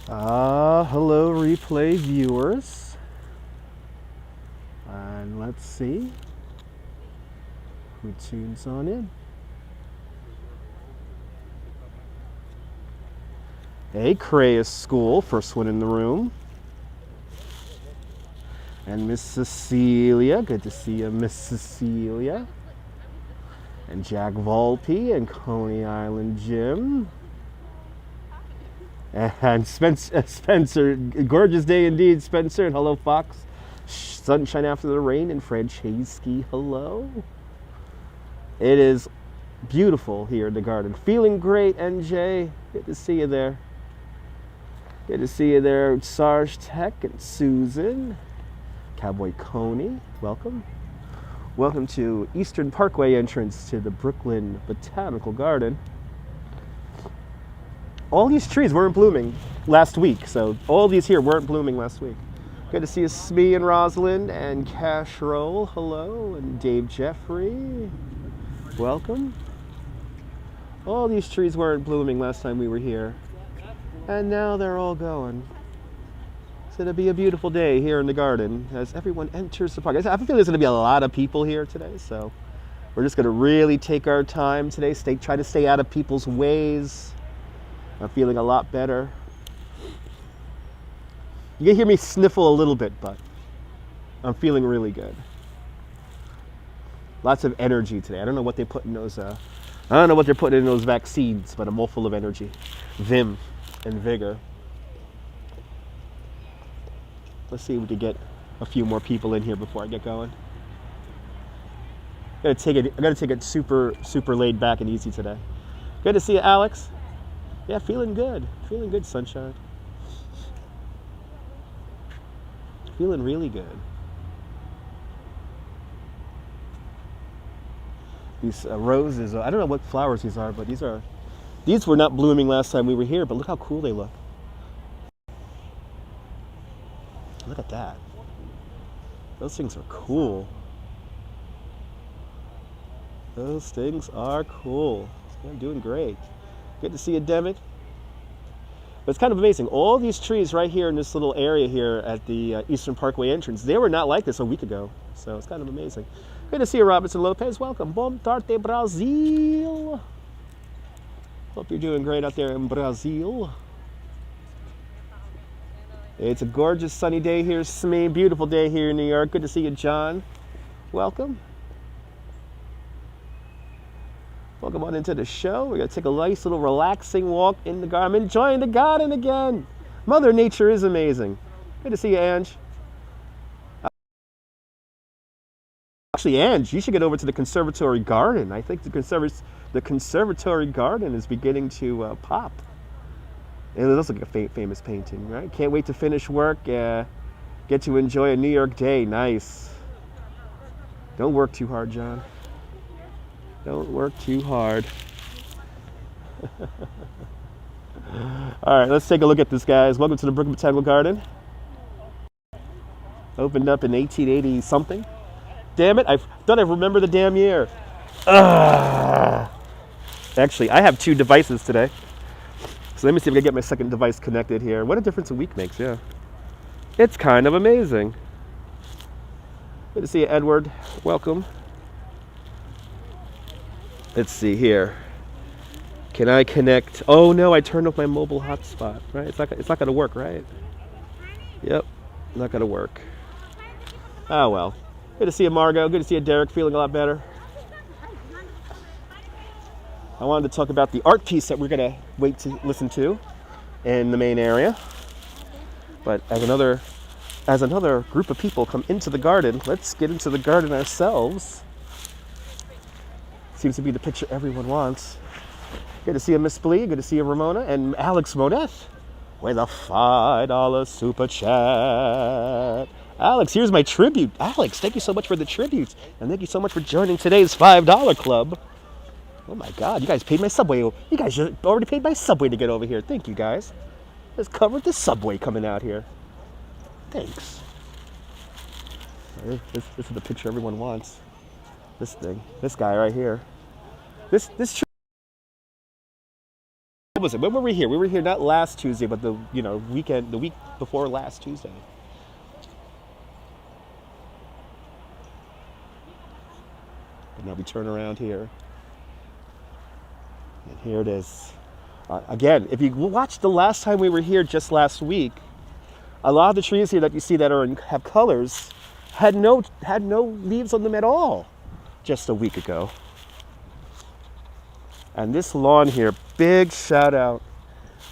Hello replay viewers. And let's see who tunes on in. Hey, Craeus School, first one in the room. And Miss Cecilia, good to see you, Miss Cecilia. And Jack Volpe and Coney Island Jim. And Spencer, gorgeous day indeed, Spencer. And hello, Fox. Sunshine after the rain. And Franceschi, hello. It is beautiful here in the garden. Feeling great, NJ. Good to see you there. Good to see you there, Sarge Tech and Susan. Cowboy Coney, welcome. Welcome to Eastern Parkway entrance to the Brooklyn Botanical Garden. All these trees weren't blooming last week, so all these here weren't blooming last week. Good to see you, Smee and Rosalind and Cash Roll, hello, and Dave Jeffrey, welcome. All these trees weren't blooming last time we were here, and now they're all going. It's going to be a beautiful day here in the garden as everyone enters the park. I feel there's going to be a lot of people here today, so we're just going to really take our time today, try to stay out of people's ways. I'm feeling a lot better. You can hear me sniffle a little bit, but I'm feeling really good. Lots of energy today. I don't know what they put in those. I don't know what they're putting in those vaccines, but I'm all full of energy, vim, and vigor. Let's see if we can get a few more people in here before I get going. I gotta take it super laid back and easy today. Good to see you, Alex. Yeah, feeling good. Feeling good, sunshine. Feeling really good. These roses, I don't know what flowers these are, but these were not blooming last time we were here, but look how cool they look. Look at that. Those things are cool. Those things are cool. I'm doing great. Good to see you, Demick. But it's kind of amazing. All these trees right here in this little area here at the Eastern Parkway entrance, they were not like this a week ago. So it's kind of amazing. Good to see you, Robinson Lopez. Welcome. Bom tarde, Brazil. Hope you're doing great out there in Brazil. It's a gorgeous sunny day here, Smee. Beautiful day here in New York. Good to see you, John. Welcome. Welcome on into the show. We're going to take a nice little relaxing walk in the garden. I'm enjoying the garden again. Mother Nature is amazing. Good to see you, Ange. Actually, Ange, you should get over to the Conservatory Garden. I think the Conservatory Garden is beginning to pop. It looks like a famous painting, right? Can't wait to finish work. Get to enjoy a New York day. Nice. Don't work too hard, John. Don't work too hard. All right, let's take a look at this, guys. Welcome to the Brooklyn Botanical Garden. Opened up in 1880 something. Damn it, I thought I remember the damn year. Actually, I have two devices today. So let me see if I can get my second device connected here. What a difference a week makes, yeah. It's kind of amazing. Good to see you, Edward. Welcome. Let's see here. Can I connect? Oh no, I turned off my mobile hotspot, right? It's not gonna work, right? Yep, not gonna work. Oh well. Good to see you, Margot. Good to see you, Derek. Feeling a lot better. I wanted to talk about the art piece that we're gonna wait to listen to in the main area. But as another group of people come into the garden, let's get into the garden ourselves. Seems to be the picture everyone wants. Good to see you, Miss Blee. Good to see you, Ramona. And Alex Moneth with a $5 super chat. Alex, here's my tribute. Alex, thank you so much for the tribute. And thank you so much for joining today's $5 club. Oh my God, you guys paid my subway. You guys already paid my subway to get over here. Thank you, guys. Let's cover the subway coming out here. Thanks. This is the picture everyone wants. This thing. This guy right here. This What was it? When were we here? We were here not last Tuesday, but the weekend, the week before last Tuesday. But now we turn around here, and here it is. Again, if you watched the last time we were here just last week, a lot of the trees here that you see that have colors had no leaves on them at all just a week ago. And this lawn here, big shout out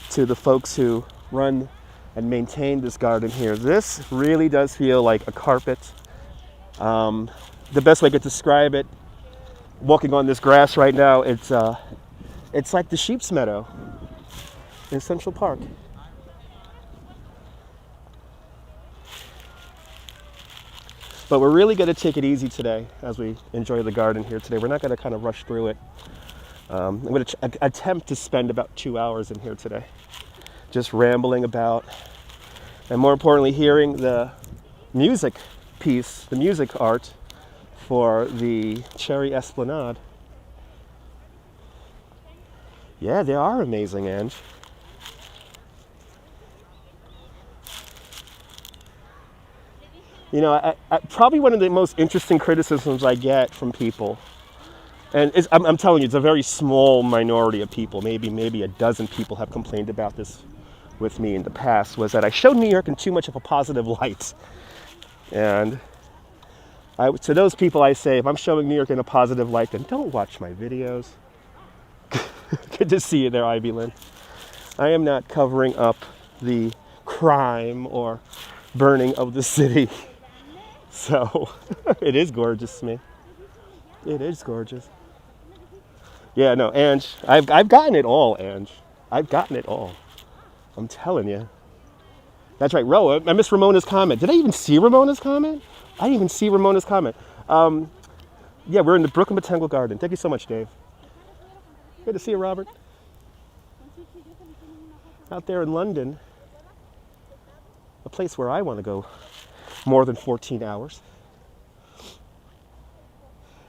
to the folks who run and maintain this garden here. This really does feel like a carpet. The best way I could describe it, walking on this grass right now, it's like the sheep's meadow in Central Park. But we're really going to take it easy today as we enjoy the garden here today. We're not going to kind of rush through it. I'm going to attempt to spend about 2 hours in here today, just rambling about, and more importantly, hearing the music piece, the music art for the Cherry Esplanade. Yeah, they are amazing, Ange. You know, probably one of the most interesting criticisms I get from people, and I'm telling you, it's a very small minority of people, maybe a dozen people have complained about this with me in the past, was that I showed New York in too much of a positive light. And to those people I say, if I'm showing New York in a positive light, then don't watch my videos. Good to see you there, Ivy Lynn. I am not covering up the crime or burning of the city. So, it is gorgeous to me. It is gorgeous. Yeah, no, Ange, I've gotten it all, Ange. I've gotten it all. I'm telling you. That's right, Ro, I missed Ramona's comment. Did I even see Ramona's comment? I didn't even see Ramona's comment. Yeah, we're in the Brooklyn Botanical Garden. Thank you so much, Dave. Good to see you, Robert. Out there in London, a place where I want to go more than 14 hours.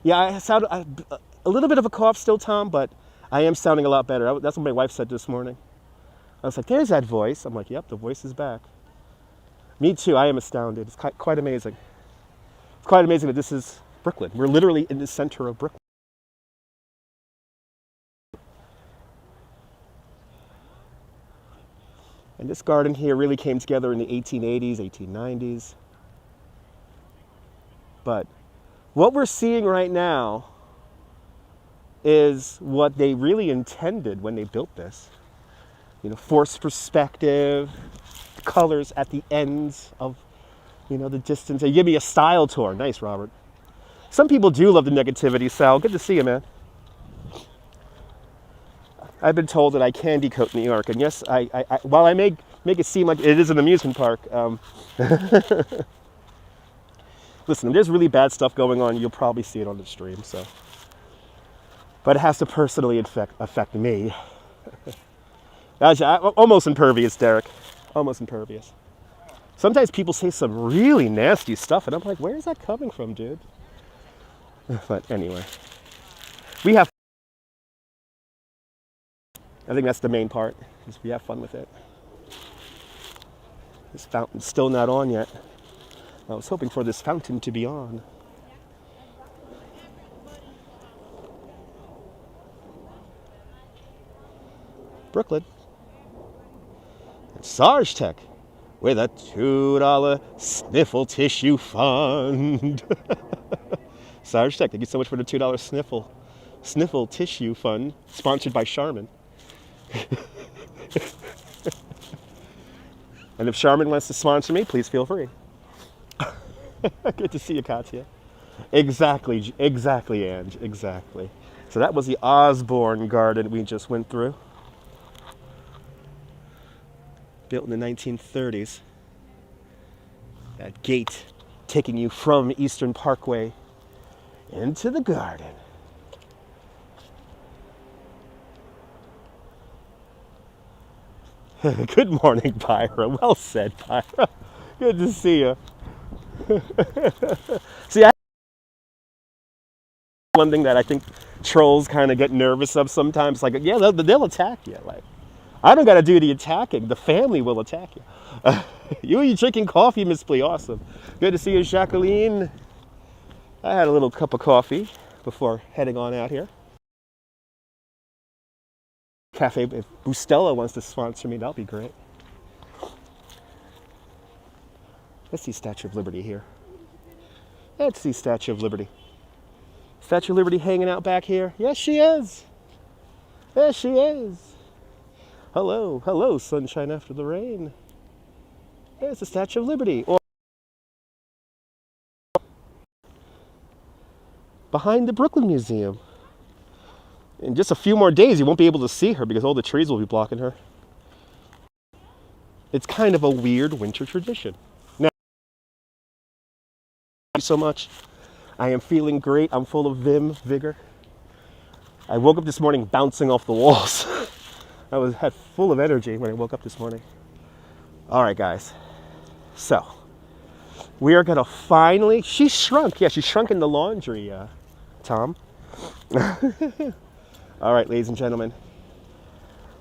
Yeah, I sound a little bit of a cough still, Tom, but I am sounding a lot better. That's what my wife said this morning. I was like, there's that voice. I'm like, yep, the voice is back. Me too, I am astounded. It's quite amazing. It's quite amazing that this is Brooklyn. We're literally in the center of Brooklyn. And this garden here really came together in the 1880s, 1890s. But what we're seeing right now is what they really intended when they built this. You know, forced perspective, colors at the ends of, the distance. They give me a style tour. Nice, Robert. Some people do love the negativity, Sal. Good to see you, man. I've been told that I candy coat New York, and yes, while I make it seem like it is an amusement park, listen, if there's really bad stuff going on, you'll probably see it on the stream. So, but it has to personally affect me. Almost impervious, Derek. Almost impervious. Sometimes people say some really nasty stuff, and I'm like, where is that coming from, dude? But anyway, I think that's the main part, is we have fun with it. This fountain's still not on yet. I was hoping for this fountain to be on. Brooklyn. And Sarge Tech with a $2 sniffle tissue fund. Sarge Tech, thank you so much for the $2 sniffle tissue fund, sponsored by Charmin. And if Charmin wants to sponsor me, please feel free. Good to see you, Katya. Exactly, Ange, exactly. So that was the Osborne Garden we just went through. Built in the 1930s. That gate taking you from Eastern Parkway into the garden. Good morning, Pyra. Well said, Pyra. Good to see you. See, one thing that I think trolls kind of get nervous of sometimes, like, yeah, they'll attack you. Like, I don't got to do the attacking. The family will attack you. You drinking coffee, Miss Plea? Awesome. Good to see you, Jacqueline. I had a little cup of coffee before heading on out here. Cafe, if Bustelo wants to sponsor me, that'll be great. Let's see Statue of Liberty here. Let's see Statue of Liberty. Statue of Liberty hanging out back here. Yes, she is. Yes, she is. Hello, hello, sunshine after the rain. There's the Statue of Liberty. Or behind the Brooklyn Museum. In just a few more days, you won't be able to see her because all the trees will be blocking her. It's kind of a weird winter tradition. Now, thank you so much. I am feeling great. I'm full of vigor. I woke up this morning bouncing off the walls. I had full of energy when I woke up this morning. All right, guys. So, we are going to finally... She shrunk. Yeah, she shrunk in the laundry, Tom. All right, ladies and gentlemen.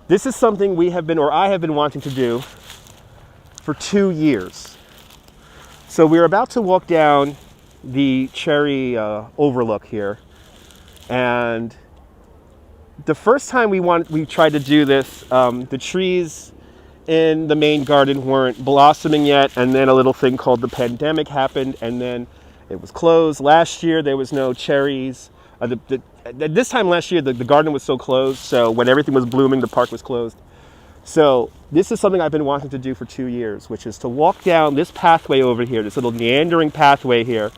This is something I have been wanting to do for 2 years. So we're about to walk down the Cherry overlook here. And the first time we tried to do this, the trees in the main garden weren't blossoming yet, and then a little thing called the pandemic happened, and then it was closed. Last year there was no cherries. This time last year the garden was so closed, so when everything was blooming the park was closed. So this is something I've been wanting to do for 2 years, which is to walk down this pathway over here, this little meandering pathway here,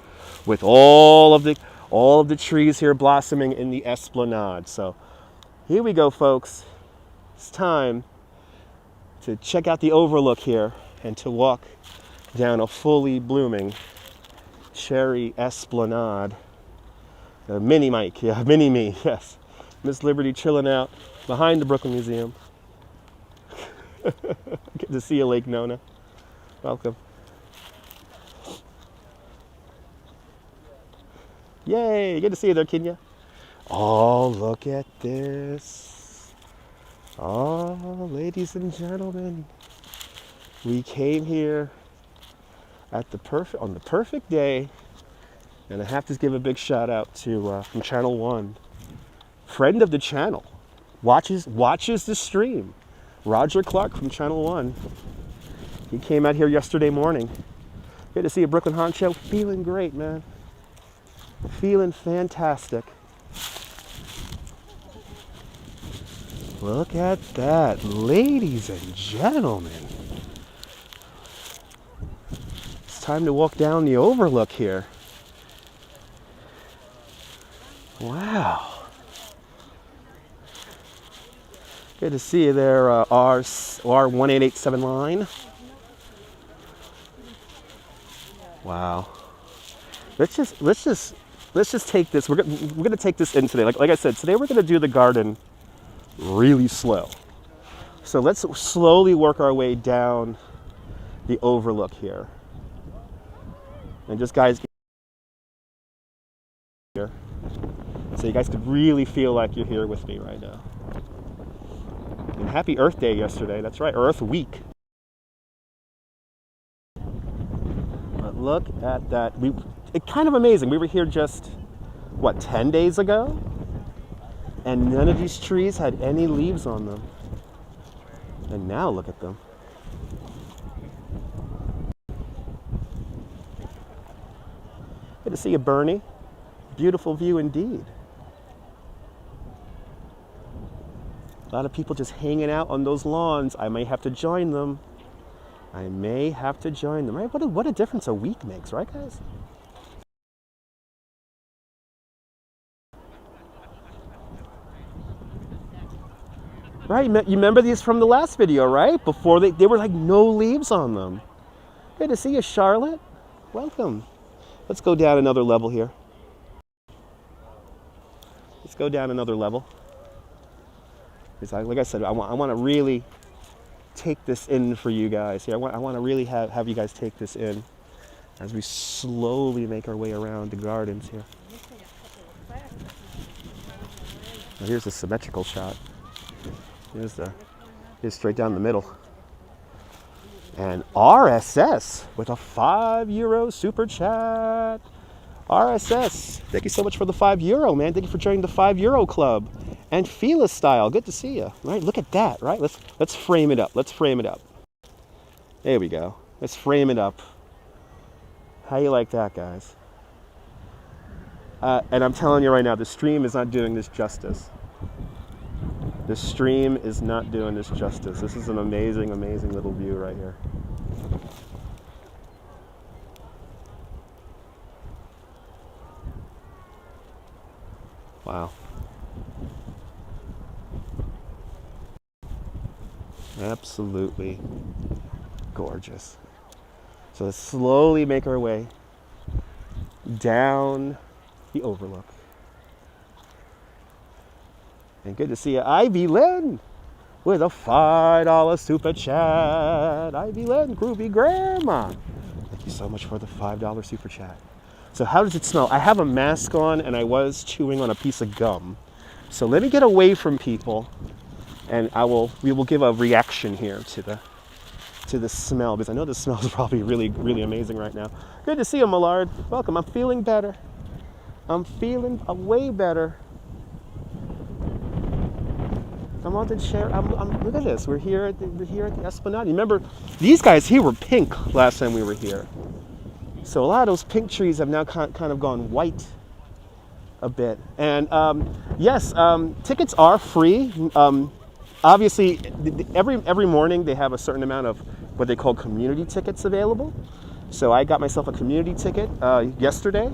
with all of the trees here blossoming in the Esplanade. So here we go, folks. It's time to check out the overlook here and to walk down a fully blooming Cherry Esplanade. Mini Mike, yeah, mini me, yes. Miss Liberty chilling out behind the Brooklyn Museum. Good to see you, Lake Nona. Welcome. Yay, good to see you there, Kenya. Oh, look at this. Oh, ladies and gentlemen. We came here at on the perfect day. And I have to give a big shout out to from Channel 1. Friend of the channel. Watches the stream. Roger Clark from Channel 1. He came out here yesterday morning. Good to see you, Brooklyn Honcho. Feeling great, man. Feeling fantastic. Look at that, ladies and gentlemen. It's time to walk down the overlook here. Wow. Good to see you there, R1887 line. Wow. Let's just take this. We're gonna take this in today. Like I said, today we're gonna do the garden really slow. So let's slowly work our way down the overlook here. And just guys here. So you guys could really feel like you're here with me right now. And happy Earth Day yesterday. That's right, Earth Week. But look at that. It's kind of amazing. We were here just, what, 10 days ago? And none of these trees had any leaves on them. And now look at them. Good to see you, Bernie. Beautiful view indeed. A lot of people just hanging out on those lawns. I may have to join them. Right? What a difference a week makes, right, guys? Right, you remember these from the last video, right? Before they were like no leaves on them. Good to see you, Charlotte. Welcome. Let's go down another level here. Let's go down another level. Like I said, I want to really take this in for you guys here. I want to really have you guys take this in as we slowly make our way around the gardens here. Now here's the symmetrical shot. Here's the is straight down the middle. And RSS with a €5 super chat. RSS, thank you so much for the €5, man. Thank you for joining the €5 club. And Fila Style, good to see you. Right, look at that, right? Let's frame it up. Let's frame it up. There we go. Let's frame it up. How you like that, guys? And I'm telling you right now, the stream is not doing this justice. The stream is not doing this justice. This is an amazing, amazing little view right here. Wow. Absolutely gorgeous. So let's slowly make our way down the overlook. And good to see you, Ivy Lynn, with a $5 super chat. Ivy Lynn, groovy grandma. Thank you so much for the $5 super chat. So how does it smell? I have a mask on and I was chewing on a piece of gum. So let me get away from people and we will give a reaction here to the smell, because I know the smell is probably really, really amazing right now. Good to see you, Millard. Welcome. I'm feeling better. I'm feeling way better. I'm on the chair. Look at this. We're here at the Esplanade. Remember, these guys here were pink last time we were here. So a lot of those pink trees have now kind of gone white a bit. And yes, tickets are free. Obviously, every morning they have a certain amount of what they call community tickets available. So I got myself a community ticket yesterday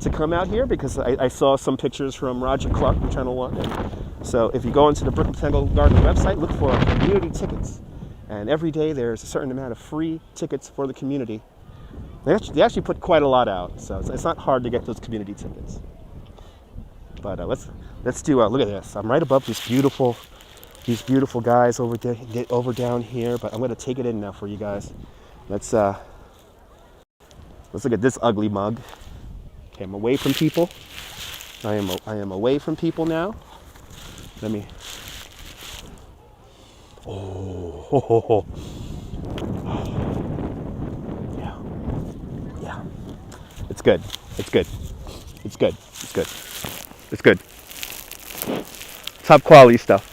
to come out here because I saw some pictures from Roger Clark from Channel 1. So if you go into the Brooklyn Botanical Garden website, look for community tickets. And every day there's a certain amount of free tickets for the community. They actually put quite a lot out, so it's not hard to get those community tickets. But let's do look at this. I'm right above these beautiful guys over down here. But I'm going to take it in now for you guys. Let's look at this ugly mug. Okay, I'm away from people. I am away from people now. Let me. Oh. Yeah. It's good. It's good. It's good. It's good. It's good. Top quality stuff.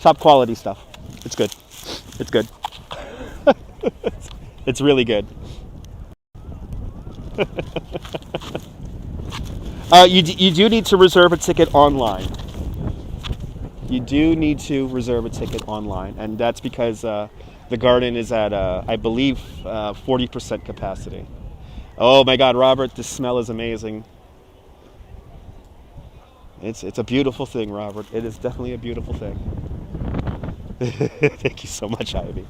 Top quality stuff. It's good. It's good. It's really good. You do need to reserve a ticket online. You do need to reserve a ticket online, and that's because the garden is at, I believe, 40% capacity. Oh my God, Robert, the smell is amazing. It's a beautiful thing, Robert. It is definitely a beautiful thing. Thank you so much, Ivy.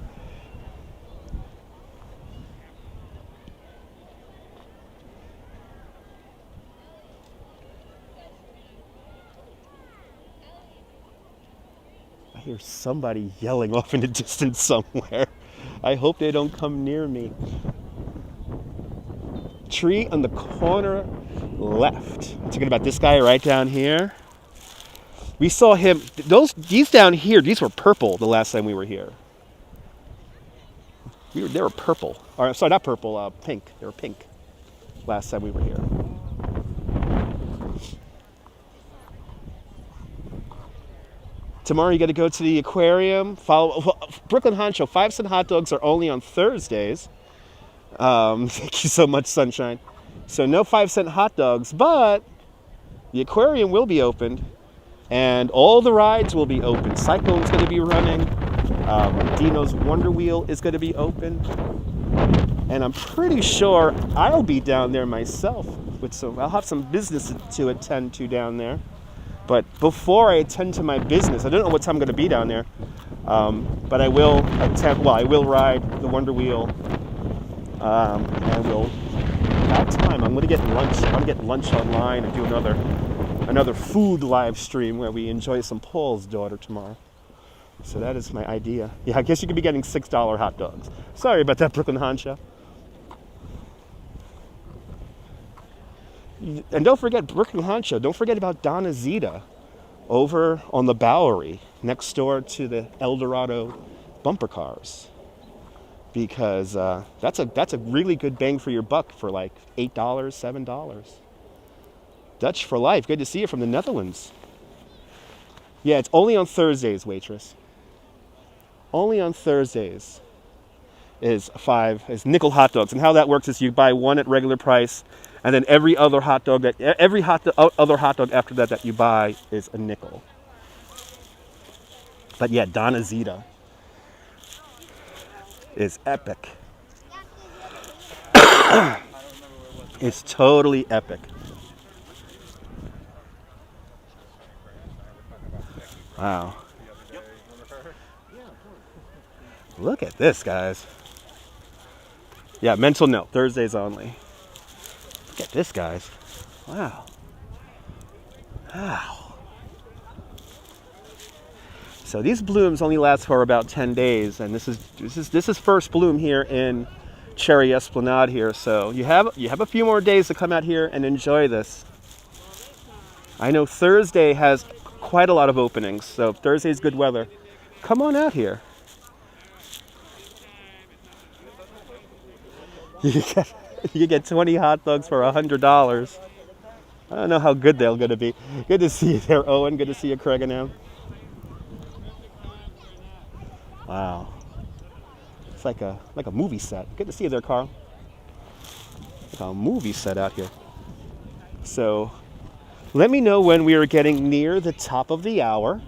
I hear somebody yelling off in the distance somewhere. I hope they don't come near me. Tree on the corner left. I'm talking about this guy right down here. We saw him. These down here, these were purple the last time we were here. They were purple. Or sorry, not purple. Pink. They were pink last time we were here. Tomorrow you got to go to the aquarium. Follow Brooklyn Honcho. 5-cent hot dogs are only on Thursdays. Thank you so much, Sunshine. So no 5-cent hot dogs, but the aquarium will be opened, and all the rides will be open. Cyclone's going to be running. Dino's Wonder Wheel is going to be open, and I'm pretty sure I'll be down there myself I'll have some business to attend to down there. But before I attend to my business, I don't know what time I'm going to be down there, but I will I will ride the Wonder Wheel. And we'll have time. I'm going to get lunch. I'm going to get lunch online and do another food live stream where we enjoy some Paul's daughter tomorrow. So that is my idea. Yeah, I guess you could be getting $6 hot dogs. Sorry about that, Brooklyn Honcho. And don't forget Brooklyn Honcho. Don't forget about Donna Zeta over on the Bowery. next door to the Eldorado bumper cars, because that's a really good bang for your buck for like $8, $7. Dutch for life. Good to see you from the Netherlands. Yeah, it's only on Thursdays, waitress. Only on Thursdays is nickel hot dogs, and how that works is you buy one at regular price, and then every other hot dog other hot dog after that you buy is a nickel. But yeah, Donna Zeta is epic. It's totally epic. Wow. Look at this, guys. Yeah, mental note, Thursdays only. Look at this, guys. Wow. Wow. So these blooms only last for about 10 days, and this is first bloom here in Cherry Esplanade here. So you have a few more days to come out here and enjoy this. I know Thursday has quite a lot of openings, so if Thursday's good weather, come on out here. You get 20 hot dogs for $100. I don't know how good they're going to be. Good to see you there, Owen. Good to see you, Craig, now. Wow. It's like a movie set. Good to see you there, Carl. Like a movie set out here. So let me know when we are getting near the top of the hour,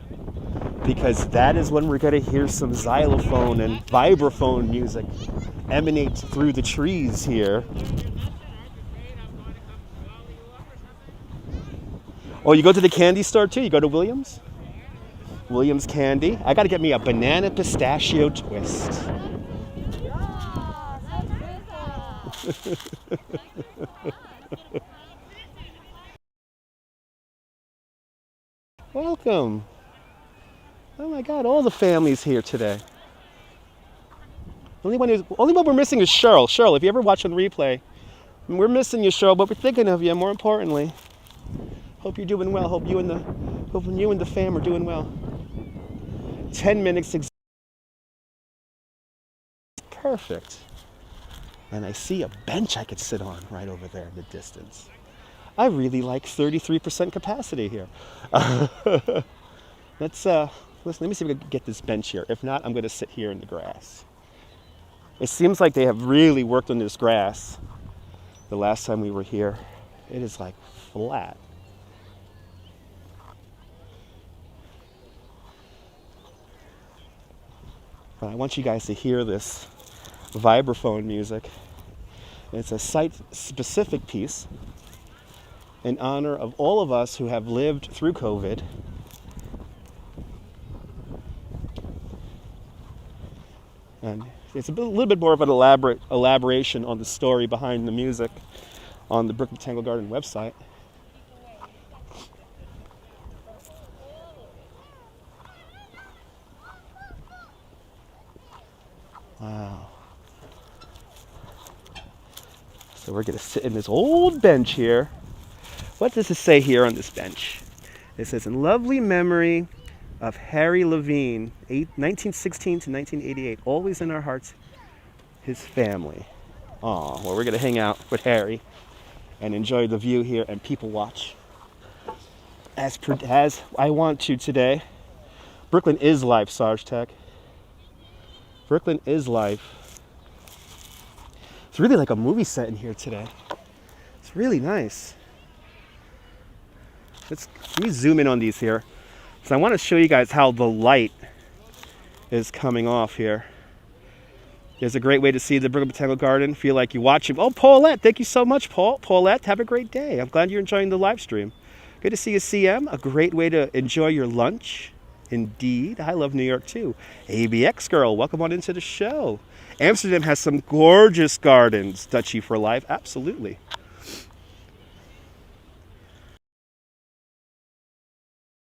because that is when we're going to hear some xylophone and vibraphone music emanate through the trees here. Oh, you go to the candy store too? You go to Williams? Williams Candy. I got to get me a banana pistachio twist. Welcome. Oh my God, all the families here today. Only one we're missing is Cheryl. Cheryl, if you ever watch on replay, we're missing you, Cheryl, but we're thinking of you. More importantly, hope you're doing well. Hope you and the fam are doing well. 10 minutes. Perfect. And I see a bench I could sit on right over there in the distance. I really like 33% capacity here. Let me see if we can get this bench here. If not, I'm going to sit here in the grass. It seems like they have really worked on this grass. The last time we were here, it is like flat. But I want you guys to hear this vibraphone music. It's a site-specific piece in honor of all of us who have lived through COVID. And it's a little bit more of an elaboration on the story behind the music on the Brooklyn Botanical Garden website. Wow. So we're going to sit in this old bench here. What does it say here on this bench? It says, in lovely memory of Harry Levine, 1916 to 1988, always in our hearts, his family. Oh, well, we're going to hang out with Harry and enjoy the view here and people watch. As I want to today. Brooklyn is life, Sarge Tech. Brooklyn is life. It's really like a movie set in here today. It's really nice. Let me zoom in on these here. So I want to show you guys how the light is coming off here. There's a great way to see the Brooklyn Botanical Garden. Feel like you watch him. Oh, Paulette, thank you so much, Paulette, have a great day. I'm glad you're enjoying the live stream. Good to see you, CM. A great way to enjoy your lunch. Indeed. I love New York too. ABX girl, welcome on into the show. Amsterdam has some gorgeous gardens. Dutchie for life, absolutely.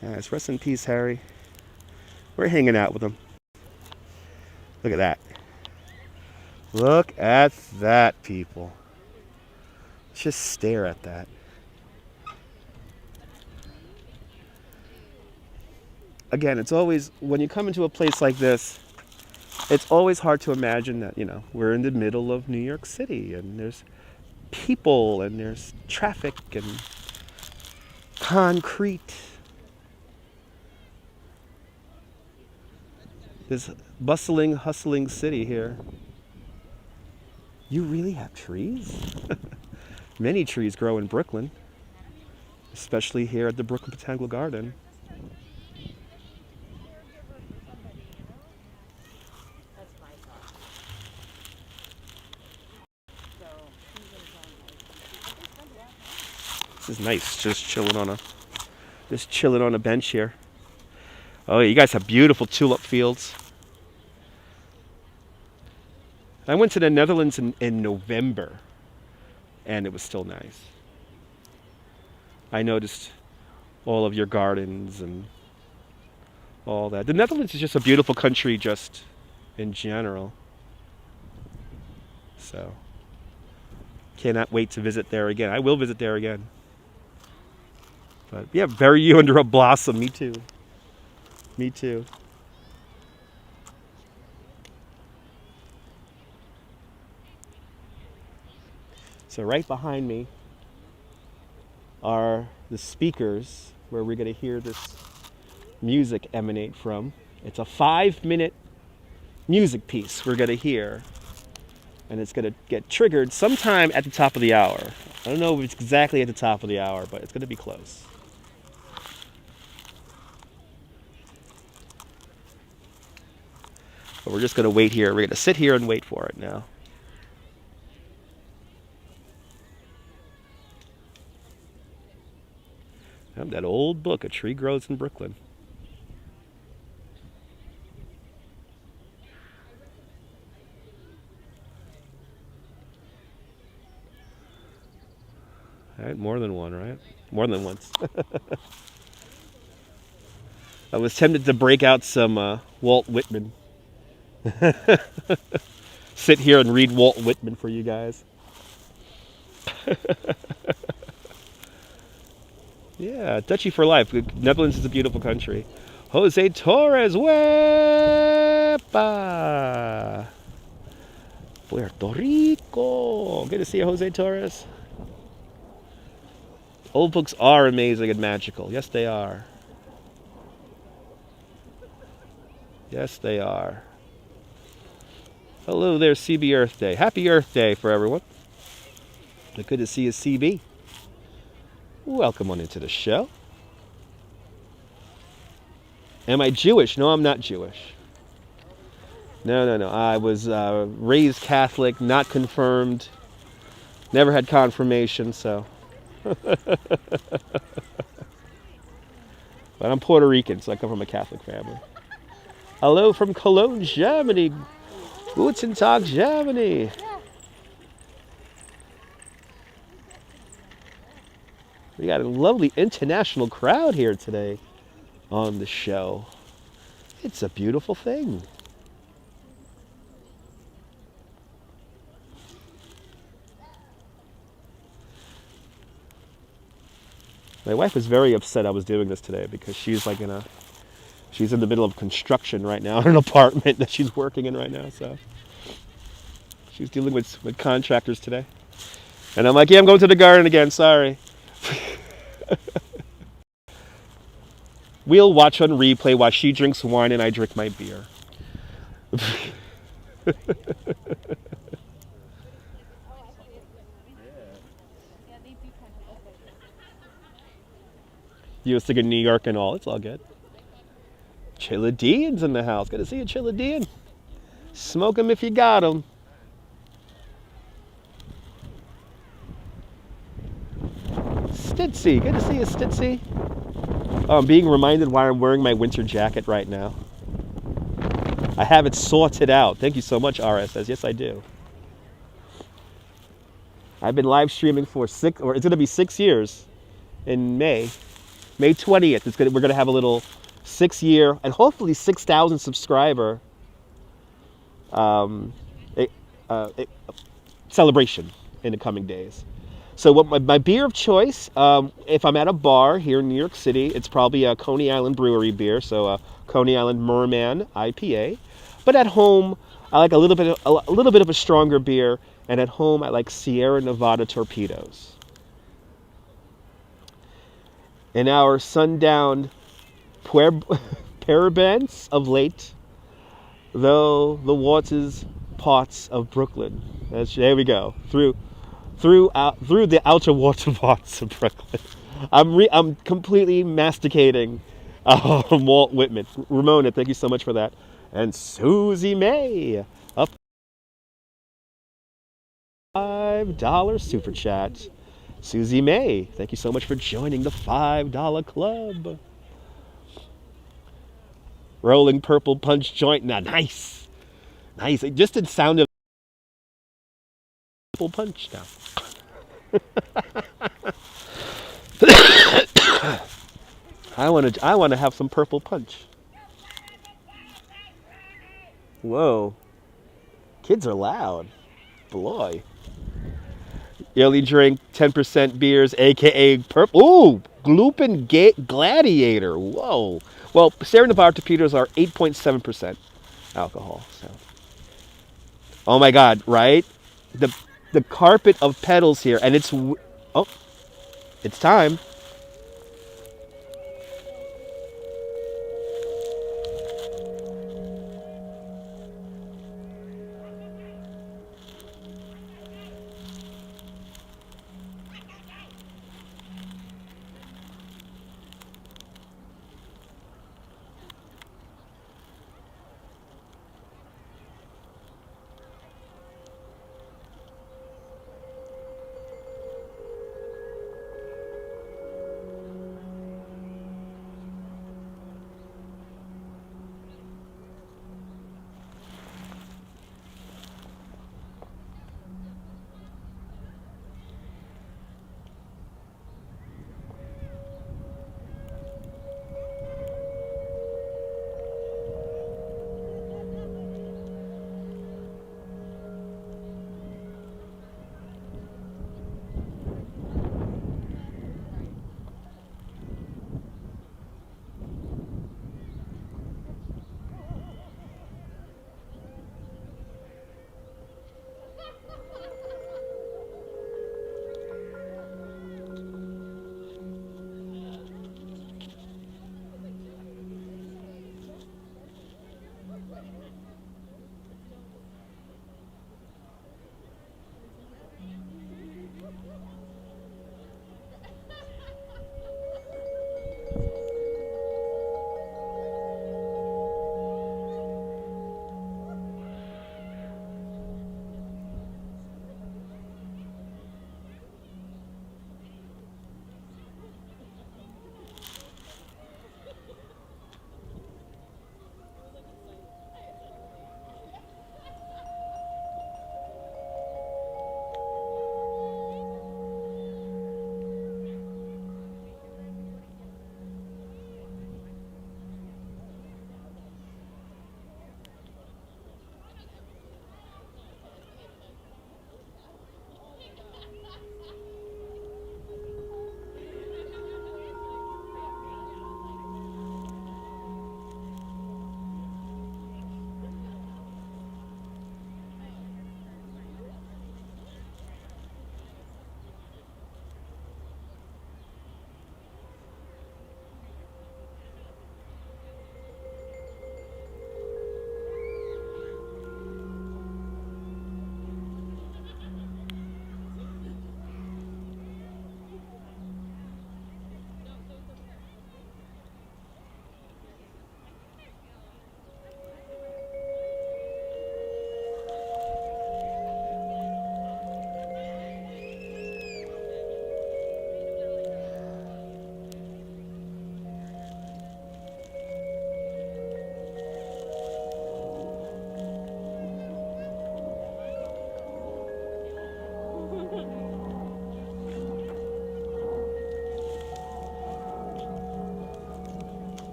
Yes, rest in peace, Harry. We're hanging out with him. Look at that. Look at that, people. Just stare at that. again, it's always, when you come into a place like this, it's always hard to imagine that, we're in the middle of New York City and there's people and there's traffic and concrete. This bustling, hustling city here. You really have trees? Many trees grow in Brooklyn, especially here at the Brooklyn Botanical Garden. This is nice, just chilling on a bench here. Oh, you guys have beautiful tulip fields. I went to the Netherlands in November, and it was still nice. I noticed all of your gardens and all that. The Netherlands is just a beautiful country just in general. So, cannot wait to visit there again. I will visit there again. But yeah, bury you under a blossom. Me too. Me too. So right behind me are the speakers where we're going to hear this music emanate from. It's a 5-minute music piece we're going to hear. And it's going to get triggered sometime at the top of the hour. I don't know if it's exactly at the top of the hour, but it's going to be close. But we're just going to wait here. We're going to sit here and wait for it now. That old book, A Tree Grows in Brooklyn. All right, more than one, right? More than once. I was tempted to break out some Walt Whitman. Sit here and read Walt Whitman for you guys. Yeah, Dutchy for life. Netherlands is a beautiful country. Jose Torres, wepa! Puerto Rico. Good to see you, Jose Torres. Old books are amazing and magical. Yes, they are. Yes, they are. Hello there, CB Earth Day. Happy Earth Day for everyone. Good to see you, CB. Welcome on into the show. Am I Jewish? No, I'm not Jewish. No. I was raised Catholic, not confirmed. Never had confirmation, so. But I'm Puerto Rican, so I come from a Catholic family. Hello from Cologne, Germany. Guten Tag, Germany. We got a lovely international crowd here today on the show. It's a beautiful thing. My wife is very upset I was doing this today because she's in the middle of construction right now in an apartment that she's working in right now. So she's dealing with contractors today. And I'm like, yeah, I'm going to the garden again, sorry. We'll watch on replay while she drinks wine and I drink my beer. You was thinking New York and all. It's all good. Chilladean's in the house. Good to see you, Chilladean. Smoke 'em if you got 'em. Stitzy. Good to see you, Stitzy. Oh, I'm being reminded why I'm wearing my winter jacket right now. I have it sorted out. Thank you so much, RSS. Yes, I do. I've been live streaming for it's going to be 6 years in May. May 20th. We're going to have a little 6-year and hopefully 6,000 subscriber celebration in the coming days. So what my beer of choice, if I'm at a bar here in New York City, it's probably a Coney Island Brewery beer, so a Coney Island Merman IPA. But at home, I like a little bit of a stronger beer, and at home I like Sierra Nevada Torpedoes. In our sundown parabens of late, though the waters parts of Brooklyn. There we go. Through the outer water parts of Brooklyn. I'm completely masticating Walt Whitman. Ramona, thank you so much for that. And Susie May, up $5 super chat. Susie May, thank you so much for joining the $5 club. Rolling purple punch joint. Now, nice. Nice. It just did sound of purple punch now. I want to have some purple punch. Whoa. Kids are loud. Boy. You only drink 10% beers, aka purple. Ooh, Glupin Gladiator. Whoa. Well, Sierra Nevada torpedoes are 8.7% alcohol. So. Oh my God! Right? The carpet of petals here, and it's time.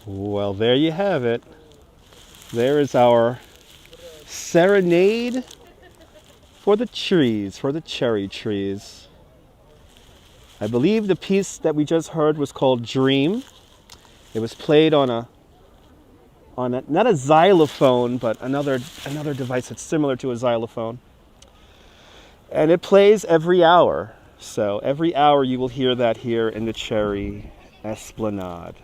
Well, there you have it. There is our serenade for the trees, for the cherry trees. I believe the piece that we just heard was called Dream. It was played on a not a xylophone, but another device that's similar to a xylophone. And it plays every hour. So every hour you will hear that here in the Cherry Esplanade.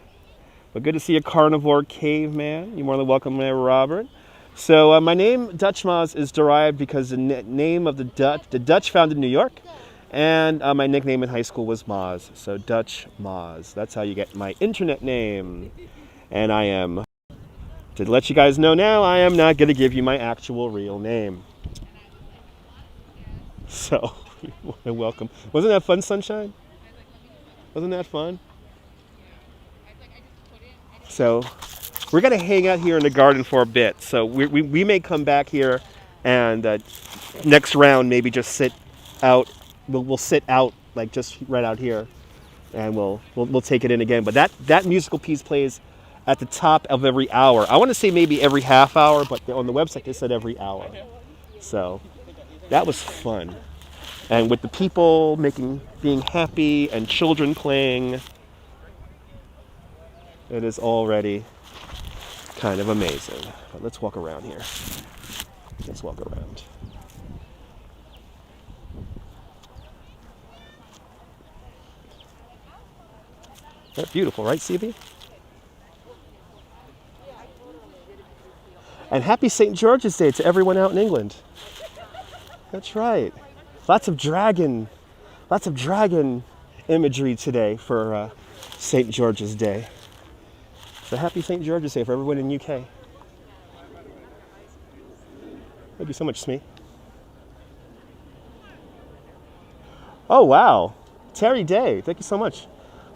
But good to see a carnivore caveman. You're more than welcome there, Robert. So my name, Dutch Moz, is derived because the name of the Dutch founded New York. And my nickname in high school was Moz. So Dutch Moz. That's how you get my internet name. And I am, to let you guys know now, I am not going to give you my actual real name. So, you're welcome. Wasn't that fun, Sunshine? Wasn't that fun? So, we're going to hang out here in the garden for a bit. So, we may come back here and next round maybe just sit out. We'll sit out, like just right out here. And we'll take it in again. But that musical piece plays at the top of every hour. I want to say maybe every half hour, but on the website they said every hour. So that was fun. And with the people being happy and children playing, it is already kind of amazing. But let's walk around here. Let's walk around. That's beautiful, right, CB? And happy St. George's Day to everyone out in England. That's right. Lots of dragon imagery today for St. George's Day. So happy St. George's Day for everyone in UK. Thank you so much, Smee. Oh, wow. Terry Day, thank you so much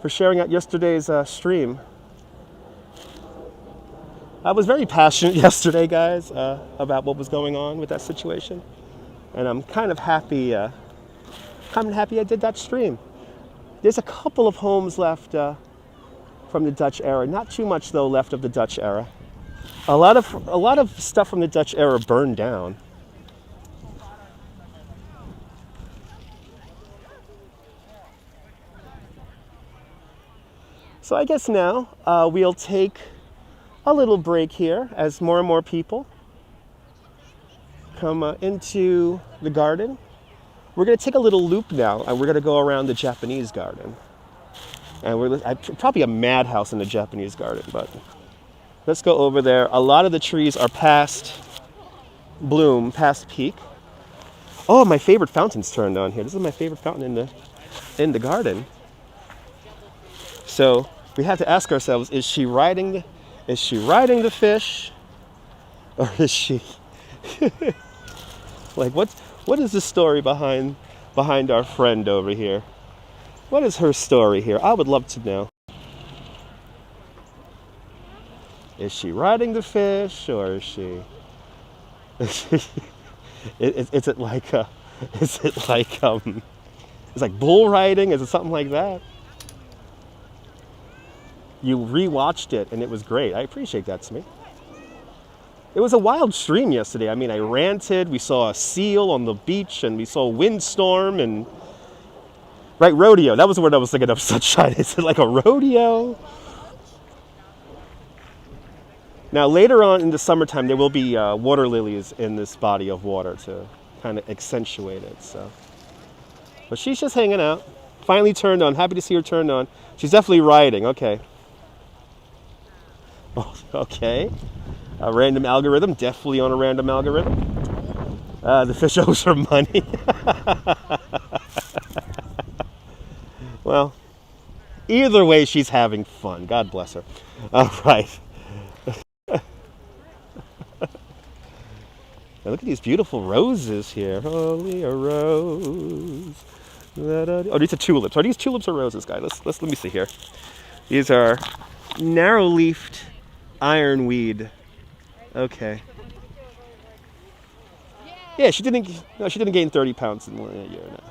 for sharing out yesterday's stream. I was very passionate yesterday, guys, about what was going on with that situation. And I'm kind of happy I did that stream. There's a couple of homes left from the Dutch era. Not too much, though, left of the Dutch era. A lot of stuff from the Dutch era burned down. So I guess now we'll take a little break here as more and more people come into the garden. We're going to take a little loop now, and we're going to go around the Japanese garden. And we're probably a madhouse in the Japanese garden, but let's go over there. A lot of the trees are past bloom, past peak. Oh, my favorite fountain's turned on here. This is my favorite fountain in the garden. So we have to ask ourselves: is she riding the fish, or is she like what is the story behind our friend over here? What is her story here? I would love to know. Is she riding the fish, or is she? Is it like bull riding? Is it something like that? You rewatched it and it was great. I appreciate that, Smee. It was a wild stream yesterday. I mean, I ranted. We saw a seal on the beach, and we saw a windstorm and right, rodeo. That was the word I was thinking of. Sunshine. Is it like a rodeo? Now, later on in the summertime, there will be water lilies in this body of water to kind of accentuate it. So, but she's just hanging out. Finally turned on. Happy to see her turned on. She's definitely riding. Okay. Oh, okay. A random algorithm. Definitely on a random algorithm. The fish owes her money. Well, either way, she's having fun. God bless her. All right. Now look at these beautiful roses here. Holy a rose. Oh, these are tulips. Are these tulips or roses, guys? Let me see here. These are narrow-leafed ironweed. Okay. Yeah, she didn't gain 30 pounds in a year now.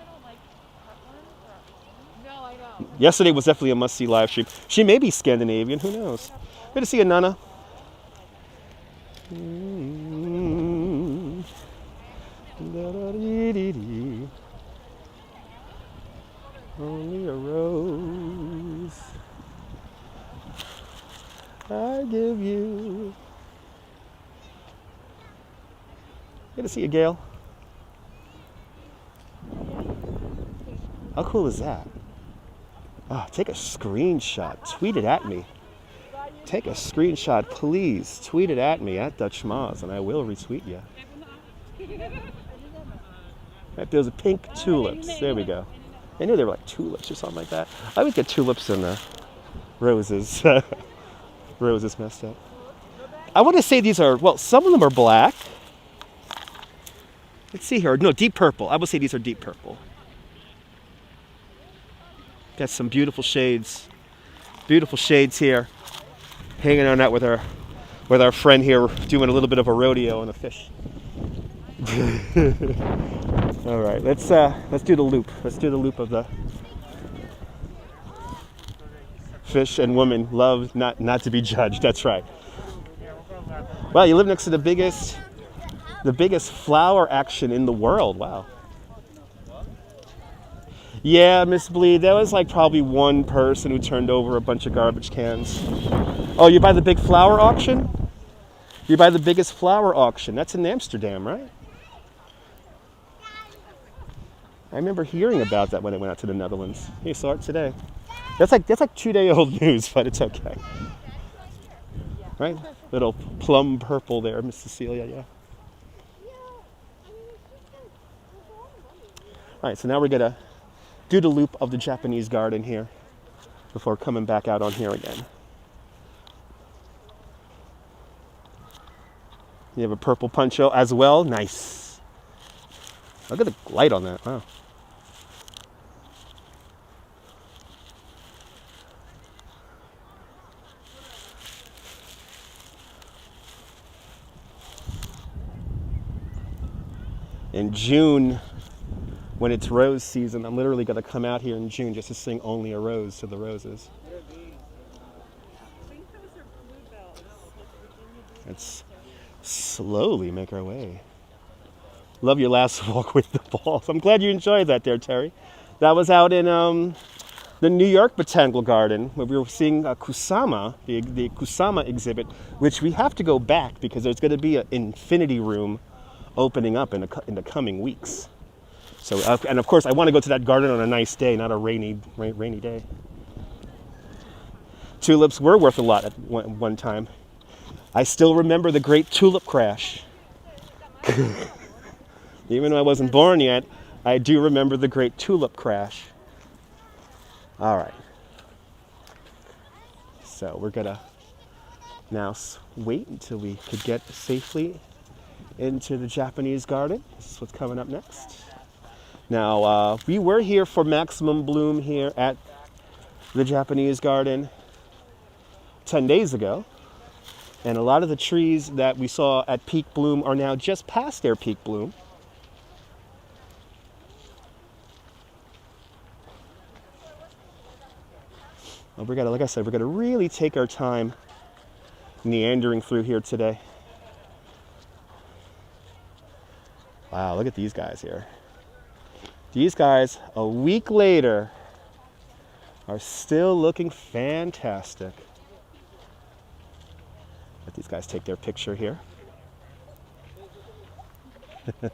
Yesterday was definitely a must-see live stream. She may be Scandinavian, who knows? Good to see you, Nana. Only a rose I give you. Good to see you, Gail. How cool is that? Oh, take a screenshot. Tweet it at me. Take a screenshot, please. Tweet it at me at Dutch Moz, and I will retweet you. Right, those are pink tulips. There we go. I knew they were like tulips or something like that. I would get tulips and roses. Roses messed up. I want to say these are, well, some of them are black. Let's see here. No, deep purple. I would say these are deep purple. Got some beautiful shades. Beautiful shades here. Hanging on out with our friend here, doing a little bit of a rodeo on a fish. All right, let's do the loop. Let's do the loop of the fish and woman love not to be judged. That's right. Wow, you live next to the biggest flower action in the world. Wow. Yeah, Miss Bleed, that was like probably one person who turned over a bunch of garbage cans. Oh, you buy the big flower auction? You buy the biggest flower auction. That's in Amsterdam, right? I remember hearing about that when I went out to the Netherlands. You saw it today. That's like 2-day-old news, but it's okay. Right? Little plum purple there, Miss Cecilia, yeah. All right, so now we're gonna do the loop of the Japanese garden here before coming back out on here again. You have a purple poncho as well. Nice. Look at the light on that. Wow. In June, when it's rose season, I'm literally going to come out here in June just to sing Only a Rose to the roses. Let's slowly make our way. Love your last walk with the balls. I'm glad you enjoyed that there, Terry. That was out in the New York Botanical Garden, where we were seeing Kusama, the Kusama exhibit, which we have to go back because there's going to be an infinity room opening up in the coming weeks. So, and of course, I want to go to that garden on a nice day, not a rainy day. Tulips were worth a lot at one time. I still remember the great tulip crash. Even though I wasn't born yet, I do remember the great tulip crash. All right. So we're gonna now wait until we could get safely into the Japanese garden. This is what's coming up next. Now, we were here for maximum bloom here at the Japanese garden 10 days ago. And a lot of the trees that we saw at peak bloom are now just past their peak bloom. Well, like I said, we're gonna really take our time meandering through here today. Wow, look at these guys here. These guys, a week later, are still looking fantastic. Let these guys take their picture here. Oh,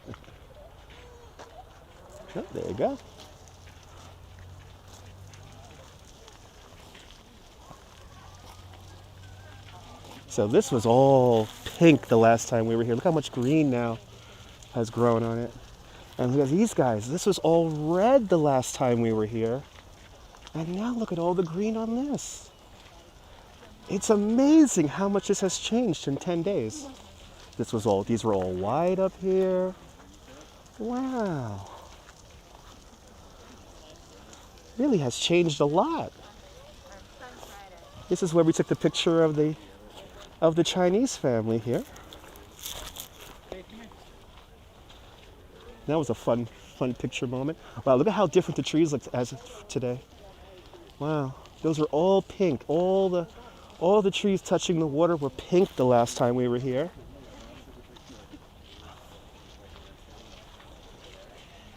there you go. So this was all pink the last time we were here. Look how much green now has grown on it. And look at these guys. This was all red the last time we were here. And now look at all the green on this. It's amazing how much this has changed in 10 days. These were all white up here. Wow. Really has changed a lot. This is where we took the picture of the Chinese family here. That was a fun picture moment. Wow, look at how different the trees look as of today. Wow, those are all pink. All All the trees touching the water were pink the last time we were here.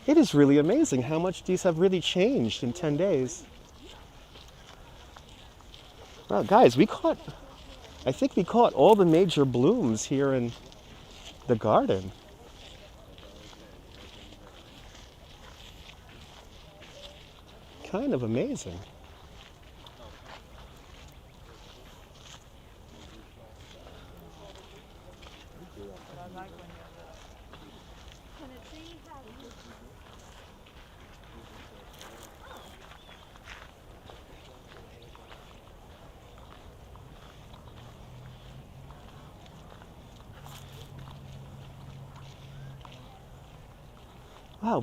It is really amazing how much these have really changed in 10 days. Well, guys, I think we caught all the major blooms here in the garden. Kind of amazing. Wow,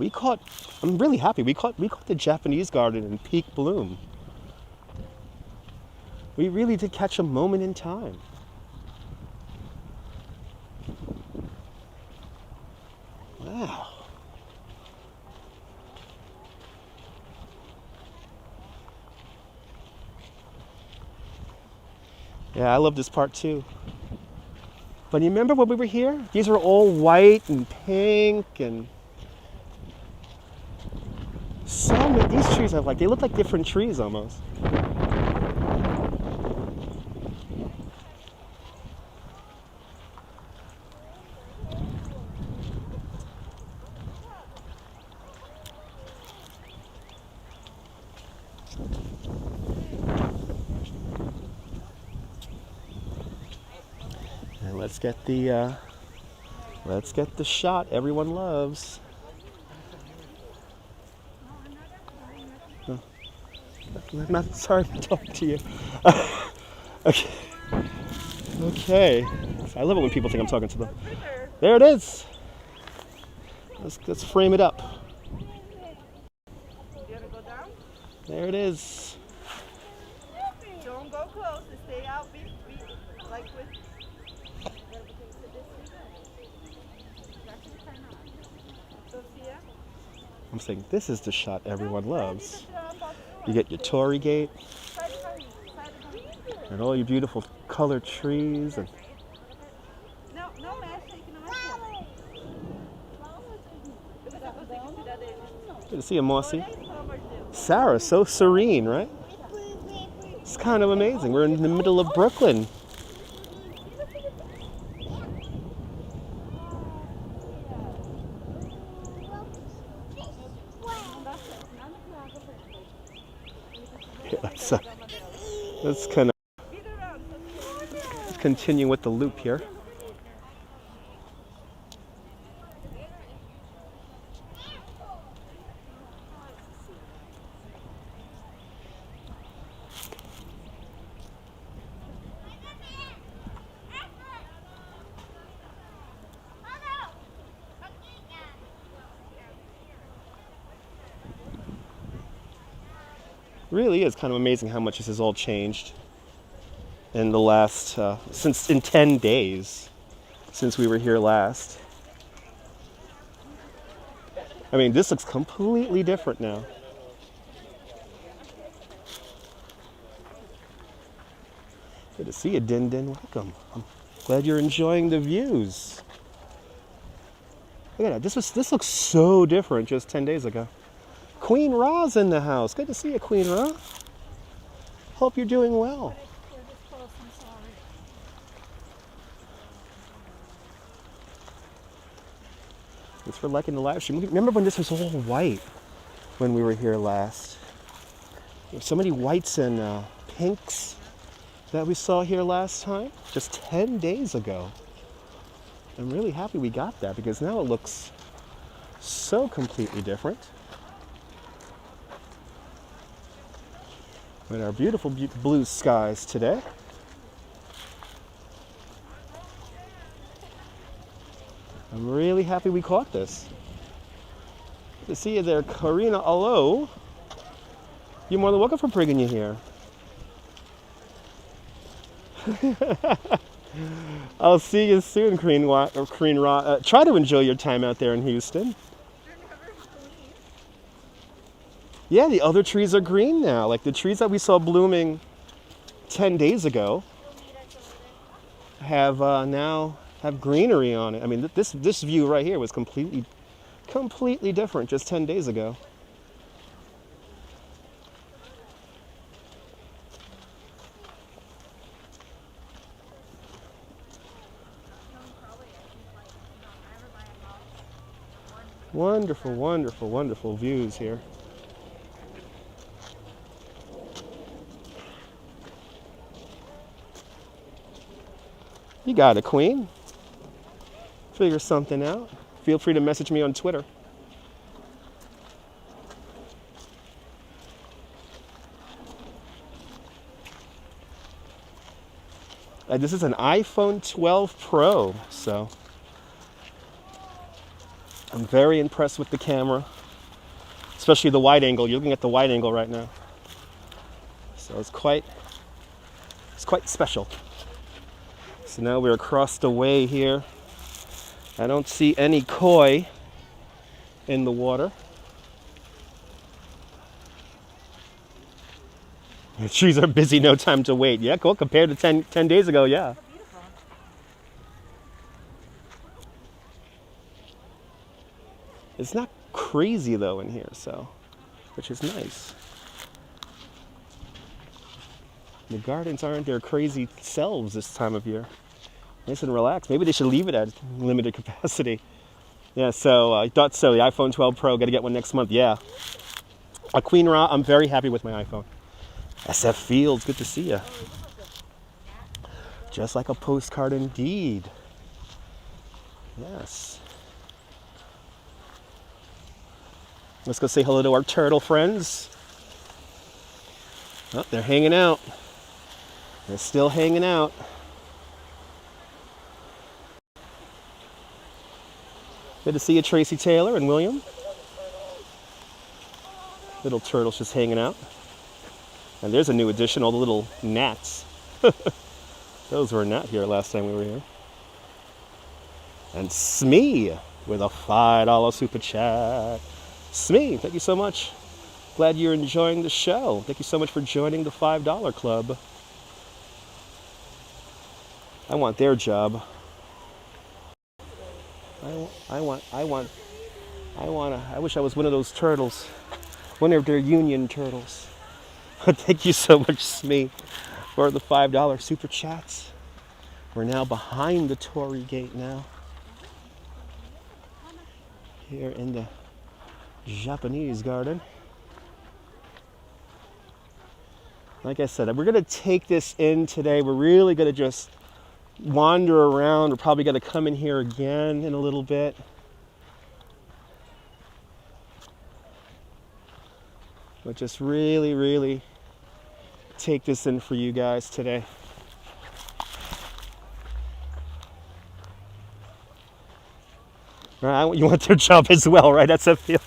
I'm really happy. We caught the Japanese garden in peak bloom. We really did catch a moment in time. Wow. Yeah, I love this part too. But you remember when we were here? These were all white and pink and so many, these trees they look like different trees almost. And let's get the shot everyone loves. I'm not sorry to talk to you. Okay. Okay. I love it when people think I'm talking to them. There it is. Let's frame it up. There it is. Don't go close. Stay out. Be like with. I'm saying this is the shot everyone loves. You get your Tory gate and all your beautiful colored trees and good to see you, Mossy. Sarah, so serene, right? It's kind of amazing. We're in the middle of Brooklyn. Let's kind of continue with the loop here. Really is kind of amazing how much this has all changed in the last, in 10 days since we were here last. I mean, this looks completely different now. Good to see you, Din Din. Welcome. I'm glad you're enjoying the views. Look at that. This looks so different just 10 days ago. Queen Ra's in the house. Good to see you, Queen Ra. Hope you're doing well. Thanks for liking the live stream. Remember when this was all white when we were here last? There's so many whites and pinks that we saw here last time, just 10 days ago. I'm really happy we got that because now it looks so completely different. With our beautiful blue skies today. I'm really happy we caught this. Good to see you there, Karina. Hello. You're more than welcome for bringing you here. I'll see you soon, Queen Ra. Try to enjoy your time out there in Houston. Yeah, the other trees are green now. Like the trees that we saw blooming 10 days ago have now have greenery on it. I mean, this view right here was completely different just 10 days ago. Wonderful, wonderful, wonderful views here. You got it, Queen. Figure something out. Feel free to message me on Twitter. This is an iPhone 12 Pro, so I'm very impressed with the camera, especially the wide angle. You're looking at the wide angle right now, so it's quite special. So now we're across the way here. I don't see any koi in the water. The trees are busy, no time to wait. Yeah, cool. Compared to 10 days ago, yeah. It's not crazy though in here, so, which is nice. The gardens aren't their crazy selves this time of year. Nice and relaxed. Maybe they should leave it at limited capacity. Yeah, so I thought so. The iPhone 12 Pro, got to get one next month. Yeah. Queen Ra, I'm very happy with my iPhone. SF Fields, good to see you. Just like a postcard indeed. Yes. Let's go say hello to our turtle friends. Oh, they're hanging out. They're still hanging out. Good to see you, Tracy Taylor and William. Little turtles just hanging out. And there's a new addition, all the little gnats. Those were not here last time we were here. And Smee with a $5 super chat. Smee, thank you so much. Glad you're enjoying the show. Thank you so much for joining the $5 club. I want their job. I wish I was one of those turtles. One of their union turtles. Thank you so much, Smee, for the $5 super chats. We're now behind the Torii Gate now. Here in the Japanese garden. Like I said, we're going to take this in today. We're really going to just wander around. We're probably going to come in here again in a little bit. But just really, really take this in for you guys today. Right, you want their job as well, right? That's a feel.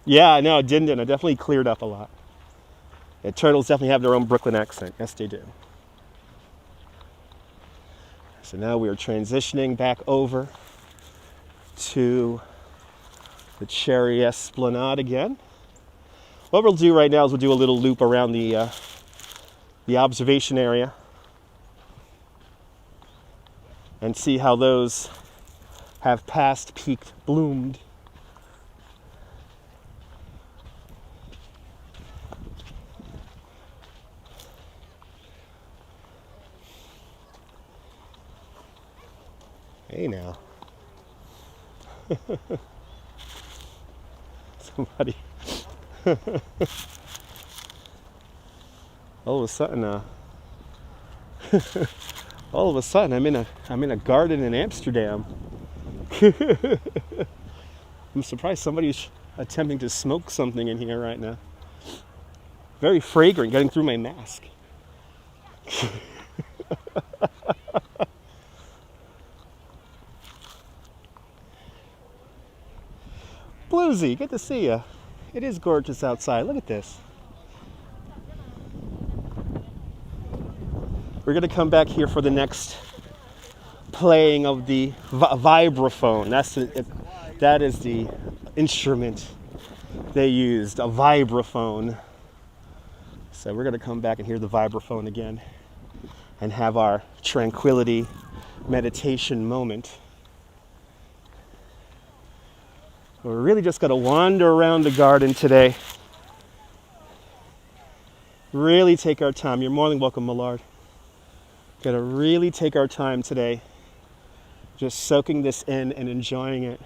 Yeah, no, didn't. I definitely cleared up a lot. Yeah, turtles definitely have their own Brooklyn accent. Yes, they do. So now we are transitioning back over to the Cherry Esplanade again. What we'll do right now is we'll do a little loop around the observation area and see how those have past peaked bloomed. Hey now. Somebody. All of a sudden, I'm in a garden in Amsterdam. I'm surprised somebody's attempting to smoke something in here right now. Very fragrant, getting through my mask. Bluesy, good to see you. It is gorgeous outside. Look at this. We're going to come back here for the next playing of the vibraphone. That is the instrument they used a vibraphone. So we're going to come back and hear the vibraphone again and have our tranquility meditation moment. We're really just going to wander around the garden today. Really take our time. You're more than welcome, Millard. Going to really take our time today, just soaking this in and enjoying it.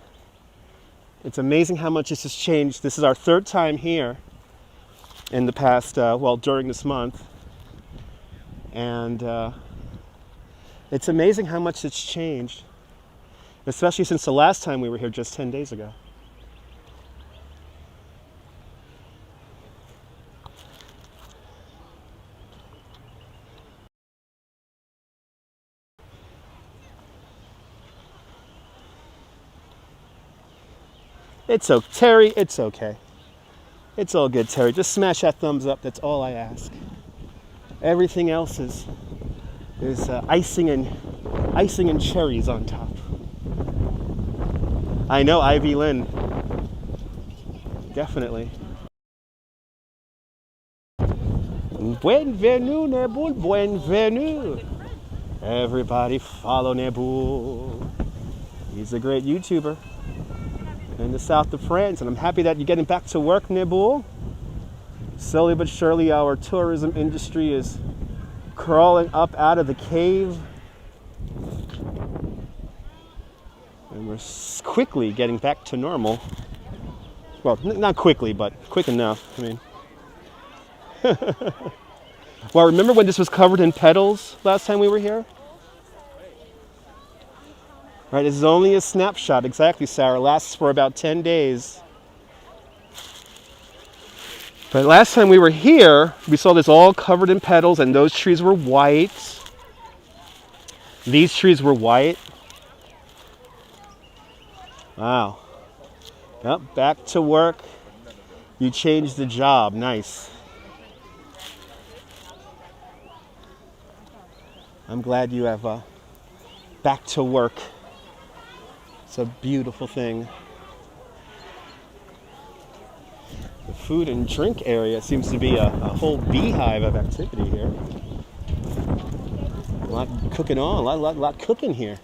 It's amazing how much this has changed. This is our third time here in the past, during this month. And it's amazing how much it's changed, especially since the last time we were here just 10 days ago. It's okay, Terry, it's okay. It's all good, Terry. Just smash that thumbs up, that's all I ask. Everything else is icing and cherries on top. I know, Ivy Lynn. Definitely. Bienvenue, Nebul, bienvenue. Everybody follow Nebul. He's a great YouTuber in the south of France, and I'm happy that you're getting back to work, Nebul. Slowly but surely, our tourism industry is crawling up out of the cave, and we're quickly getting back to normal. Well, not quickly, but quick enough. I mean, well, remember when this was covered in petals last time we were here? Right, this is only a snapshot, exactly, Sarah. Lasts for about 10 days. But last time we were here, we saw this all covered in petals, and those trees were white. These trees were white. Wow. Yep, back to work. You changed the job. Nice. I'm glad you have back to work. It's a beautiful thing. The food and drink area seems to be a whole beehive of activity here. A lot cooking on, a lot cooking here.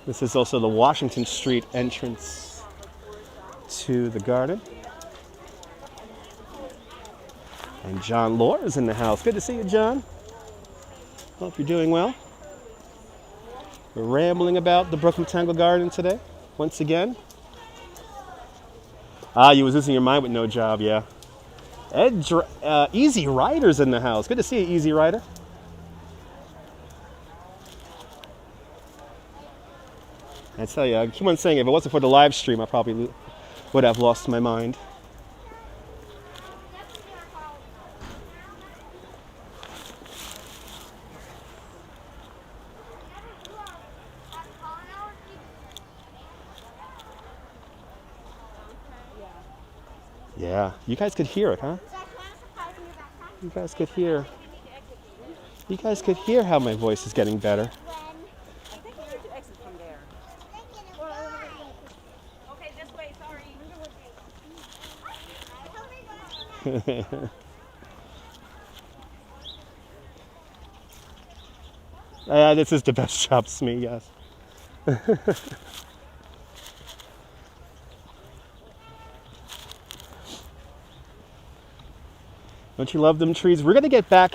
This is also the Washington Street entrance to the garden. And John Lore is in the house. Good to see you, John. Hope you're doing well. We're rambling about the Brooklyn Botanical Garden today, once again. You was losing your mind with no job, yeah. Easy Rider's in the house. Good to see you, Easy Rider. I tell you, I keep on saying if it wasn't for the live stream, I probably would have lost my mind. Yeah, you guys could hear it, huh? You guys could hear how my voice is getting better. This is the best job, Smee, yes. Don't you love them trees? We're going to get back.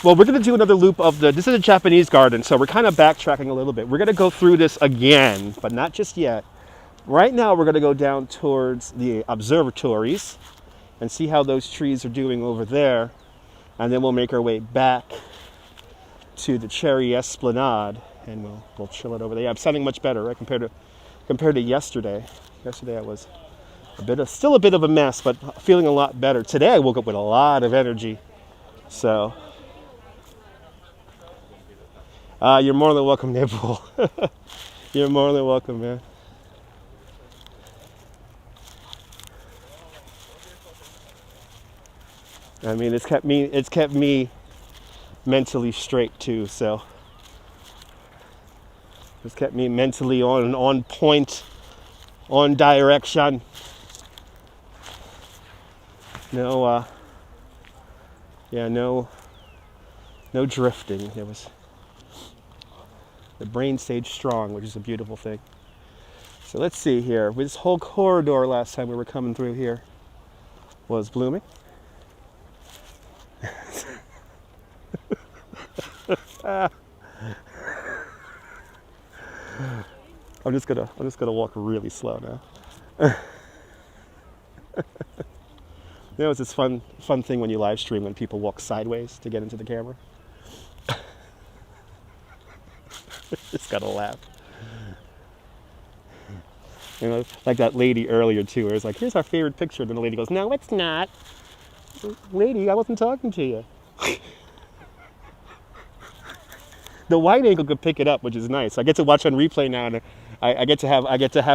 Well, we're going to do another loop of this is a Japanese garden, so we're kind of backtracking a little bit. We're going to go through this again, but not just yet. Right now, we're going to go down towards the observatories and see how those trees are doing over there. And then we'll make our way back to the Cherry Esplanade, and we'll chill it over there. Yeah, I'm sounding much better, right, compared to yesterday. Yesterday I was still a bit of a mess, but feeling a lot better. Today I woke up with a lot of energy. So you're more than welcome, Nebul. You're more than welcome, man. I mean, it's kept me mentally straight too. So it's kept me mentally on point, on direction. No, no drifting. The brain stayed strong, which is a beautiful thing. So let's see here. This whole corridor last time we were coming through here was blooming. I'm just gonna walk really slow now. You know, it's this fun thing when you live stream when people walk sideways to get into the camera. Just gotta laugh. You know, like that lady earlier too, where it's like, here's our favorite picture, and then the lady goes, no, it's not. Lady, I wasn't talking to you. The wide angle could pick it up, which is nice. I get to watch on replay now, and I get to have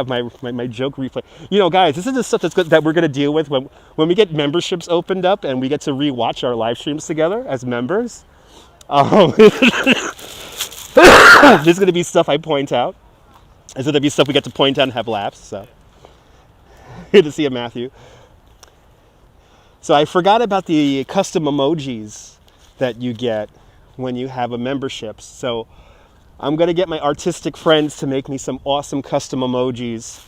my joke replay. You know, guys, this is the stuff that's good, that we're gonna deal with when we get memberships opened up and we get to rewatch our live streams together as members. There's gonna be stuff I point out. There's gonna be stuff we get to point out and have laughs. So good to see you, Matthew. So I forgot about the custom emojis that you get when you have a membership. So I'm gonna get my artistic friends to make me some awesome custom emojis.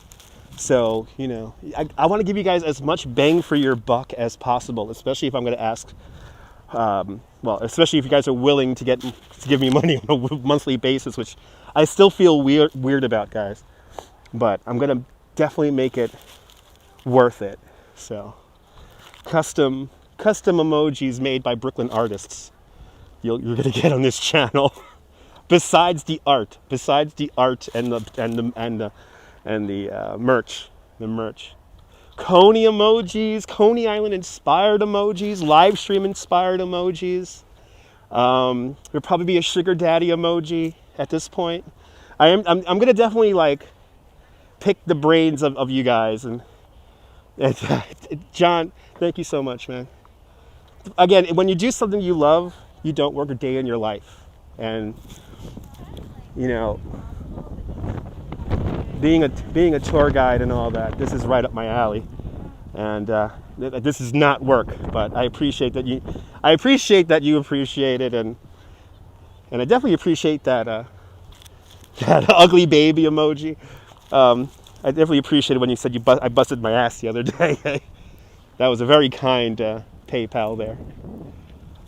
So, you know, I want to give you guys as much bang for your buck as possible, especially if I'm gonna ask, especially if you guys are willing to give me money on a monthly basis, which I still feel weird about, guys. But I'm gonna definitely make it worth it. So custom emojis made by Brooklyn artists you're gonna get on this channel. besides the art and the merch. Coney emojis, Coney Island inspired emojis, live stream inspired emojis. There'll probably be a sugar daddy emoji at this point. I'm gonna definitely like pick the brains of you guys, and John, thank you so much, man. Again, when you do something you love, you don't work a day in your life. And you know, being a tour guide and all that, this is right up my alley. And this is not work, but I appreciate that you appreciate it, and I definitely appreciate that that ugly baby emoji. I definitely appreciated when you said I busted my ass the other day. That was a very kind PayPal there.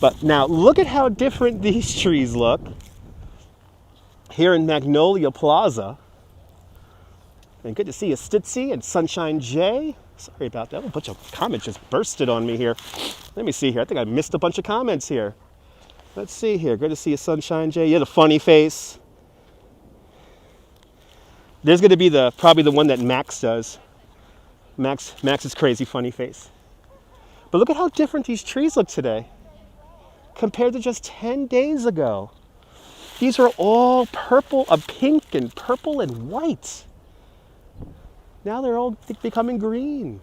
But now look at how different these trees look here in Magnolia Plaza. And good to see you, Stitzy and Sunshine J. Sorry about that. A bunch of comments just bursted on me here. Let me see here. I think I missed a bunch of comments here. Let's see here. Good to see you, Sunshine J. You had a funny face. There's going to be probably the one that Max does. Max's crazy funny face. But look at how different these trees look today compared to just 10 days ago. These are all purple, pink and purple and white. Now they're all becoming green.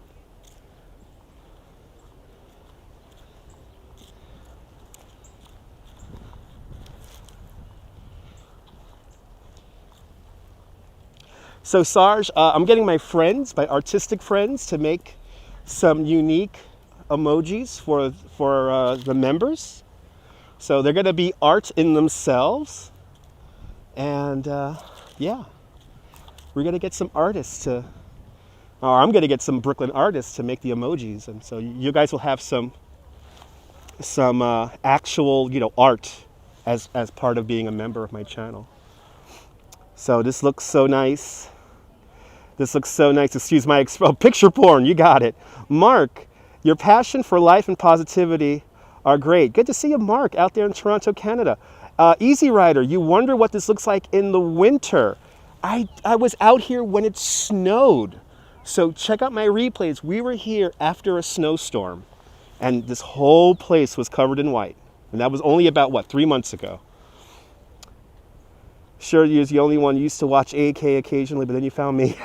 So Sarge, I'm getting my artistic friends, to make some unique emojis for the members. So they're going to be art in themselves. And yeah, we're going to get some artists I'm going to get some Brooklyn artists to make the emojis. And so you guys will have some actual, art as part of being a member of my channel. So this looks so nice. Excuse my picture porn. You got it. Mark, your passion for life and positivity are great. Good to see you, Mark, out there in Toronto, Canada. Easy Rider, you wonder what this looks like in the winter. I was out here when it snowed. So check out my replays. We were here after a snowstorm, and this whole place was covered in white. And that was only about, 3 months ago. Sure, you're the only one who used to watch AK occasionally, but then you found me.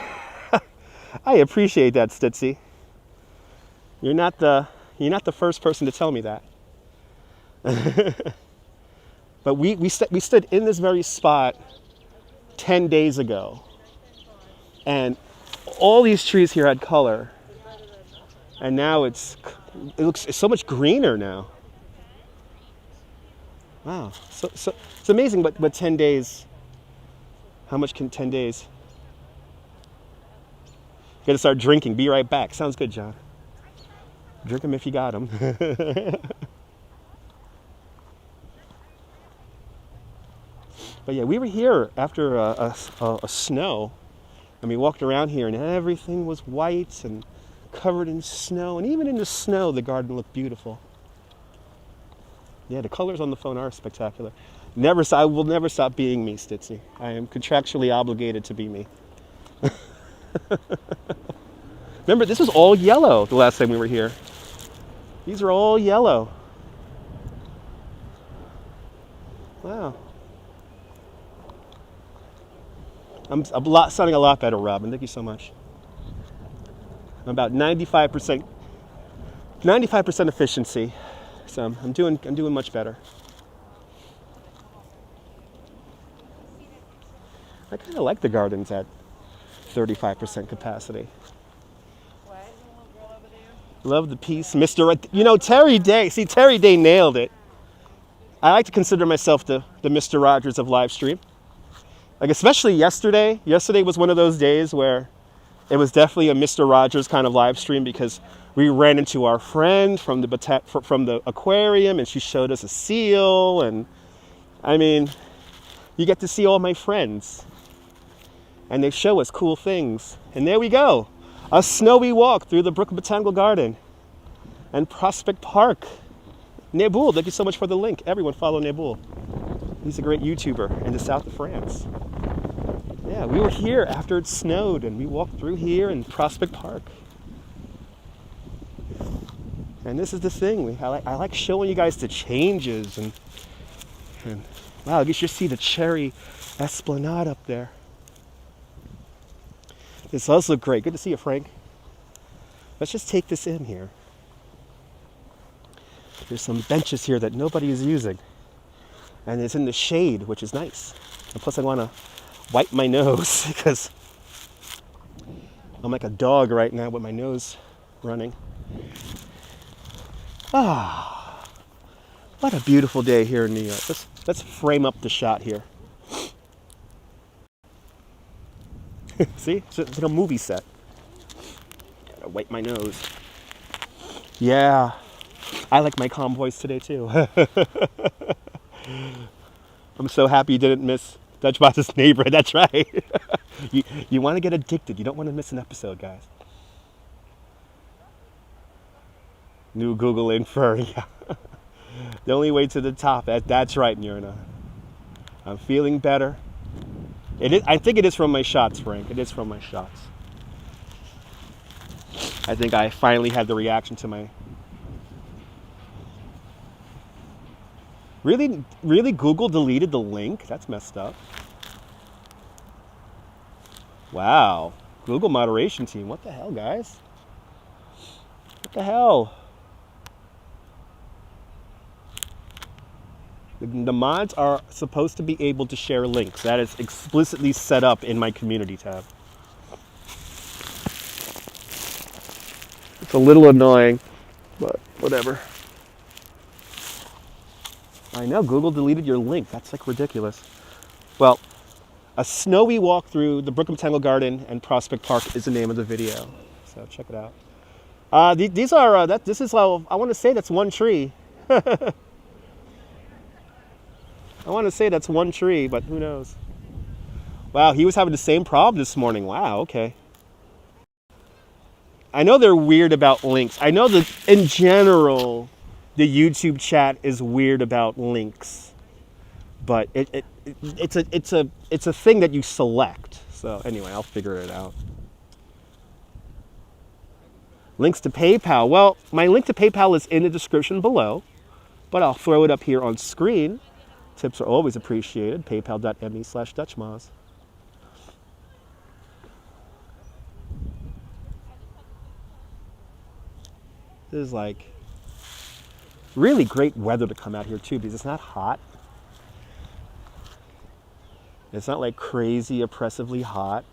I appreciate that, Stitzy. You're not the You're not the first person to tell me that. But we stood in this very spot 10 days ago. And all these trees here had color. And now it's so much greener now. Wow. So it's amazing, but 10 days, how much can 10 days? Gotta start drinking. Be right back. Sounds good, John. Drink them if you got them. But yeah, we were here after a snow, and we walked around here, and everything was white and covered in snow, and even in the snow, the garden looked beautiful. Yeah, the colors on the phone are spectacular. I will never stop being me, Stitzy. I am contractually obligated to be me. Remember, this was all yellow the last time we were here. These are all yellow. Wow. I'm sounding a lot better, Robin. Thank you so much. I'm about 95% efficiency, so I'm doing much better. I kind of like the gardens at 35% capacity. Love the piece, Mr. Terry Day. See, Terry Day nailed it. I like to consider myself the Mr. Rogers of live stream. Like, especially yesterday. Yesterday was one of those days where it was definitely a Mr. Rogers kind of live stream, because we ran into our friend from the aquarium, and she showed us a seal, and I mean, you get to see all my friends, and they show us cool things. And there we go, a snowy walk through the Brooklyn Botanical Garden and Prospect Park. Nebul, thank you so much for the link. Everyone follow Nebul. He's a great YouTuber in the south of France. Yeah, we were here after it snowed, and we walked through here in Prospect Park. And this is the thing, I like showing you guys the changes, and wow, you should see the Cherry Esplanade up there. This does look great. Good to see you, Frank. Let's just take this in here. There's some benches here that nobody is using, and it's in the shade, which is nice. And plus I want to wipe my nose because I'm like a dog right now with my nose running. Ah, what a beautiful day here in New York. Let's frame up the shot here. See, it's like a movie set. Gotta wipe my nose. Yeah, I like my calm voice today too. I'm so happy you didn't miss Dutchboss's neighbor. That's right. You want to get addicted. You don't want to miss an episode, guys. New Google infer. Yeah. The only way to the top. That's right, Nurna. I'm feeling better. I think it is from my shots, Frank. It is from my shots. I think I finally had the reaction to my... Really, Google deleted the link? That's messed up. Wow. Google moderation team. What the hell, guys? What the hell? The mods are supposed to be able to share links. That is explicitly set up in my community tab. It's a little annoying, but whatever. I know, Google deleted your link. That's like ridiculous. Well, a snowy walk through the Brooklyn Botanical Garden and Prospect Park is the name of the video. So check it out. These are, this is, I want to say that's one tree. I want to say that's one tree, but who knows? Wow, he was having the same problem this morning. Wow, okay. I know they're weird about links. I know that in general, the YouTube chat is weird about links, but it's a thing that you select. So anyway, I'll figure it out. Links to PayPal. Well, my link to PayPal is in the description below, but I'll throw it up here on screen. Tips are always appreciated. PayPal.me/DutchMoz. This is like Really great weather to come out here too, because it's not hot. It's not like crazy oppressively hot.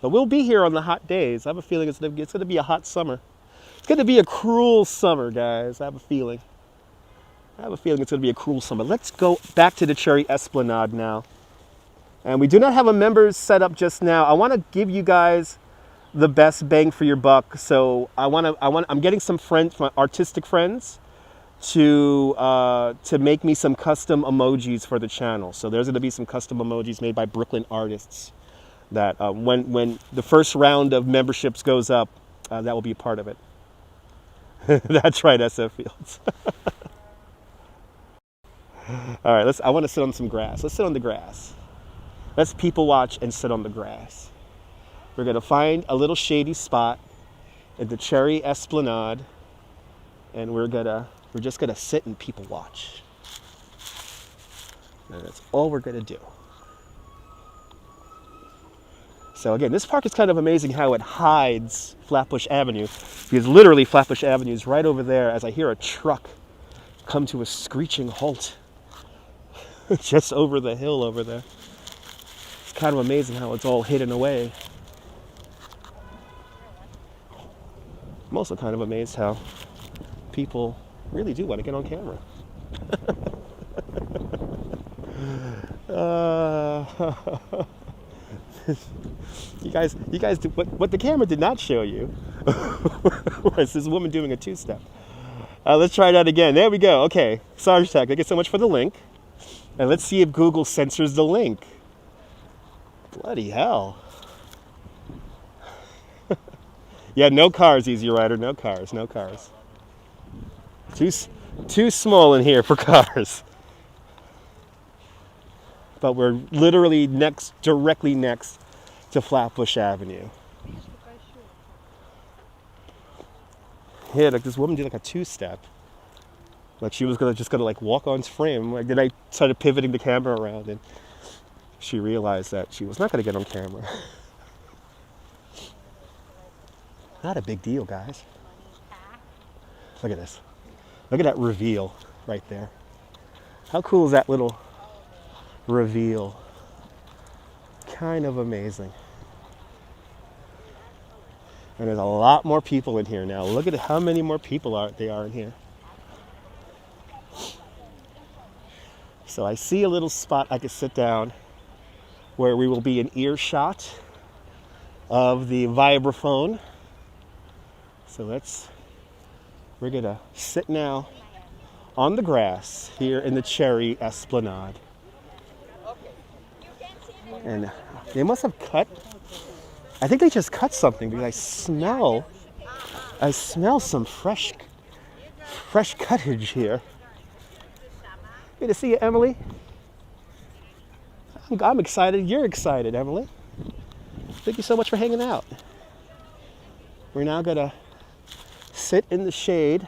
But we'll be here on the hot days. I have a feeling it's going to be a hot summer. It's going to be a cruel summer, guys. I have a feeling. It's going to be a cruel summer. Let's go back to the Cherry Esplanade now. And we do not have a members set up just now. I want to give you guys the best bang for your buck. So I'm getting some friends, my artistic friends, to make me some custom emojis for the channel. So there's going to be some custom emojis made by Brooklyn artists that when the first round of memberships goes up, that will be a part of it. That's right, SF Fields. All right, I want to sit on some grass. Let's sit on the grass. Let's people watch and sit on the grass. We're going to find a little shady spot at the Cherry Esplanade, and we're just going to sit and people watch. And that's all we're going to do. So again, this park is kind of amazing how it hides Flatbush Avenue, because literally Flatbush Avenue is right over there as I hear a truck come to a screeching halt just over the hill over there. It's kind of amazing how it's all hidden away. I'm also kind of amazed how people really do want to get on camera. You guys, what the camera did not show you was this woman doing a two-step. Let's try that again. There we go. Okay, Sarge Tech, thank you so much for the link. And let's see if Google censors the link. Bloody hell. Yeah, no cars, Easy Rider. No cars, no cars. Too small in here for cars. But we're literally directly next to Flatbush Avenue. Yeah, like this woman did like a two-step. Like she was just gonna like walk on frame. Like then I started pivoting the camera around, and she realized that she was not gonna get on camera. Not a big deal, guys. Look at this. Look at that reveal right there. How cool is that little reveal? Kind of amazing. And there's a lot more people in here now. Look at how many more people there are in here. So I see a little spot I could sit down where we will be in earshot of the vibraphone. So we're gonna sit now on the grass here in the Cherry Esplanade. And they must have cut, I think they just cut something, because I smell some fresh cuttage here. Good to see you, Emily. I'm excited. You're excited, Emily. Thank you so much for hanging out. We're now gonna sit in the shade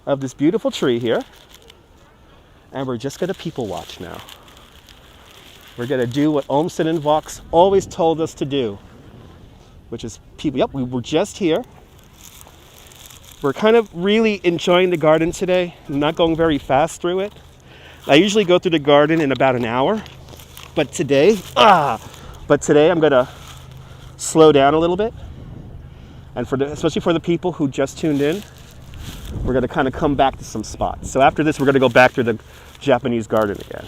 of this beautiful tree here, and we're just gonna people watch now. We're gonna do what Olmsted and Vox always told us to do, which is people. Yep, we were just here. We're kind of really enjoying the garden today. I'm not going very fast through it. I usually go through the garden in about an hour, but today I'm gonna slow down a little bit. And especially for the people who just tuned in, we're gonna kind of come back to some spots. So after this, we're gonna go back to the Japanese garden again.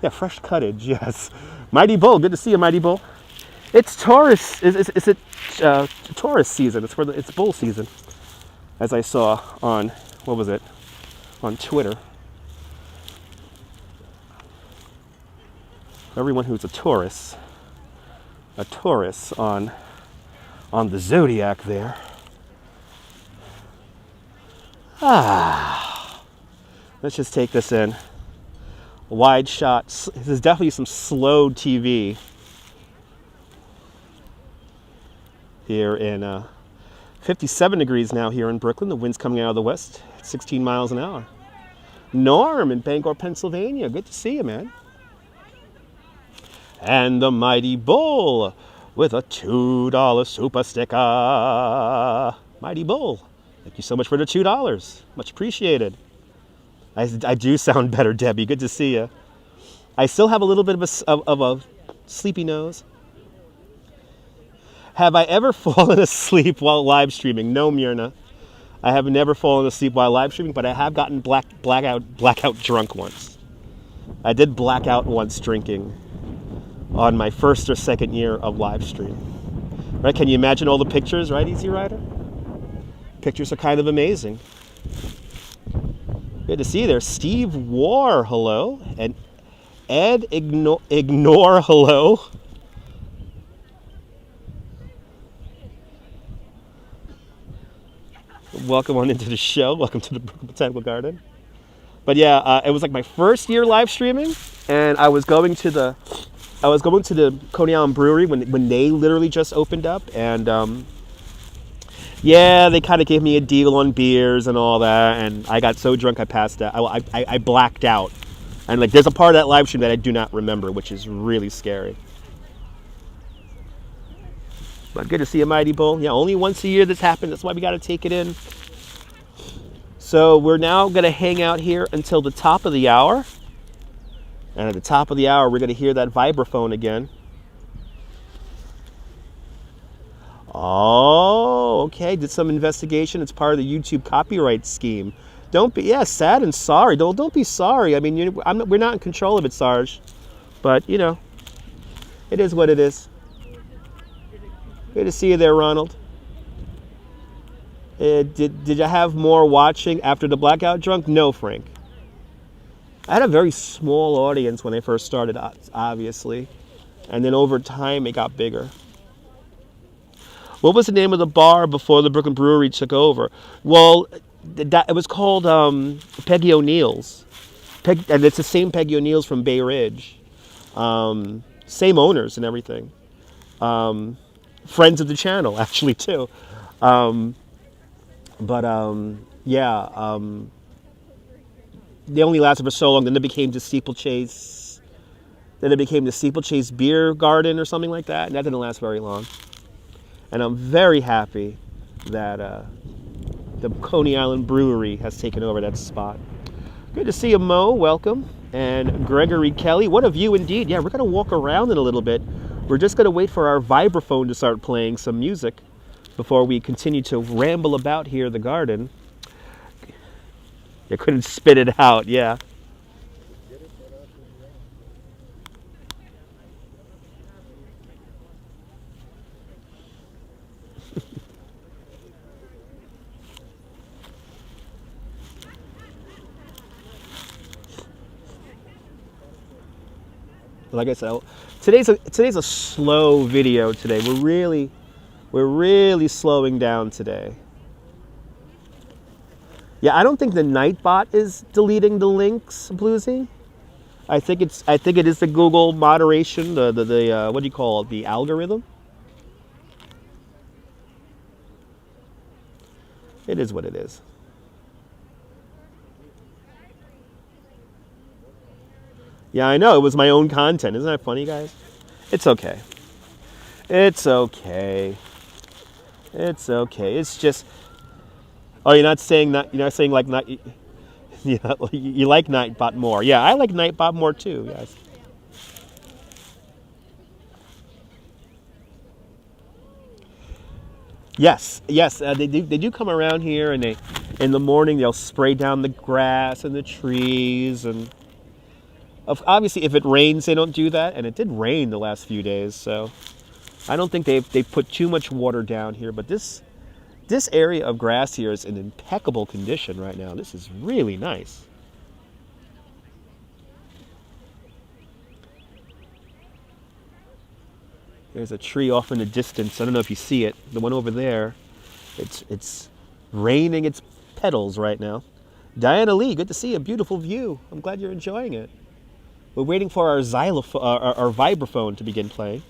Yeah, fresh cuttage, yes. Mighty Bull, good to see you, Mighty Bull. It's tourist, is it tourist season? It's bull season, as I saw on, what was it? On Twitter. Everyone who's a tourist on the Zodiac there. Let's just take this in. Wide shot. This is definitely some slow TV here in 57 degrees now here in Brooklyn. The wind's coming out of the west, 16 miles an hour. Norm in Bangor, Pennsylvania. Good to see you, man. And the Mighty Bull. with a $2 super sticker. Mighty Bull, thank you so much for the $2. Much appreciated. I do sound better, Debbie. Good to see you. I still have a little bit of a sleepy nose. Have I ever fallen asleep while live streaming? No, Myrna. I have never fallen asleep while live streaming, but I have gotten blackout drunk once. I did black out once drinking on my first or second year of live stream. Right? Can you imagine all the pictures, right, Easy Rider? Pictures are kind of amazing. Good to see you there. Steve War, hello. And Ed Ignore, hello. Welcome on into the show. Welcome to the Brooklyn Botanical Garden. But yeah, it was like my first year live streaming, and I was going to the Coney Island Brewery when they literally just opened up, and yeah, they kind of gave me a deal on beers and all that, and I got so drunk I passed out. I blacked out, and like there's a part of that live stream that I do not remember, which is really scary. But good to see you, Mighty Bull. Yeah, only once a year this happened. That's why we got to take it in. So we're now going to hang out here until the top of the hour. And at the top of the hour, we're going to hear that vibraphone again. Oh, okay. Did some investigation. It's part of the YouTube copyright scheme. Don't be, yeah, sad and sorry. Don't be sorry. I mean, we're not in control of it, Sarge. But, you know, it is what it is. Good to see you there, Ronald. Did you have more watching after the blackout drunk? No, Frank. I had a very small audience when I first started, obviously. And then over time, it got bigger. What was the name of the bar before the Brooklyn Brewery took over? Well, it was called Peggy O'Neill's. And it's the same Peggy O'Neill's from Bay Ridge. Same owners and everything. Friends of the channel, actually, too. Yeah. They only lasted for so long. Then it became the Steeplechase. Then it became the Steeplechase Beer Garden or something like that. And that didn't last very long. And I'm very happy that the Coney Island Brewery has taken over that spot. Good to see you, Mo. Welcome. And Gregory Kelly. What a view indeed. Yeah, we're going to walk around in a little bit. We're just going to wait for our vibraphone to start playing some music before we continue to ramble about here in the garden. You couldn't spit it out, yeah. Like I said, today's a slow video today. We're really slowing down today. Yeah, I don't think the Nightbot is deleting the links, Bluesy. I think it is the Google moderation, the what do you call it, the algorithm. It is what it is. Yeah, I know, it was my own content. Isn't that funny, guys? It's okay. It's okay. It's okay. It's just. Oh, you're not saying like not. You like Nightbot more. Yeah, I like Nightbot more too. Yes. Yes. They do come around here, and in the morning they'll spray down the grass and the trees, and obviously if it rains they don't do that, and it did rain the last few days, so I don't think they've put too much water down here. But this area of grass here is in impeccable condition right now. This is really nice. There's a tree off in the distance. I don't know if you see it. The one over there. It's raining its petals right now. Diana Lee, good to see you. Beautiful view. I'm glad you're enjoying it. We're waiting for our our vibraphone to begin playing.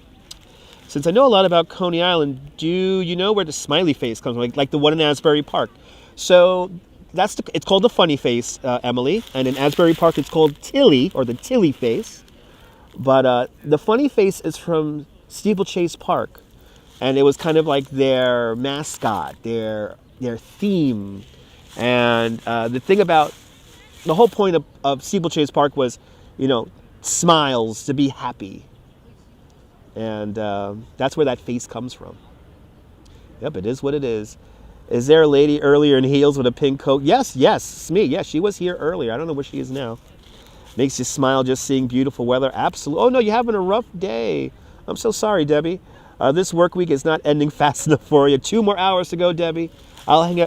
Since I know a lot about Coney Island, do you know where the smiley face comes from? Like the one in Asbury Park. So it's called the funny face, Emily. And in Asbury Park, it's called Tilly, or the Tilly face. But the funny face is from Steeplechase Park, and it was kind of like their mascot, their theme. And the thing about the whole point of Steeplechase Park was, smiles, to be happy, and that's where that face comes from. Yep, it is what it is. Is there a lady earlier in heels with a pink coat? Yes, Smee. Yes, she was here earlier. I don't know where she is now. Makes you smile just seeing beautiful weather. Absolutely. Oh no, you're having a rough day. I'm so sorry, Debbie. This work week is not ending fast enough for you. 2 more hours to go, Debbie. I'll hang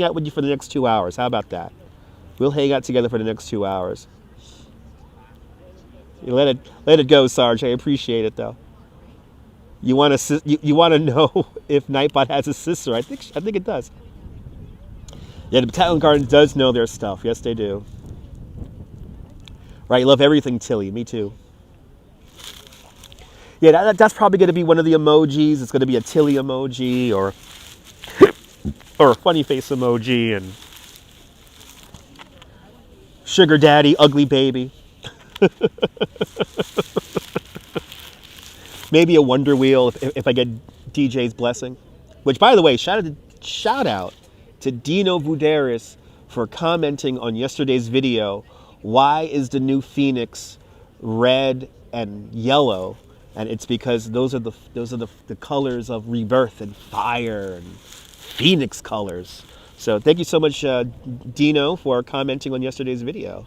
out with you for the next 2 hours. How about that? We'll hang out together for the next 2 hours. You let it go, Sarge. I appreciate it though. You want to know if Nightbot has a sister? I think it does. Yeah, the Botanical Garden does know their stuff. Yes, they do. Right, you love everything, Tilly. Me too. Yeah, that's probably going to be one of the emojis. It's going to be a Tilly emoji or a funny face emoji and sugar daddy, ugly baby. Maybe a wonder wheel if I get DJ's blessing. Which, by the way, shout out to Dino Vuderis for commenting on yesterday's video. Why is the new Phoenix red and yellow? And it's because those are the colors of rebirth and fire and Phoenix colors. So thank you so much, Dino, for commenting on yesterday's video.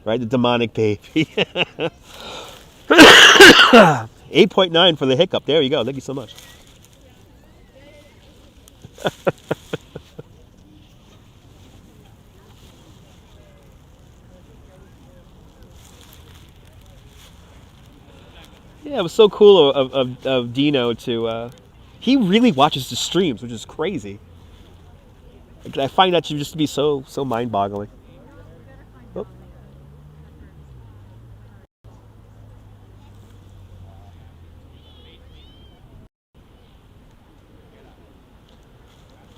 Right, the demonic baby. 8.9 for the hiccup. There you go. Thank you so much. Yeah, it was so cool of Dino to. He really watches the streams, which is crazy. I find that to just be so mind-boggling. Oh.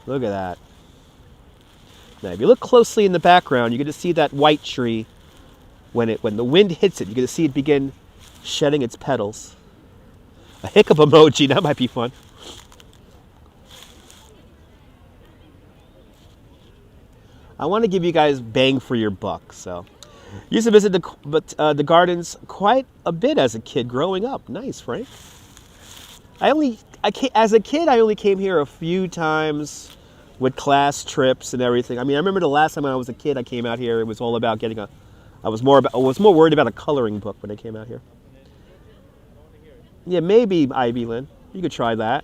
Look at that. Now, if you look closely in the background, you get to see that white tree. When the wind hits it, you get to see it begin shedding its petals. A hiccup emoji, that might be fun. I want to give you guys bang for your buck. So, used to visit the gardens quite a bit as a kid growing up. Nice, Frank. As a kid, I only came here a few times with class trips and everything. I mean, I remember the last time when I was a kid, I came out here. It was all about getting I was more worried about a coloring book when I came out here. Yeah, maybe Ivy Lynn. You could try that.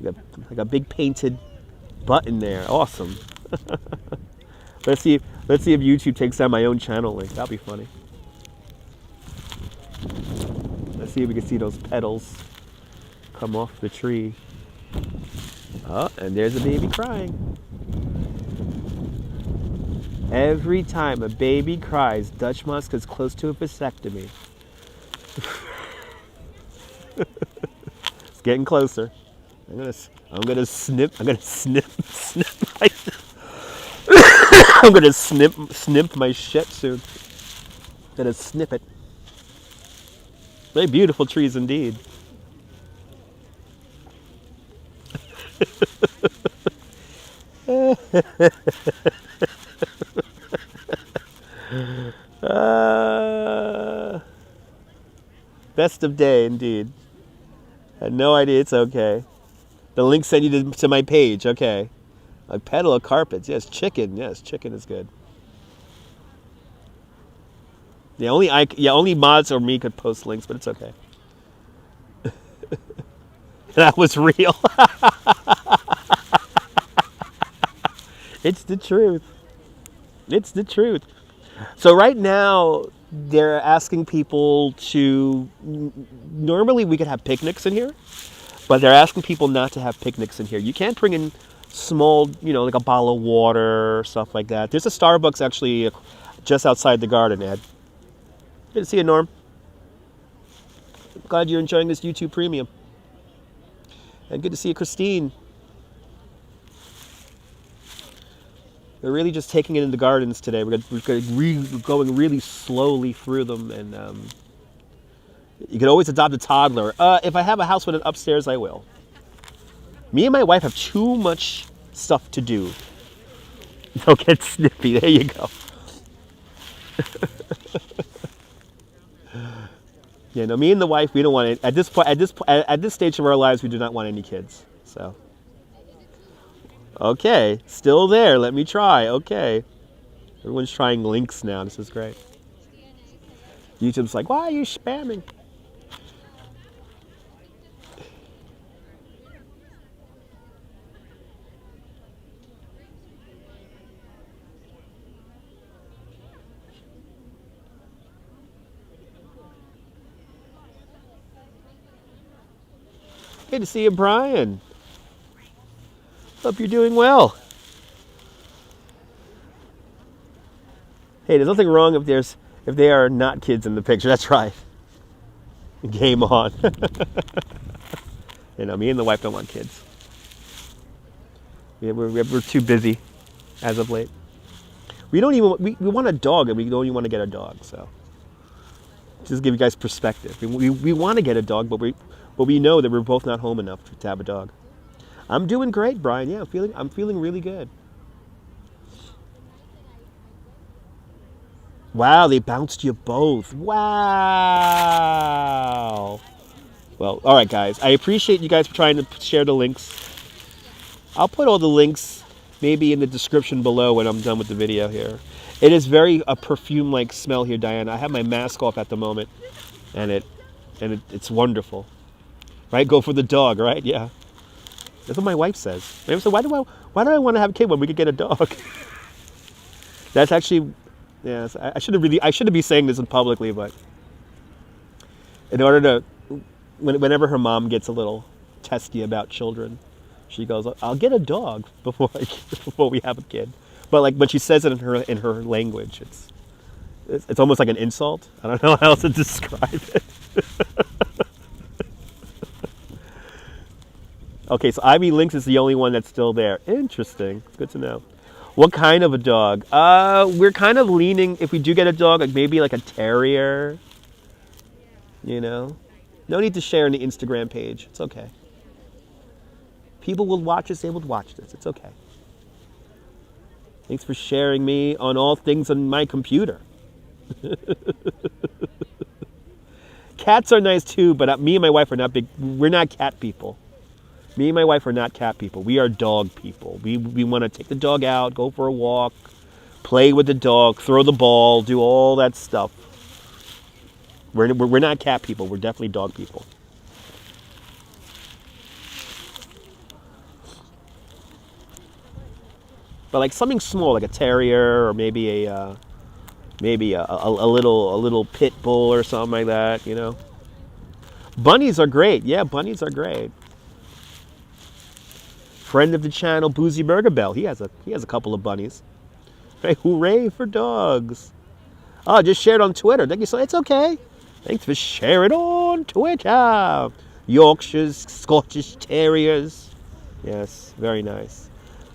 You got like a big painted button there. Awesome. Let's see if YouTube takes down my own channel link. That'll be funny. Let's see if we can see those petals come off the tree. Oh, and there's a baby crying. Every time a baby cries, Dutch musk is close to a vasectomy. It's getting closer. I'm gonna snip my I'm gonna snip my shit soon. Gonna snip it. Very beautiful trees indeed. Best of day indeed. Had no idea. It's okay. The link sent you to my page. Okay. A petal of carpets. Yes, chicken. Yes, chicken is good. Yeah, only mods or me could post links, but it's okay. That was real. It's the truth. It's the truth. So right now, they're asking people to... Normally we could have picnics in here, but they're asking people not to have picnics in here. You can't bring in small, like a bottle of water or stuff like that. There's a Starbucks actually just outside the garden, Ed. Good to see you, Norm. Glad you're enjoying this YouTube Premium. And good to see you, Christine. We're really just taking it in the gardens today. We're going really slowly through them and You can always adopt a toddler. If I have a house with an upstairs, I will. Me and my wife have too much stuff to do. Don't get snippy. There you go. Yeah, no, me and the wife, we don't want it. At this point, at this stage of our lives, we do not want any kids. So, okay, still there. Let me try. Okay, everyone's trying links now. This is great. YouTube's like, why are you spamming? Good to see you, Brian. Hope you're doing well. Hey, there's nothing wrong if they are not kids in the picture. That's right. Game on. You know, me and the wife don't want kids. Yeah, we're too busy as of late. We don't even we want a dog, and we don't even want to get a dog. So, just give you guys perspective. We want to get a dog, but we know that we're both not home enough to have a dog. I'm doing great, Brian. Yeah, I'm feeling really good. Wow, they bounced you both. Wow. Well, all right, guys. I appreciate you guys for trying to share the links. I'll put all the links maybe in the description below when I'm done with the video here. It is very a perfume-like smell here, Diana. I have my mask off at the moment, and it's wonderful. Right? Go for the dog, right? Yeah. That's what my wife says. My wife said, why do I want to have a kid when we could get a dog? That's actually, yes. I shouldn't be saying this publicly, but in order to, whenever her mom gets a little testy about children, she goes, "I'll get a dog before we have a kid." But she says it in her language. It's almost like an insult. I don't know how else to describe it. Okay, so Ivy Lynx is the only one that's still there. Interesting. Good to know. What kind of a dog? We're kind of leaning, if we do get a dog, like maybe like a terrier. You know? No need to share on the Instagram page. It's okay. People will watch us. They will watch this. It's okay. Thanks for sharing me on all things on my computer. Cats are nice too, but me and my wife are not big. We're not cat people. Me and my wife are not cat people. We are dog people. We want to take the dog out, go for a walk, play with the dog, throw the ball, do all that stuff. We're not cat people. We're definitely dog people. But like something small, like a terrier, or maybe a little pit bull or something like that. You know. Bunnies are great. Yeah, bunnies are great. Friend of the channel, Boozy Burger Bell. He has a couple of bunnies. Hey, hooray for dogs! Oh, just shared on Twitter. Thank you so. It's okay. Thanks for sharing on Twitter. Yorkshires, Scottish Terriers. Yes, very nice.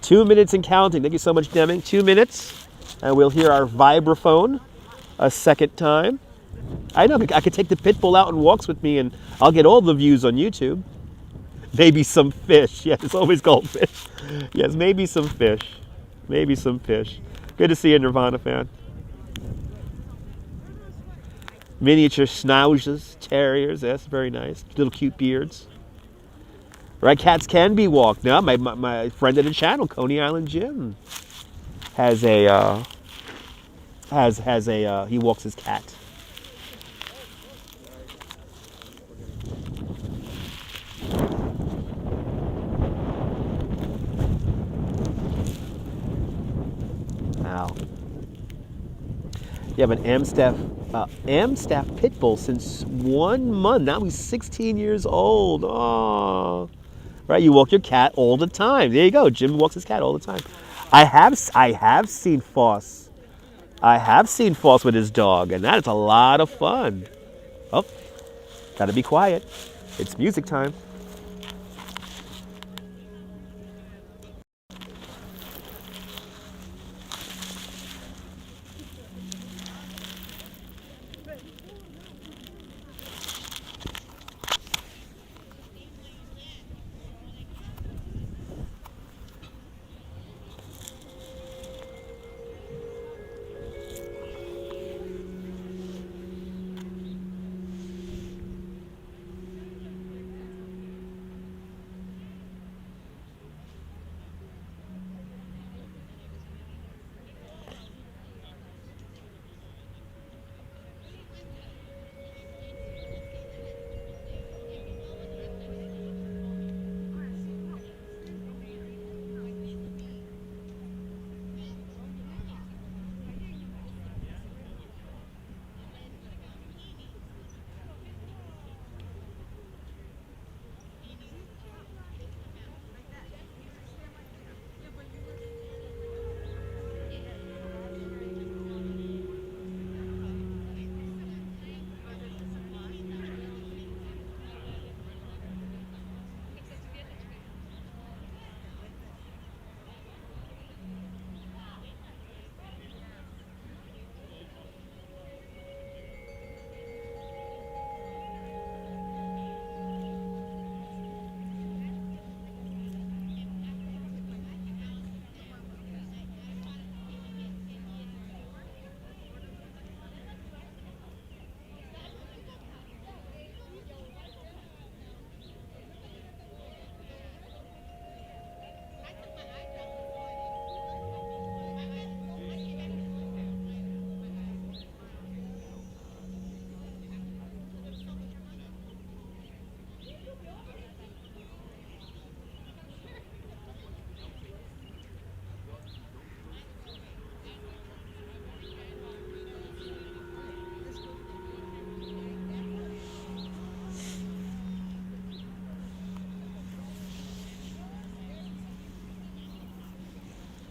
2 minutes and counting. Thank you so much, Deming. 2 minutes, and we'll hear our vibraphone a second time. I know I could take the pit bull out and walks with me, and I'll get all the views on YouTube. Maybe some fish. Yes, it's always goldfish. Yes, maybe some fish. Maybe some fish. Good to see you, Nirvana fan. Miniature schnauzers, terriers. Yes, very nice. Little cute beards. Right, cats can be walked. Now, my friend of the channel, Coney Island Jim, has a he walks his cat. Wow. You have an Amstaff pit bull since 1 month. Now he's 16 years old. Oh, right. You walk your cat all the time. There you go. Jim walks his cat all the time. I have seen Foss. I have seen Foss with his dog, and that is a lot of fun. Oh, gotta be quiet. It's music time.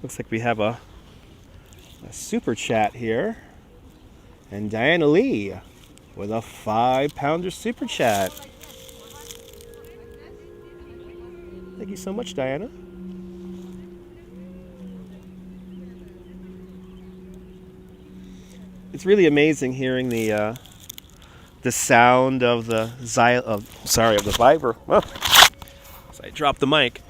Looks like we have a super chat here. And Diana Lee with a 5-pounder super chat. Thank you so much, Diana. It's really amazing hearing the sound of the of the vibra. Oh, so I dropped the mic.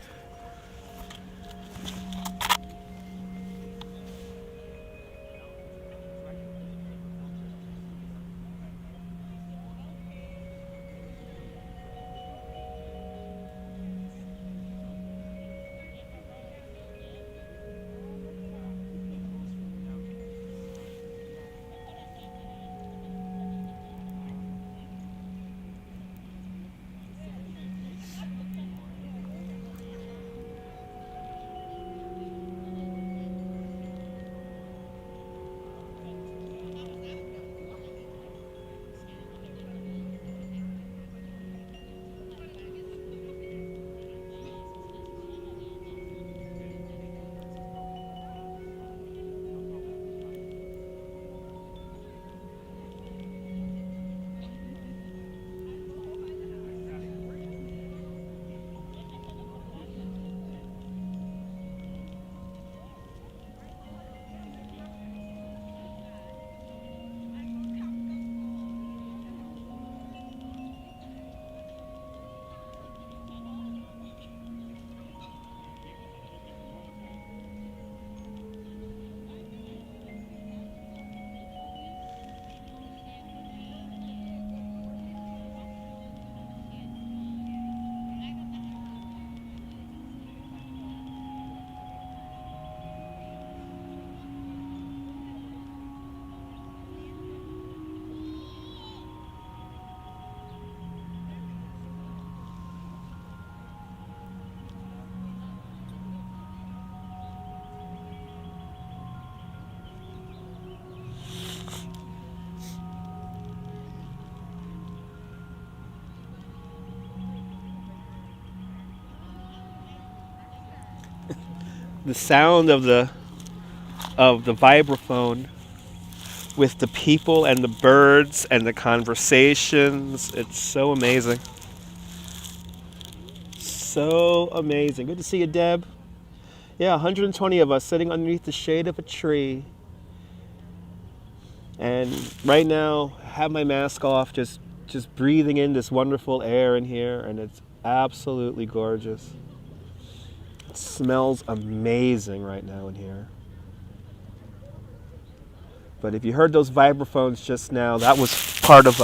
The sound of the vibraphone with the people and the birds and the conversations. It's so amazing. So amazing. Good to see you, Deb. Yeah, 120 of us sitting underneath the shade of a tree. And right now, I have my mask off, just breathing in this wonderful air in here, and it's absolutely gorgeous. It smells amazing right now in here. But if you heard those vibraphones just now, that was part of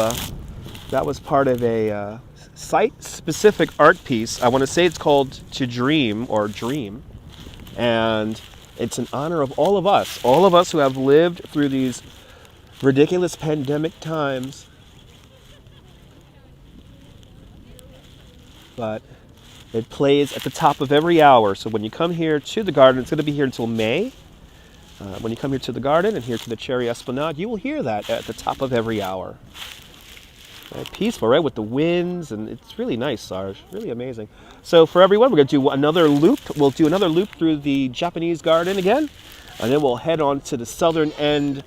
a site-specific art piece. I want to say it's called To Dream or Dream, and it's in honor of all of us who have lived through these ridiculous pandemic times. But it plays at the top of every hour. So when you come here to the garden, it's going to be here until May. When you come here to the garden and here to the Cherry Esplanade, you will hear that at the top of every hour. Right? Peaceful, right? With the winds, and it's really nice, Sarge. Really amazing. So for everyone, we're going to do another loop. We'll do another loop through the Japanese garden again, and then we'll head on to the southern end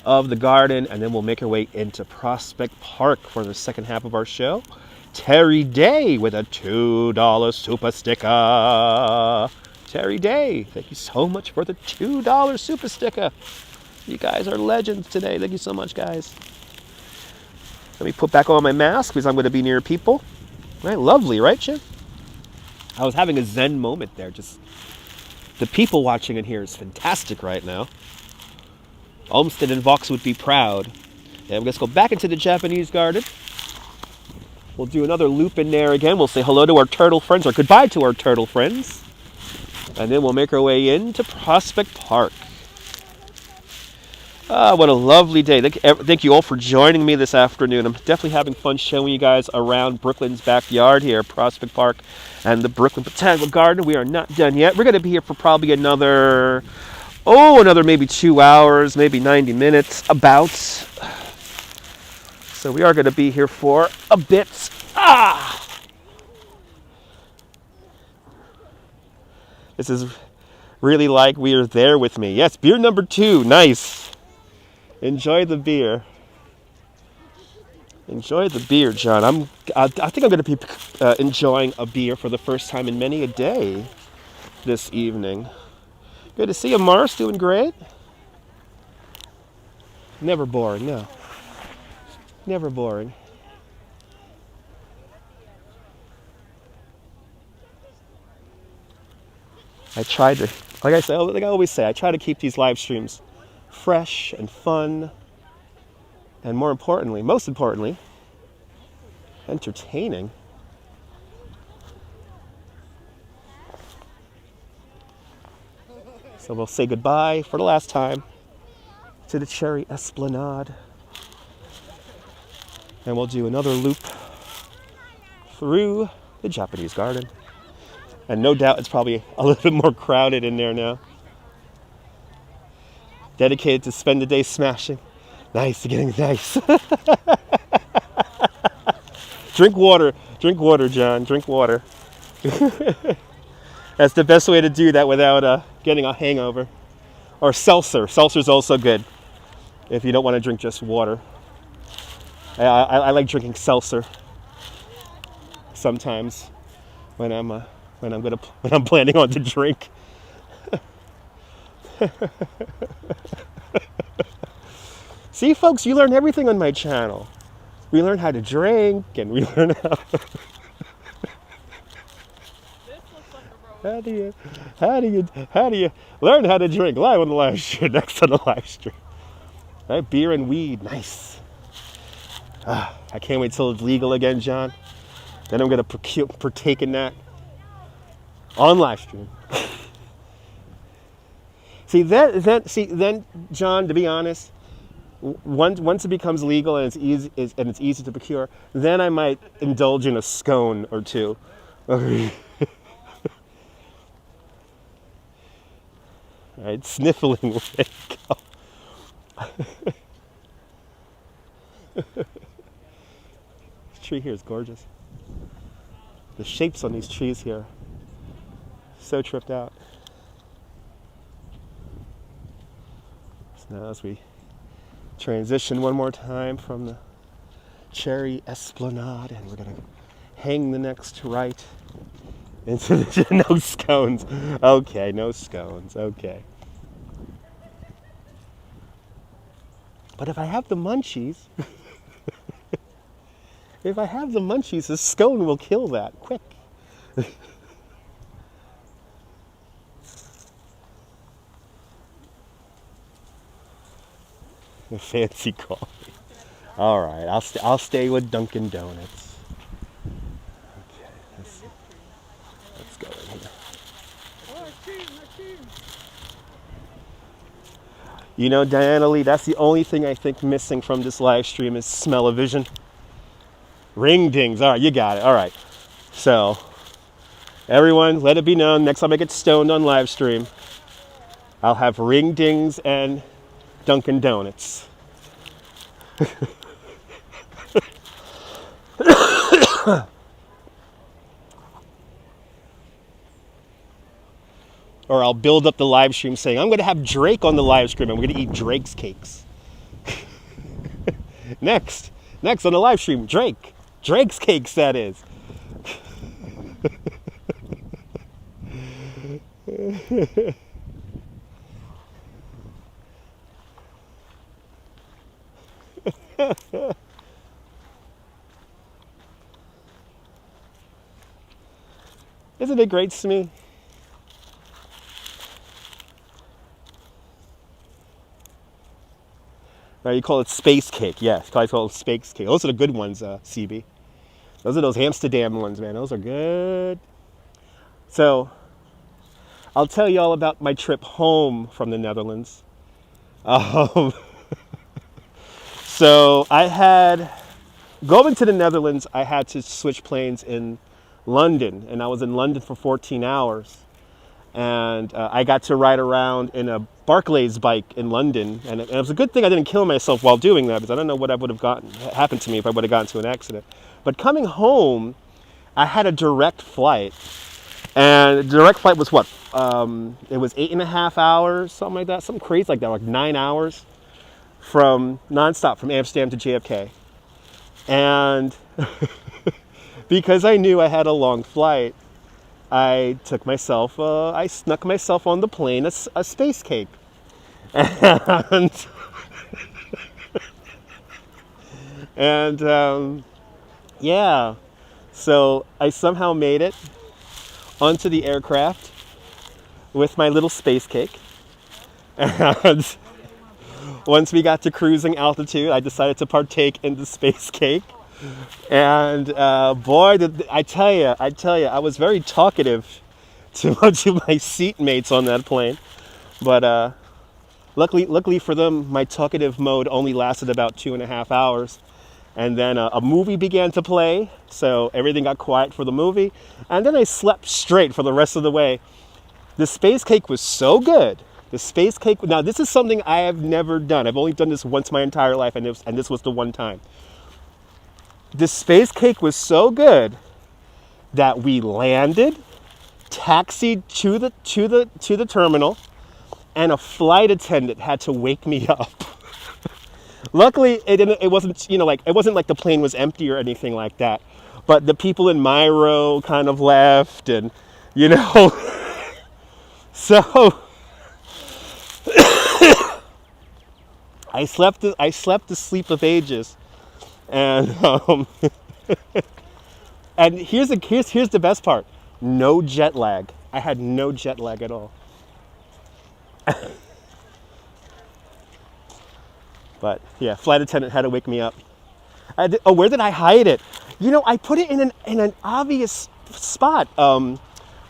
of the garden, and then we'll make our way into Prospect Park for the second half of our show. Terry Day with a $2 super sticker. Terry Day, thank you so much for the $2 super sticker. You guys are legends today. Thank you so much, guys. Let me put back on my mask because I'm going to be near people. Right, lovely, right, Chip? I was having a Zen moment there. Just the people watching in here is fantastic right now. Olmsted and Vox would be proud. And let's go back into the Japanese garden. We'll do another loop in there again. We'll say hello to our turtle friends, or goodbye to our turtle friends. And then we'll make our way into Prospect Park. What a lovely day. Thank you all for joining me this afternoon. I'm definitely having fun showing you guys around Brooklyn's backyard here, Prospect Park and the Brooklyn Botanical Garden. We are not done yet. We're going to be here for probably another maybe 2 hours, maybe 90 minutes, about. So we are going to be here for a bit. This is really like We Are There With Me. Yes, beer number 2. Nice. Enjoy the beer. Enjoy the beer, John. I think I'm going to be enjoying a beer for the first time in many a day this evening. Good to see you, Mars. Doing great. Never boring, no. Never boring. I tried to, like I always say, I try to keep these live streams fresh and fun, and most importantly, entertaining. So we'll say goodbye for the last time to the Cherry Esplanade, and we'll do another loop through the Japanese garden. And no doubt it's probably a little bit more crowded in there now. Dedicated to spend the day smashing. Nice, getting nice. Drink water, John, drink water. That's the best way to do that without getting a hangover. Or seltzer. Seltzer's also good if you don't want to drink just water. I like drinking seltzer sometimes when I'm planning on to drink. See, folks, you learn everything on my channel. We learn how to drink, and we learn how do you learn how to drink live on the live stream? Next on the live stream, right? Beer and weed, nice. I can't wait till it's legal again, John. Then I'm gonna partake in that on live stream. Then, John, to be honest, once it becomes legal and it's easy to procure, then I might indulge in a scone or two. Right, sniffling away. This tree here is gorgeous. The shapes on these trees here, so tripped out. So now as we transition one more time from the Cherry Esplanade, and we're gonna hang the next right into the no scones. Okay, no scones. Okay. But if I have the munchies, a scone will kill that quick. Fancy coffee. All right, I'll stay with Dunkin' Donuts. Okay, let's go in here. You know, Diana Lee, that's the only thing I think missing from this live stream is smell-o-vision. Ring dings. All right, you got it. All right. So, everyone, let it be known, next time I get stoned on live stream, I'll have ring dings and Dunkin' Donuts. Or I'll build up the live stream saying, I'm going to have Drake on the live stream and we're going to eat Drake's cakes. Next on the live stream, Drake's cakes, that is. Isn't it great, Smee? Right, you call it space cake. Yes, I call it space cake. Those are the good ones, CB. Those are those Amsterdam ones, man. Those are good. So, I'll tell you all about my trip home from the Netherlands. So, going to the Netherlands, I had to switch planes in London. And I was in London for 14 hours. And I got to ride around in a Barclays bike in London, and it was a good thing I didn't kill myself while doing that, because I don't know what would have happened to me if I would have gotten into an accident. But coming home, I had a direct flight And the direct flight was what? It was 8.5 hours, something like that, something crazy like that, like 9 hours from nonstop from Amsterdam to JFK. And because I knew I had a long flight, I snuck myself on the plane a space cake. And, and yeah, so I somehow made it onto the aircraft with my little space cake. And once we got to cruising altitude, I decided to partake in the space cake. And boy, I tell you, I was very talkative to my seatmates on that plane. But luckily for them, my talkative mode only lasted about 2.5 hours. And then a movie began to play, so everything got quiet for the movie. And then I slept straight for the rest of the way. The space cake was so good. Now this is something I have never done. I've only done this once my entire life, and this was the one time. The space cake was so good that we landed, taxied to the terminal, and a flight attendant had to wake me up. Luckily, it wasn't like the plane was empty or anything like that. But the people in my row kind of left, and so I slept the sleep of ages. And and here's the best part. No jet lag. I had no jet lag at all. But yeah, flight attendant had to wake me up. Where did I hide it? I put it in an obvious spot,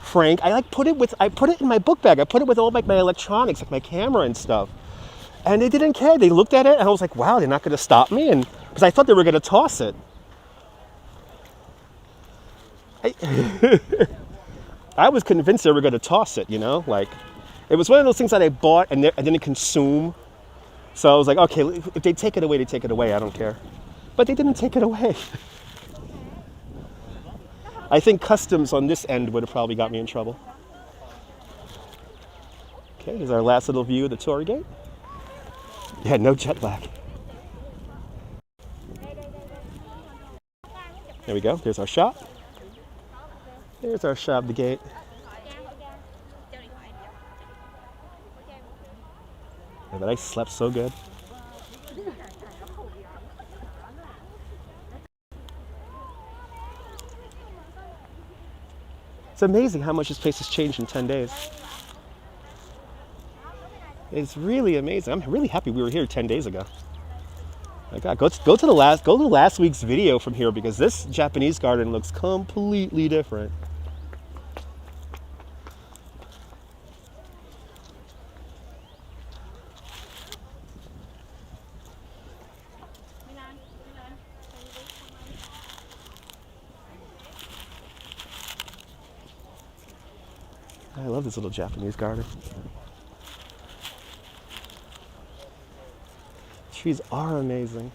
Frank. I put it in my book bag. I put it with all my electronics, like my camera and stuff. And they didn't care. They looked at it, and I was like, wow, they're not going to stop me. And because I thought they were going to toss it. I was convinced they were going to toss it, like it was one of those things that I bought and didn't consume. So I was like, okay, if they take it away, they take it away. I don't care. But they didn't take it away. I think customs on this end would have probably got me in trouble. Okay, here's our last little view of the tour gate. Yeah, no jet lag. There we go. There's our shop. There's our shop, the gate. Yeah, but I slept so good. It's amazing how much this place has changed in 10 days. It's really amazing. I'm really happy we were here 10 days ago. My God, go to last week's video from here, because this Japanese garden looks completely different. I love this little Japanese garden. Trees are amazing.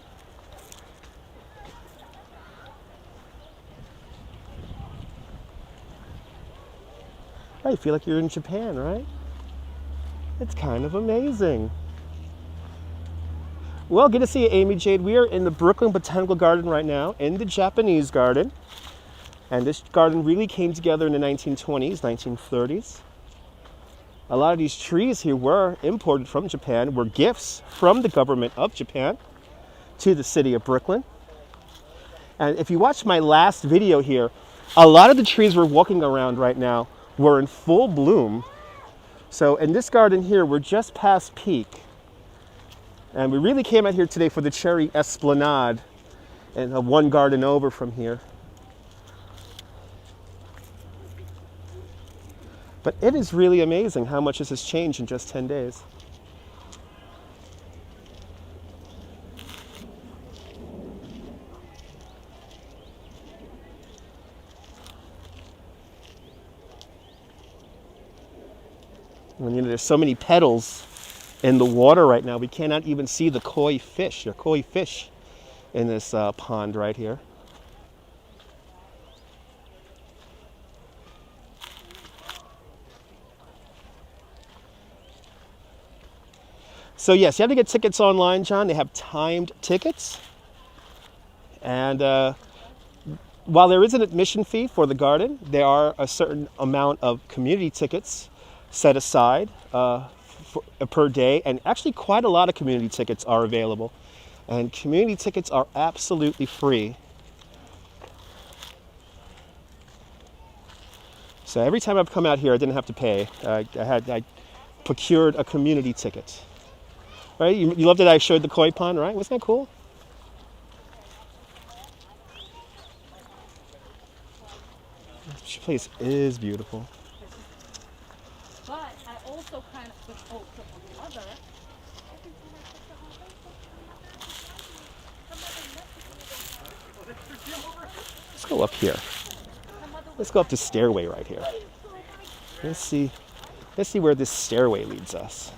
I feel like you're in Japan, right? It's kind of amazing. Well, good to see you, Amy Jade. We are in the Brooklyn Botanical Garden right now, in the Japanese garden. And this garden really came together in the 1920s, 1930s. A lot of these trees here were imported from Japan, were gifts from the government of Japan to the city of Brooklyn. And if you watch my last video here, a lot of the trees we're walking around right now were in full bloom. So in this garden here, we're just past peak. And we really came out here today for the Cherry Esplanade, and one garden over from here. But it is really amazing how much this has changed in just 10 days. And there's so many petals in the water right now, we cannot even see the koi fish. There are koi fish in this pond right here. So yes, you have to get tickets online, John. They have timed tickets. And while there is an admission fee for the garden, there are a certain amount of community tickets set aside per day. And actually quite a lot of community tickets are available. And community tickets are absolutely free. So every time I've come out here, I didn't have to pay. I procured a community ticket. Right? You loved it. I showed the koi pond, right? Wasn't that cool? This place is beautiful. But I also kind of put also on the other. Let's go up here. Let's go up the stairway right here. Let's see where this stairway leads us.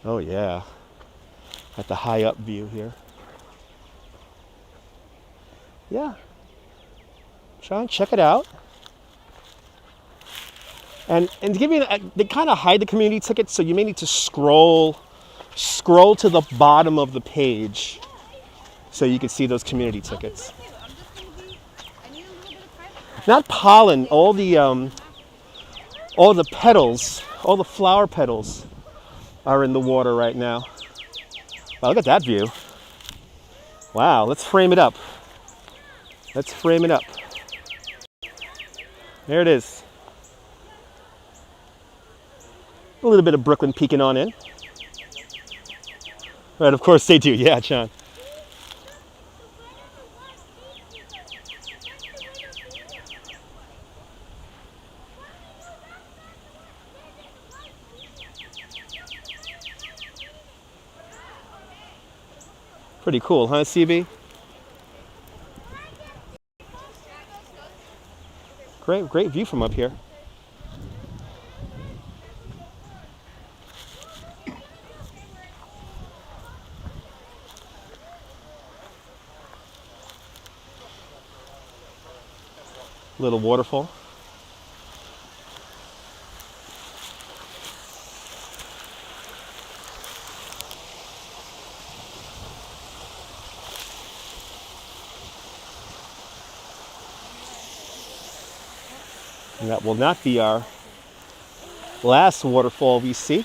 Oh yeah, at the high up view here. Yeah, Sean, check it out. And to give you, they kind of hide the community tickets, so you may need to scroll to the bottom of the page so you can see those community tickets. Not pollen, all the petals, all the flower petals are in the water right now. Wow, look at that view. Wow, let's frame it up. Let's frame it up. There it is. A little bit of Brooklyn peeking on in. Right, of course they do. Yeah, John. Pretty cool, huh, CB? Great view from up here. Little waterfall. And that will not be our last waterfall we see.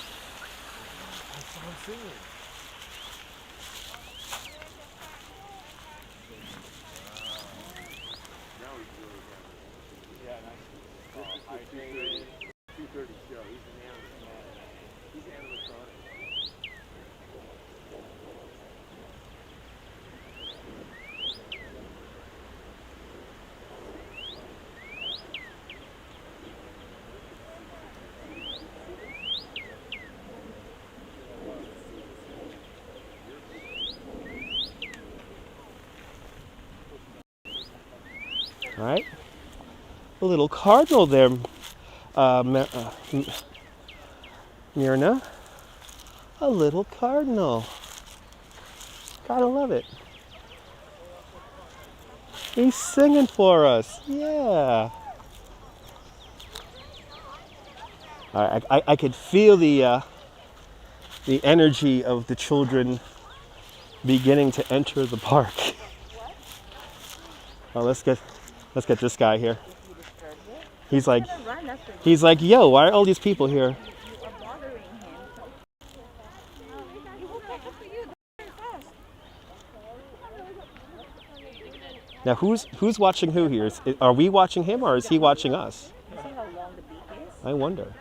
All right, a little cardinal there, Myrna. A little cardinal. Gotta love it. He's singing for us. Yeah. All right, I could feel the energy of the children beginning to enter the park. Oh, let's get this guy here. He's like, yo, why are all these people here? Now, who's watching who here? Are we watching him or is he watching us? I wonder.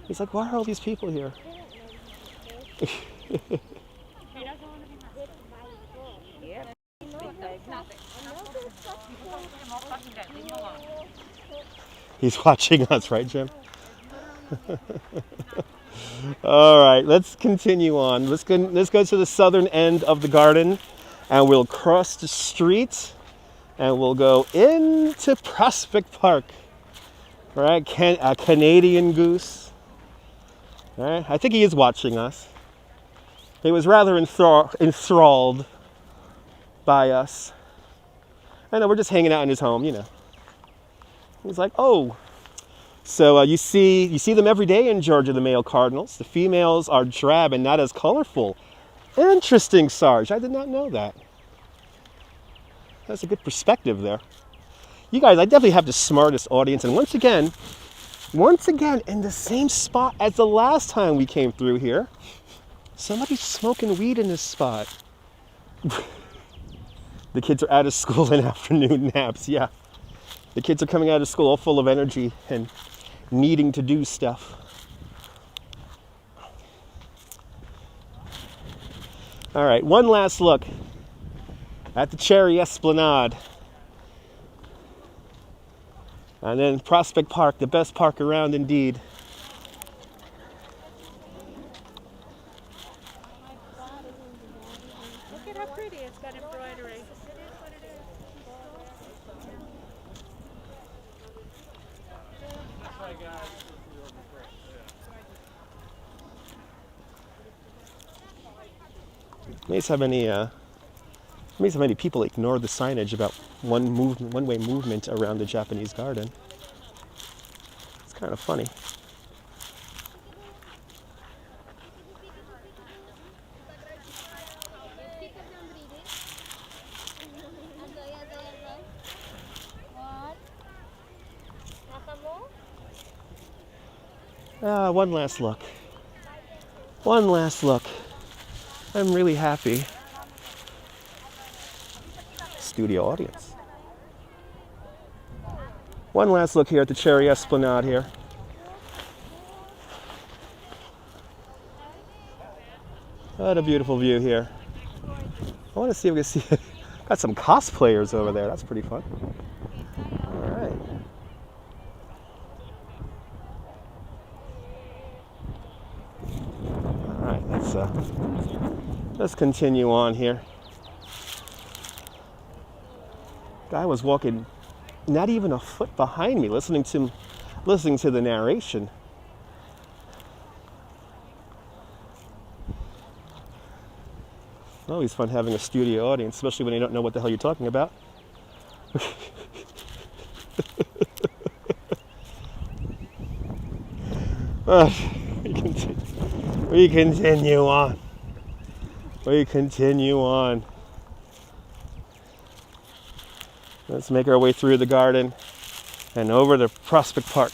He's like, why are all these people here? He's watching us, right, Jim? All right, let's continue on. Let's go to the southern end of the garden, and we'll cross the street, and we'll go into Prospect Park. All right, a Canadian goose. All right, I think he is watching us. He was rather enthralled by us. I know, we're just hanging out in his home, you know. He's like, oh. So you see them every day in Georgia, the male cardinals. The females are drab and not as colorful. Interesting, Sarge. I did not know that. That's a good perspective there. You guys, I definitely have the smartest audience. And once again, in the same spot as the last time we came through here, somebody's smoking weed in this spot. The kids are out of school and afternoon naps, yeah. The kids are coming out of school all full of energy and needing to do stuff. All right, one last look at the Cherry Esplanade. And then Prospect Park, the best park around indeed. Look at how pretty it's got embroidery. Amazed how many people ignore the signage about one-way movement around the Japanese garden. It's kind of funny. One last look. One last look. I'm really happy. Studio audience. One last look here at the Cherry Esplanade here. What a beautiful view here. I want to see if we can see. Got some cosplayers over there. That's pretty fun. All right. All right. Let's continue on here. Guy was walking not even a foot behind me, listening to the narration. Always fun having a studio audience, especially when they don't know what the hell you're talking about. We continue on. We continue on. Let's make our way through the garden and over to Prospect Park.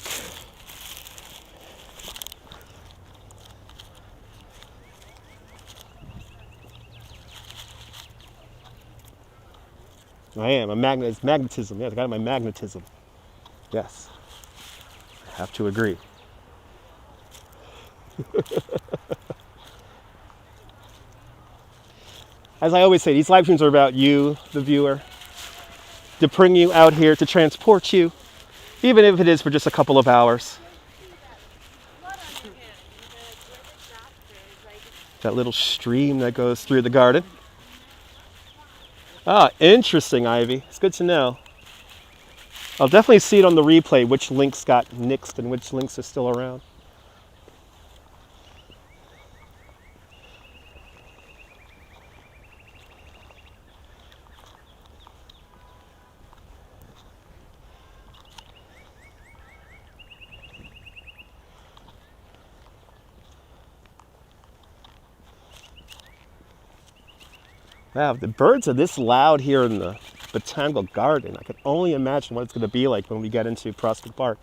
I am a magnet. It's magnetism. Yes, I got my magnetism. Yes, I have to agree. As I always say, these live streams are about you, the viewer, to bring you out here, to transport you, even if it is for just a couple of hours. That little stream that goes through the garden. Ah, interesting, Ivy. It's good to know. I'll definitely see it on the replay, which links got nixed and which links are still around. Wow, if the birds are this loud here in the Botanical Garden, I can only imagine what it's going to be like when we get into Prospect Park.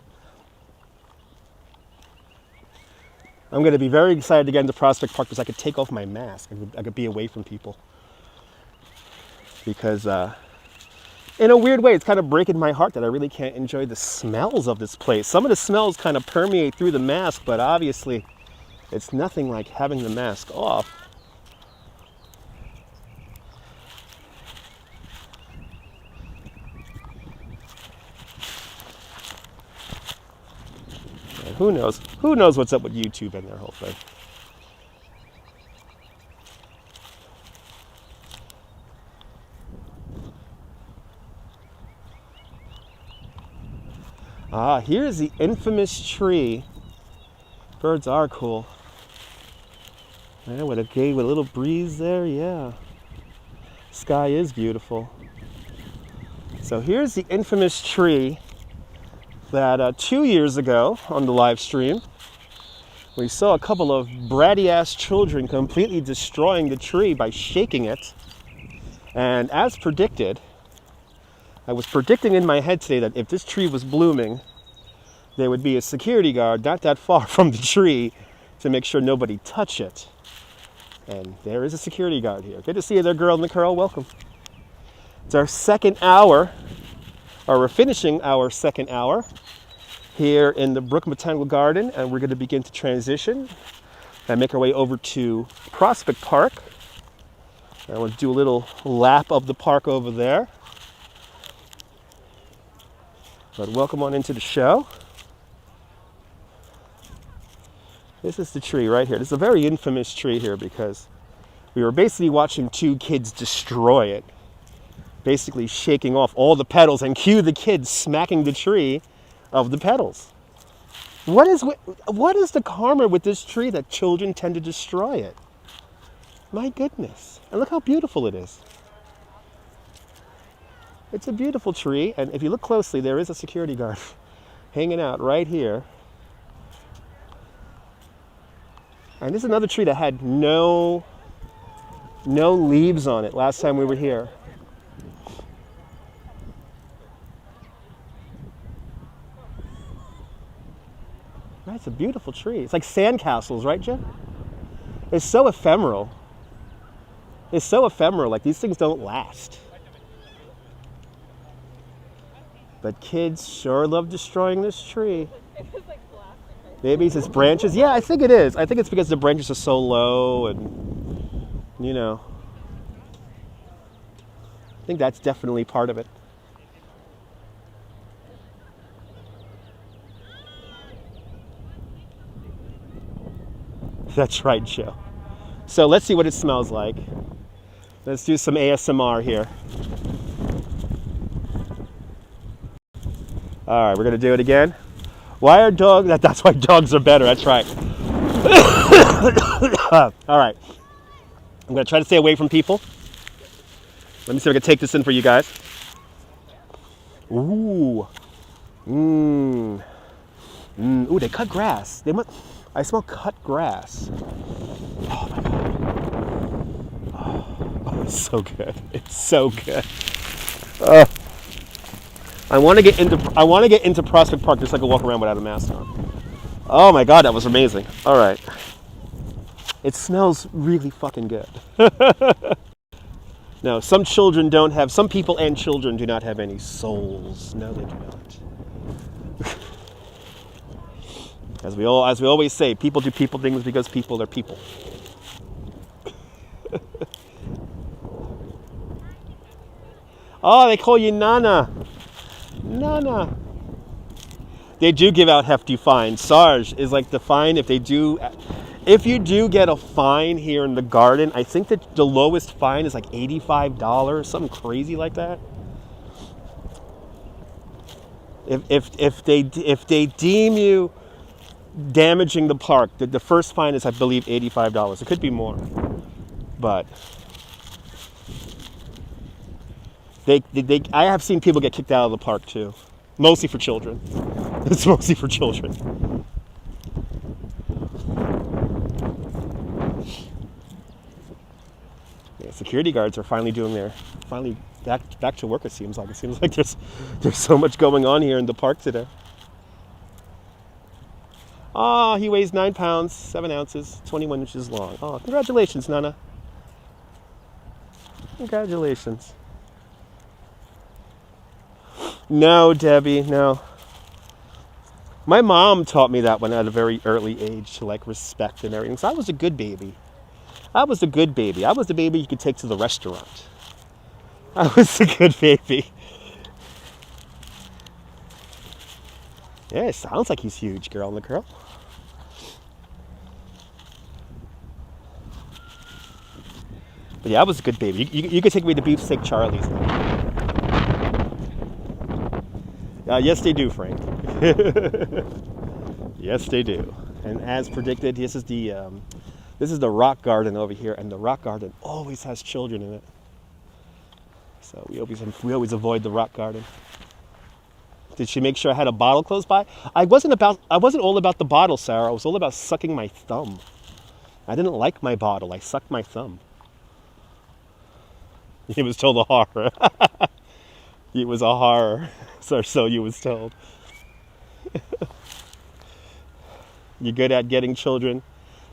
I'm going to be very excited to get into Prospect Park because I could take off my mask. I could be away from people. Because in a weird way, it's kind of breaking my heart that I really can't enjoy the smells of this place. Some of the smells kind of permeate through the mask, but obviously it's nothing like having the mask off. Who knows? Who knows what's up with YouTube and their whole thing? Ah, here's the infamous tree. Birds are cool. Yeah, with a little breeze there, yeah. Sky is beautiful. So here's the infamous tree that 2 years ago on the live stream, we saw a couple of bratty-ass children completely destroying the tree by shaking it. And as predicted, I was predicting in my head today that if this tree was blooming, there would be a security guard not that far from the tree to make sure nobody touch it. And there is a security guard here. Good to see you there, girl in the curl. Welcome. It's our second hour, or we're finishing our second hour here in the Brooklyn Botanical Garden, and we're going to begin to transition and make our way over to Prospect Park. And we'll do a little lap of the park over there. But welcome on into the show. This is the tree right here. This is a very infamous tree here because we were basically watching two kids destroy it. Basically shaking off all the petals and cue the kids smacking the tree of the petals. What is the karma with this tree that children tend to destroy it? My goodness. And look how beautiful it is. It's a beautiful tree, and if you look closely, there is a security guard hanging out right here. And this is another tree that had no leaves on it last time we were here. That's a beautiful tree. It's like sandcastles, right, Jeff? It's so ephemeral. It's so ephemeral, like these things don't last. But kids sure love destroying this tree. Maybe it's its branches. Yeah, I think it is. I think it's because the branches are so low and, you know. I think that's definitely part of it. That's right, Joe. So let's see what it smells like. Let's do some ASMR here. All right, we're gonna do it again. Why are dogs? That's why dogs are better. That's right. All right. I'm gonna try to stay away from people. Let me see if I can take this in for you guys. Ooh. Ooh, they cut grass. I smell cut grass. Oh my god. Oh, it's so good. It's so good. I want to get into Prospect Park just so I can walk around without a mask on. Oh my god, that was amazing. All right. It smells really fucking good. No, some people and children do not have any souls. No, they do not. As we always say, people do people things because people are people. Oh, they call you Nana. Nana. They do give out hefty fines. Sarge is like the fine if you do get a fine here in the garden. I think that the lowest fine is like $85, something crazy like that. If they deem you damaging the park, the first fine is, I believe, $85. It could be more, but I have seen people get kicked out of the park too, mostly for children. It's mostly for children. Yeah, security guards are finally back to work. It seems like there's so much going on here in the park today. Oh, he weighs 9 pounds, 7 ounces, 21 inches long. Oh, congratulations, Nana. Congratulations. No, Debbie, no. My mom taught me that when at a very early age to like respect and everything. So I was a good baby. I was the baby you could take to the restaurant. I was a good baby. Yeah, it sounds like he's huge, girl in the curl. But yeah, I was a good baby. You could take me to Beefsteak Charlie's. Yes, they do, Frank. Yes, they do. And as predicted, this is the rock garden over here, and the rock garden always has children in it. So we always avoid the rock garden. Did she make sure I had a bottle close by? I wasn't all about the bottle, Sarah. I was all about sucking my thumb. I didn't like my bottle. I sucked my thumb. It was told a horror. It was a horror. So you was told. You're good at getting children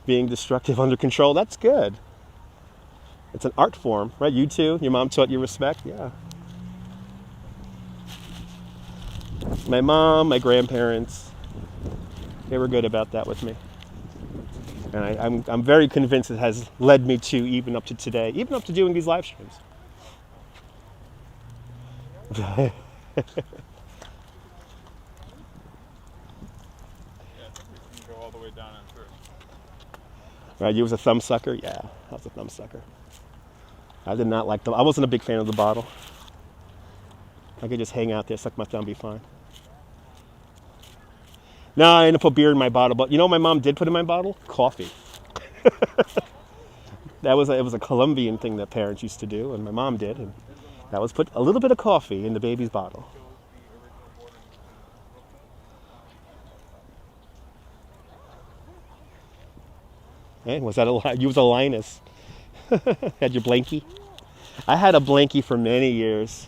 being destructive under control. That's good. It's an art form, right? You too? Your mom taught you respect? Yeah. My mom, my grandparents, they were good about that with me. And I'm very convinced it has led me to even up to today, even up to doing these live streams. Yeah, I think we can go all the way down and through. Right, you was a thumb sucker? Yeah, I was a thumb sucker. I did not like I wasn't a big fan of the bottle. I could just hang out there, suck my thumb, be fine. No, I didn't put beer in my bottle, but you know what my mom did put in my bottle? Coffee. It was a Colombian thing that parents used to do, and my mom did, and that was put a little bit of coffee in the baby's bottle. Hey, was that you was a Linus? Had your blankie? I had a blankie for many years.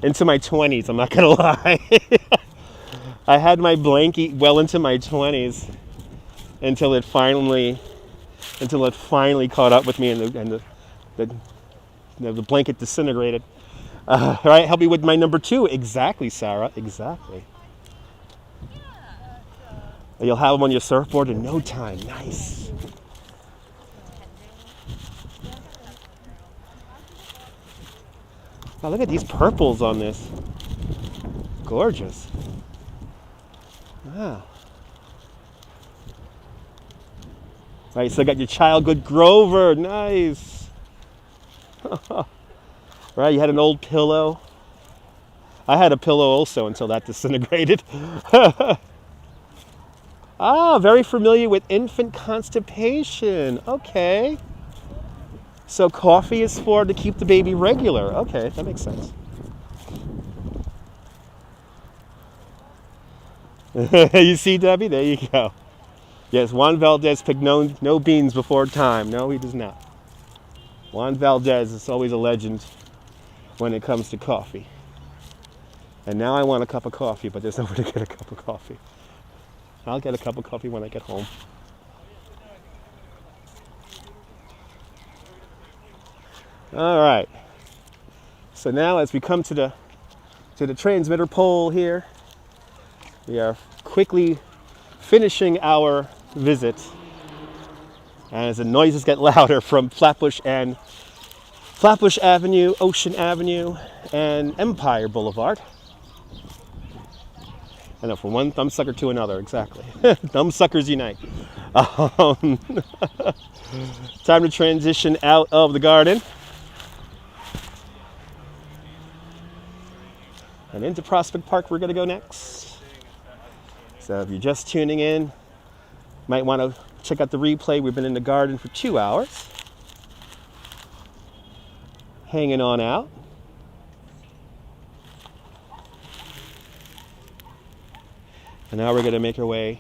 Into my 20s, I'm not gonna lie. I had my blankie well into my 20s until it finally caught up with me and the blanket disintegrated. All right, help me with my number 2. Exactly, Sarah. Exactly. You'll have them on your surfboard in no time. Nice. Oh, look at these purples on this. Gorgeous. Wow. Right, so I got your childhood Grover. Nice. Right, you had an old pillow. I had a pillow also until that disintegrated. Ah, very familiar with infant constipation. Okay. So coffee is to keep the baby regular. Okay, that makes sense. You see, Debbie? There you go. Yes, Juan Valdez picked no beans before time. No, he does not. Juan Valdez is always a legend when it comes to coffee. And now I want a cup of coffee, but there's nowhere to get a cup of coffee. I'll get a cup of coffee when I get home. All right. So now as we come to the transmitter pole here, we are quickly finishing our visit. And as the noises get louder from Flatbush Avenue, Ocean Avenue, and Empire Boulevard. I know, from one thumbsucker to another, exactly. Thumbsuckers unite. Time to transition out of the garden and into Prospect Park. We're going to go next. So if you're just tuning in, might want to check out the replay. We've been in the garden for 2 hours, hanging on out. And now we're going to make our way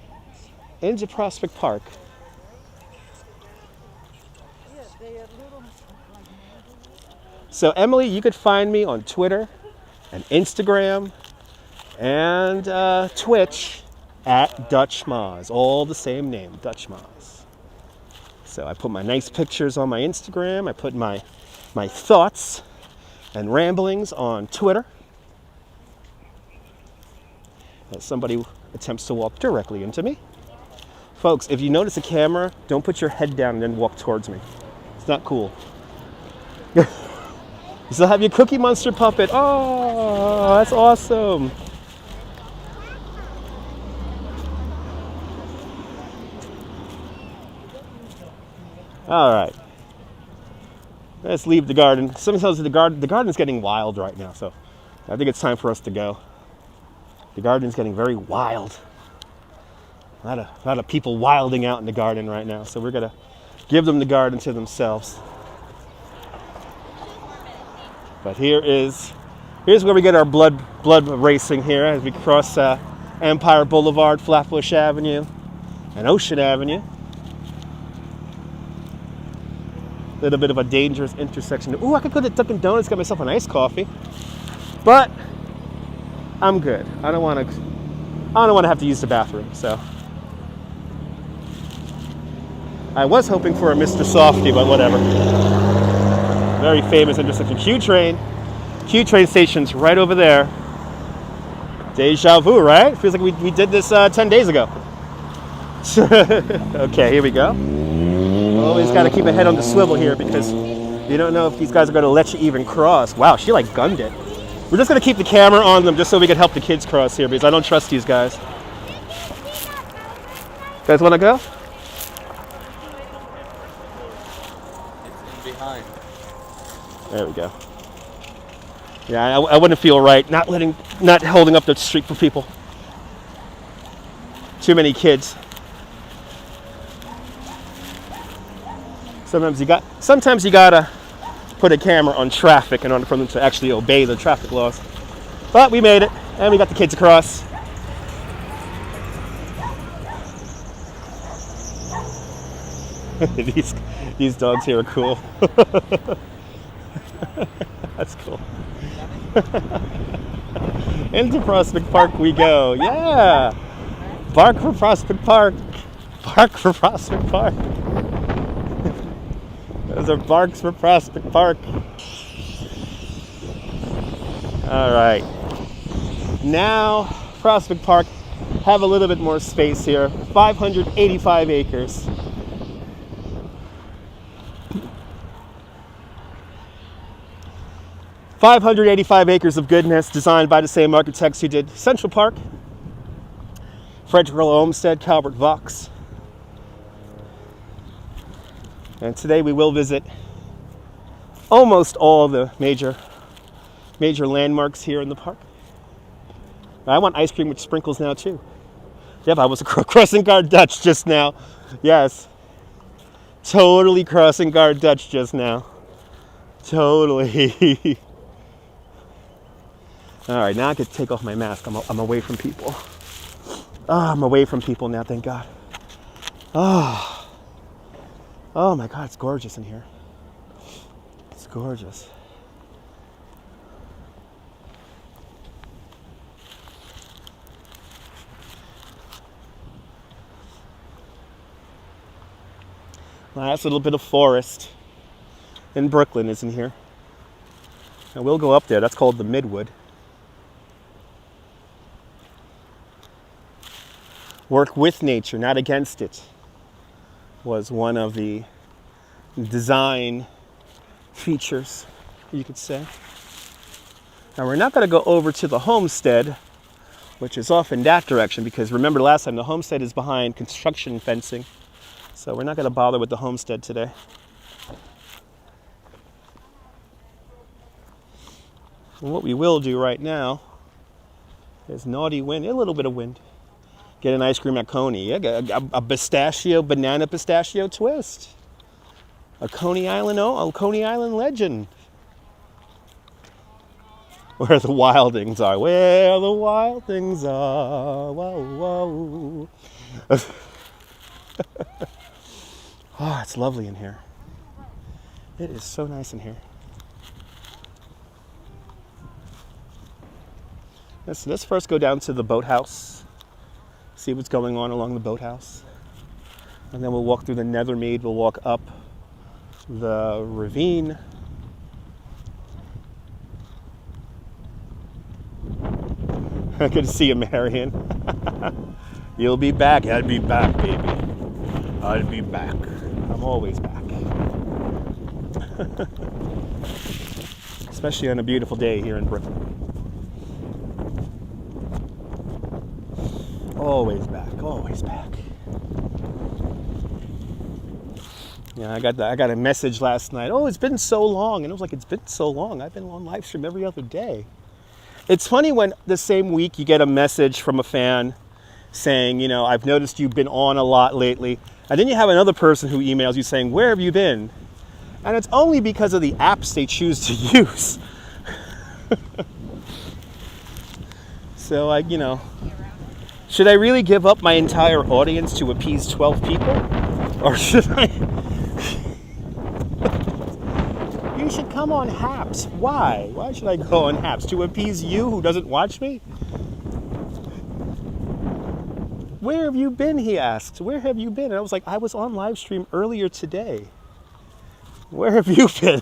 into Prospect Park. So Emily, you could find me on Twitter and Instagram and Twitch at Dutch Moz. All the same name, Dutch Moz. So I put my nice pictures on my Instagram. I put my thoughts and ramblings on Twitter. As somebody attempts to walk directly into me. Folks, if you notice a camera, don't put your head down and then walk towards me. It's not cool. You still have your Cookie Monster puppet. Oh, that's awesome. All right. Let's leave the garden. Sometimes the garden's getting wild right now, so I think it's time for us to go. The garden's getting very wild. A lot of people wilding out in the garden right now, so we're gonna give them the garden to themselves. But here is Here's where we get our blood racing here as we cross Empire Boulevard, Flatbush Avenue, and Ocean Avenue. A little bit of a dangerous intersection. Ooh, I could go to Dunkin' Donuts, get myself an iced coffee, but I'm good. I don't want to have to use the bathroom. So I was hoping for a Mr. Softy, but whatever. Very famous intersection. Q train station's right over there. Deja vu, right? Feels like we did this 10 days ago. Okay, here we go. Always got to keep a head on the swivel here because you don't know if these guys are going to let you even cross. Wow, she like gunned it. We're just going to keep the camera on them just so we can help the kids cross here because I don't trust these guys. You guys want to go? It's in behind. There we go. Yeah, I wouldn't feel right not holding up the street for people. Too many kids. Sometimes you gotta put a camera on traffic in order for them to actually obey the traffic laws. But we made it, and we got the kids across. These dogs here are cool. That's cool. Into Prospect Park we go. Yeah. Bark for Prospect Park. Bark for Prospect Park. Those are barks for Prospect Park. All right. Now, Prospect Park have a little bit more space here. 585 acres. .585 acres of goodness designed by the same architects who did Central Park, Frederick Olmsted, Calvert Vaux. And today we will visit almost all the major landmarks here in the park. I want ice cream with sprinkles now too. Yep, I was crossing guard Dutch just now. Yes. Totally crossing guard Dutch just now. Totally. All right, now I can take off my mask. I'm away from people. Oh, I'm away from people now, thank God. Oh my God, it's gorgeous in here. It's gorgeous. Last little bit of forest in Brooklyn is in here. And we'll go up there. That's called the Midwood. Work with nature, not against it, was one of the design features, you could say. Now we're not going to go over to the homestead, which is off in that direction, because remember last time the homestead is behind construction fencing. So we're not going to bother with the homestead today. And what we will do right now is naughty wind, a little bit of wind. Get an ice cream at Coney. Yeah, a banana pistachio twist. A Coney Island legend. Where the wild things are. Where the wild things are. Whoa, whoa. Oh, it's lovely in here. It is so nice in here. Let's first go down to the boathouse. See what's going on along the boathouse. And then we'll walk through the Nethermead. We'll walk up the ravine. Good to see you, Marion. You'll be back. I'll be back, baby. I'll be back. I'm always back. Especially on a beautiful day here in Brooklyn. Always back, always back. Yeah, I got a message last night. Oh, it's been so long. And I was like, it's been so long. I've been on live stream every other day. It's funny when the same week you get a message from a fan saying, you know, I've noticed you've been on a lot lately. And then you have another person who emails you saying, where have you been? And it's only because of the apps they choose to use. So should I really give up my entire audience to appease 12 people? Or should I? You should come on Haps. Why? Why should I go on Haps? To appease you who doesn't watch me? Where have you been, he asked. Where have you been? And I was like, I was on live stream earlier today. Where have you been?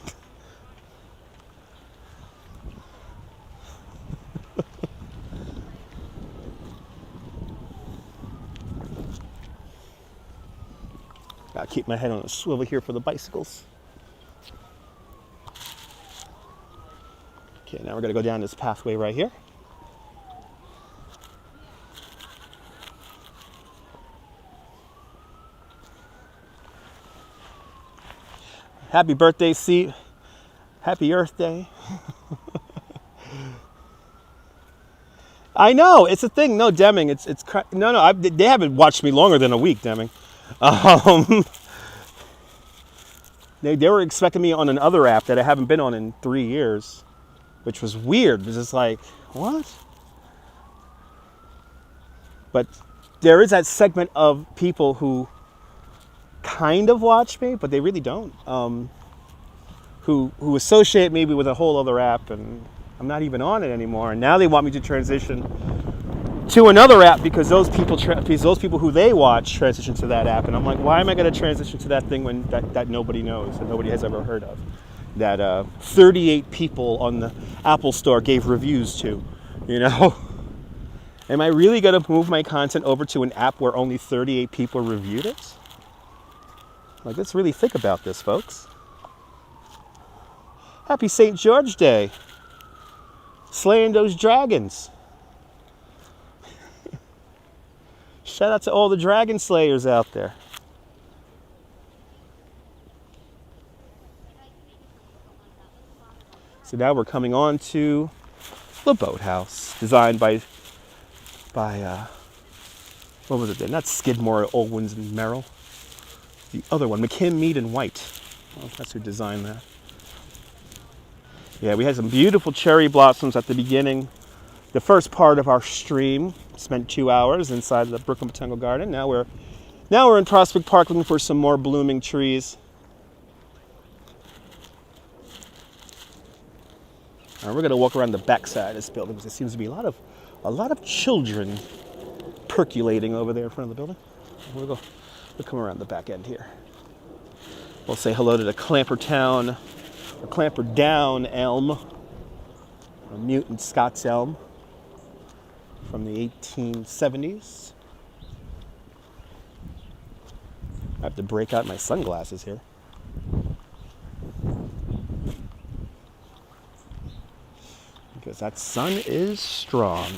Gotta keep my head on a swivel here for the bicycles. Okay, now we're gonna go down this pathway right here. Happy birthday, Seat. Happy Earth Day. I know, it's a thing. No, Deming, they haven't watched me longer than a week, Deming. They were expecting me on another app that I haven't been on in 3 years, which was weird. It was just like, what? But there is that segment of people who kind of watch me, but they really don't. Who associate maybe with a whole other app, and I'm not even on it anymore. And now they want me to transition to another app because those people who they watch transition to that app. And I'm like, why am I going to transition to that thing when that nobody knows and nobody has ever heard of? That 38 people on the Apple Store gave reviews to, Am I really going to move my content over to an app where only 38 people reviewed it? Like, let's really think about this, folks. Happy St. George Day. Slaying those dragons. Shout out to all the dragon slayers out there. So now we're coming on to the boathouse, designed by what was it then? Not Skidmore, Owens and Merrill. The other one, McKim, Mead and White. Well, that's who designed that. Yeah, we had some beautiful cherry blossoms at the beginning. The first part of our stream spent 2 hours inside the Brooklyn Botanical Garden. Now we're in Prospect Park looking for some more blooming trees. And we're going to walk around the backside of this building because there seems to be a lot of children percolating over there in front of the building. We'll come around the back end here. We'll say hello to the Clamper Down elm, a mutant Scots elm from the 1870s. I have to break out my sunglasses here. Because that sun is strong.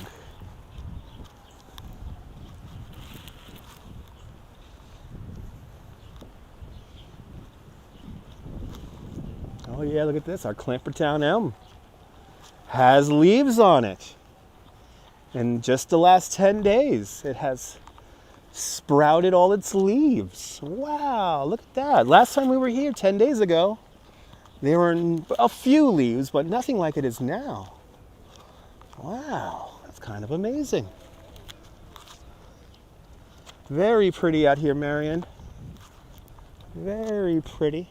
Oh yeah, look at this. Our Clampertown elm has leaves on it. In just the last 10 days, it has sprouted all its leaves. Wow, look at that. Last time we were here 10 days ago, there were a few leaves, but nothing like it is now. Wow, that's kind of amazing. Very pretty out here, Marion. Very pretty.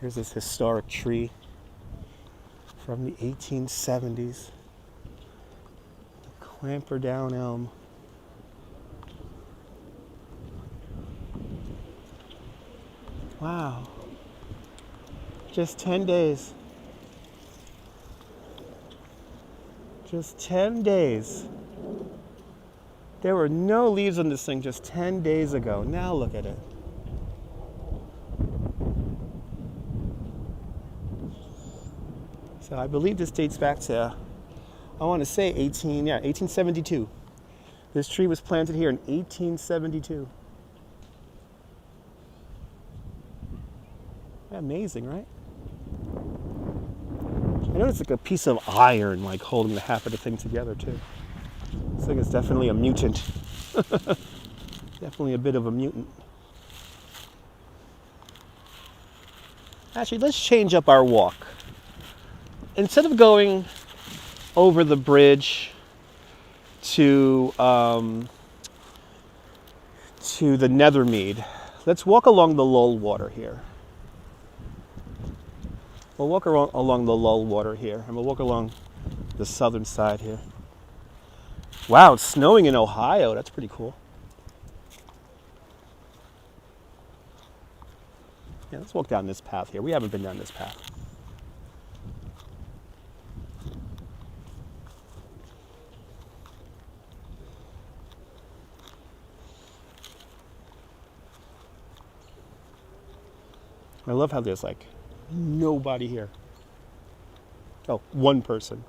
Here's this historic tree from the 1870s. The Clamperdown elm. Wow. Just 10 days. Just 10 days. There were no leaves on this thing just 10 days ago. Now look at it. So I believe this dates back to, I want to say 1872. This tree was planted here in 1872. Amazing, right? I noticed like a piece of iron like holding the half of the thing together too. This thing is definitely a mutant. Definitely a bit of a mutant. Actually, let's change up our walk. Instead of going over the bridge to the Nethermead, let's walk along the lull water here. We'll walk along the lull water here, and we'll walk along the southern side here. Wow, it's snowing in Ohio. That's pretty cool. Yeah, let's walk down this path here. We haven't been down this path. I love how there's like nobody here. Oh, one person.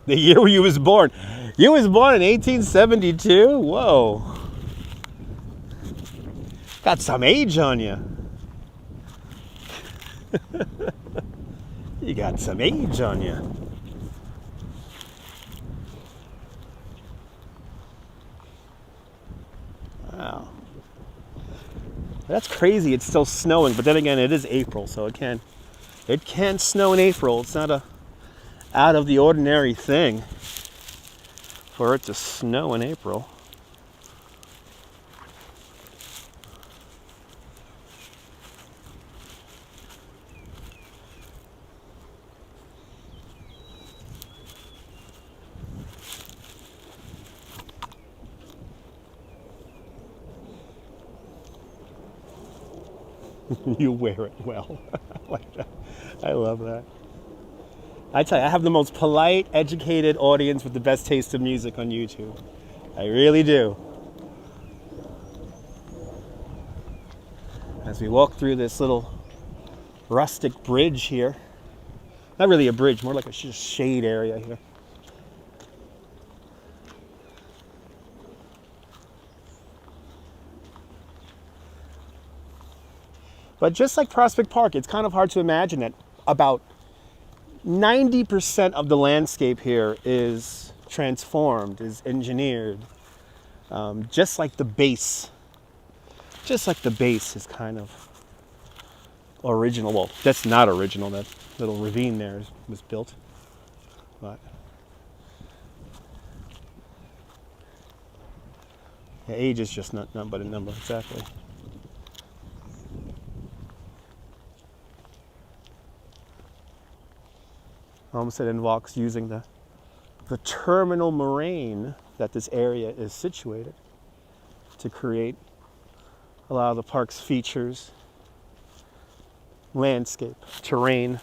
The year you was born. You was born in 1872? Whoa. Got some age on you. You got some age on you. Wow. That's crazy. It's still snowing, but then again, it is April, so it can snow in April. It's not a out of the ordinary thing for it to snow in April. You wear it well. I like that. I love that. I tell you, I have the most polite, educated audience with the best taste in music on YouTube. I really do. As we walk through this little rustic bridge here. Not really a bridge, more like a shade area here. But just like Prospect Park, it's kind of hard to imagine that about 90% of the landscape here is transformed, is engineered. Just like the base. Just like the base is kind of original. Well, that's not original. That little ravine there was built. But yeah, age is just not but a number, exactly. Homestead involves using the terminal moraine that this area is situated to create a lot of the park's features, landscape, terrain.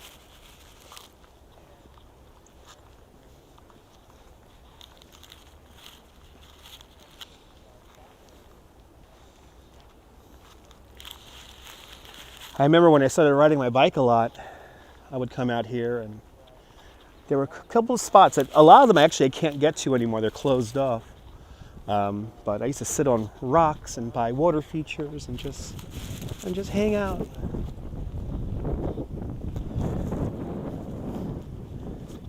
I remember when I started riding my bike a lot, I would come out here and there were a couple of spots that a lot of them actually I can't get to anymore. They're closed off. But I used to sit on rocks and buy water features and just hang out.